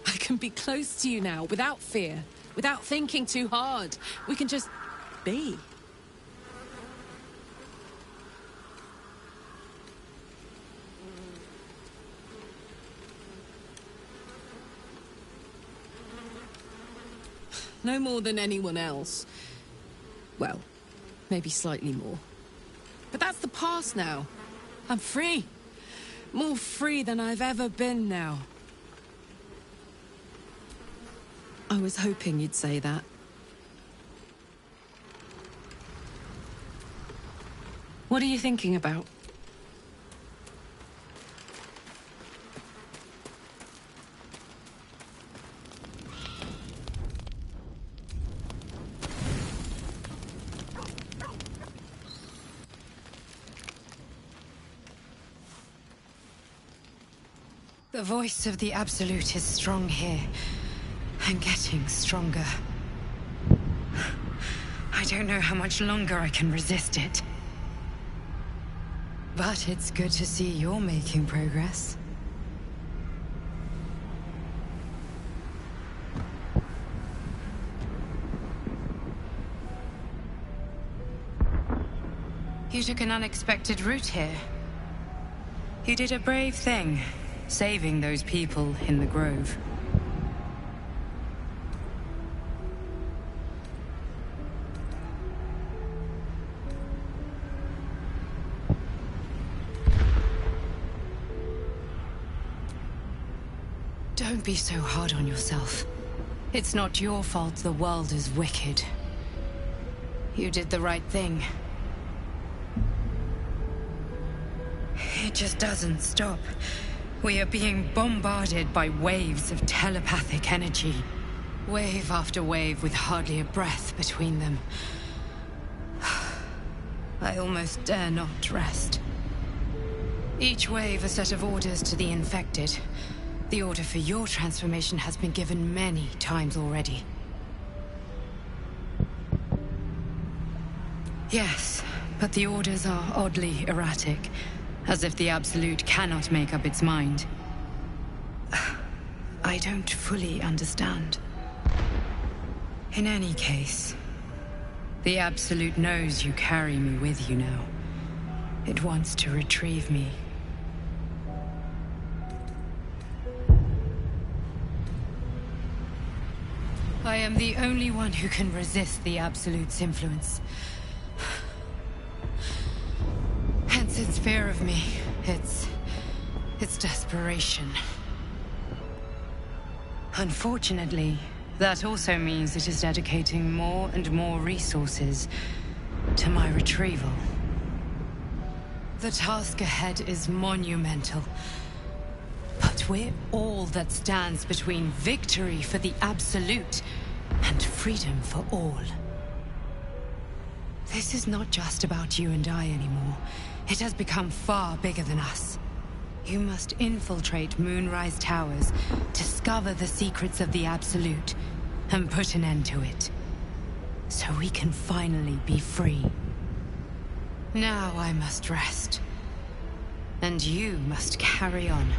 I can be close to you now without fear, without thinking too hard. We can just be. No more than anyone else. Well, maybe slightly more. But that's the past now. I'm free. More free than I've ever been now. I was hoping you'd say that. What are you thinking about? The voice of the Absolute is strong here, and getting stronger. I don't know how much longer I can resist it. But it's good to see you're making progress. You took an unexpected route here. You did a brave thing, saving those people in the grove. Don't be so hard on yourself. It's not your fault the world is wicked. You did the right thing. It just doesn't stop. We are being bombarded by waves of telepathic energy. Wave after wave with hardly a breath between them. I almost dare not rest. Each wave a set of orders to the infected. The order for your transformation has been given many times already. Yes, but the orders are oddly erratic. As if the Absolute cannot make up its mind. I don't fully understand. In any case, the Absolute knows you carry me with you now. It wants to retrieve me. I am the only one who can resist the Absolute's influence. Hence its fear of me, its desperation. Unfortunately, that also means it is dedicating more and more resources to my retrieval. The task ahead is monumental. But we're all that stands between victory for the Absolute and freedom for all. This is not just about you and I anymore. It has become far bigger than us. You must infiltrate Moonrise Towers, discover the secrets of the Absolute, and put an end to it. So we can finally be free. Now I must rest. And you must carry on.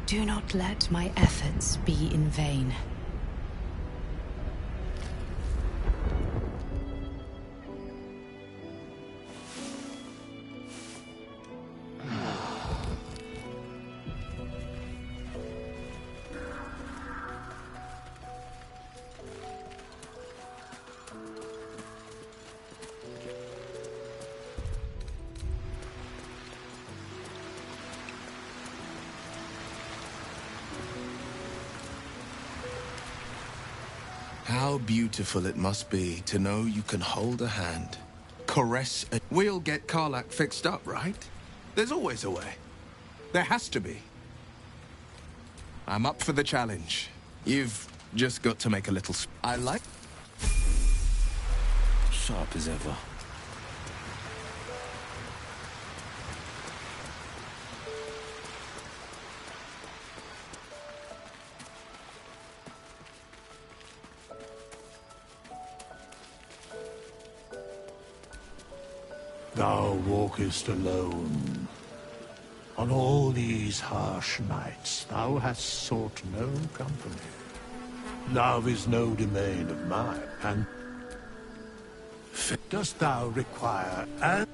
Do not let my efforts be in vain. How beautiful it must be to know you can hold a hand, caress a... We'll get Karlach fixed up, right? There's always a way. There has to be. I'm up for the challenge. You've just got to make a little... I like... Sharp as ever. Thou walkest alone. On all these harsh nights, thou hast sought no company. Love is no domain of mine, and... Dost thou require an...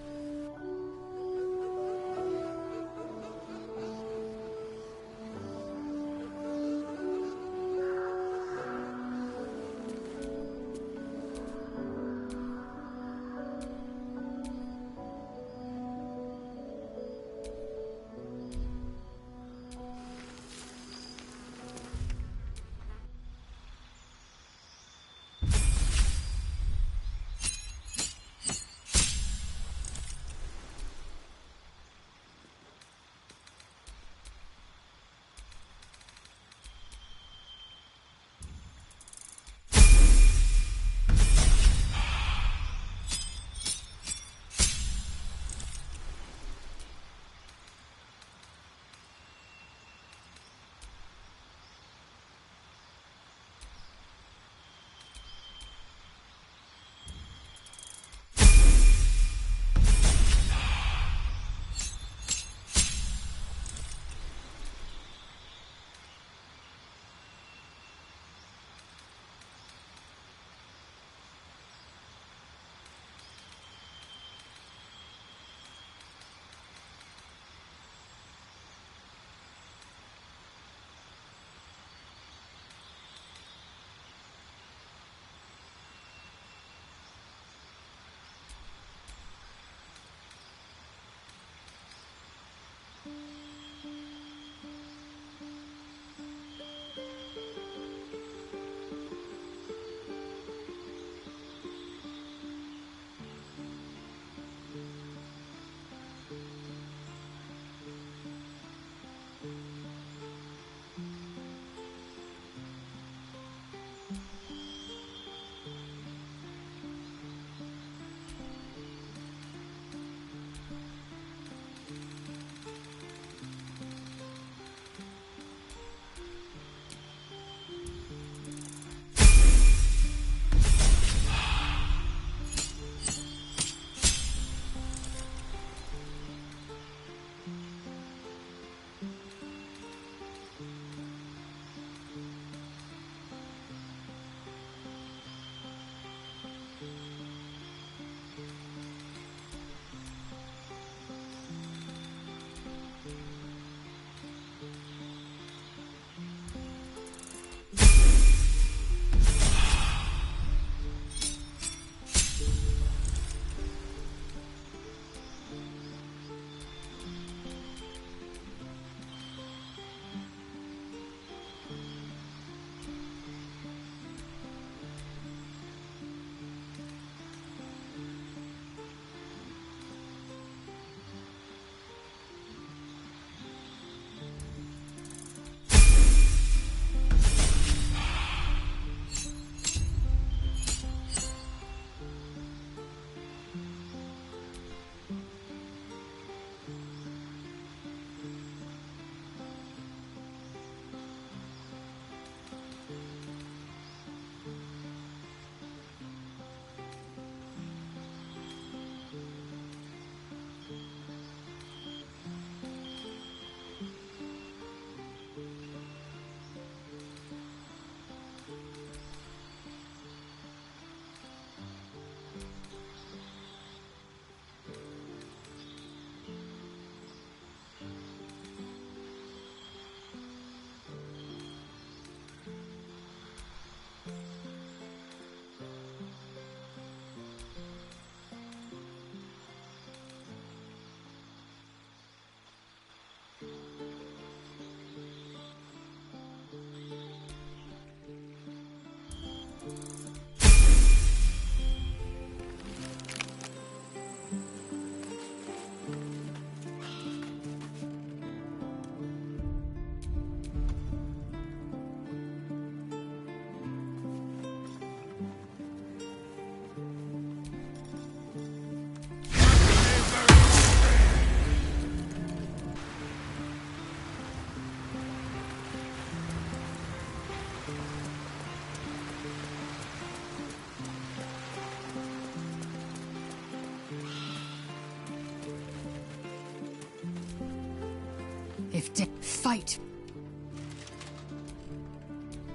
Fight.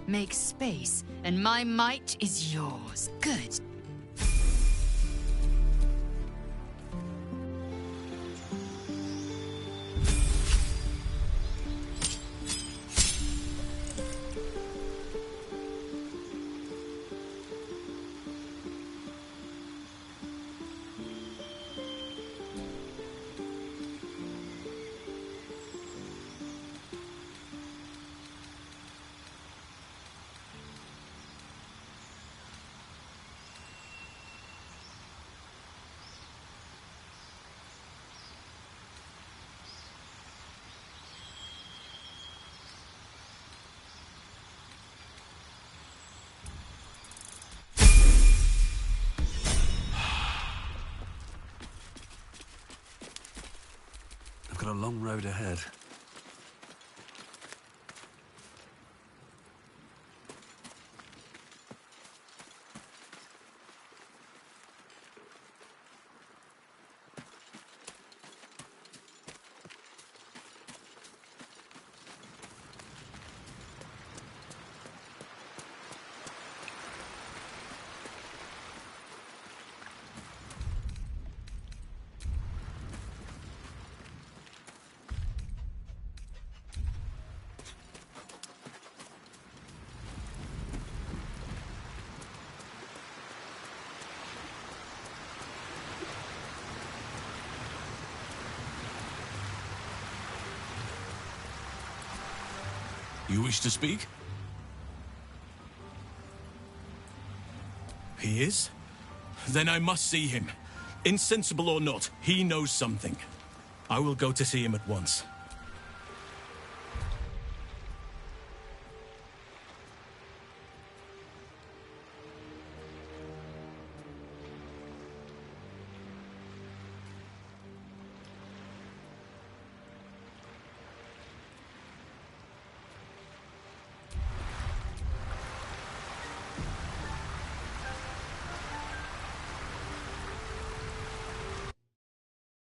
Make space, and my might is yours. Good. I've got a long road ahead. You wish to speak? He is? Then I must see him. Insensible or not, he knows something. I will go to see him at once.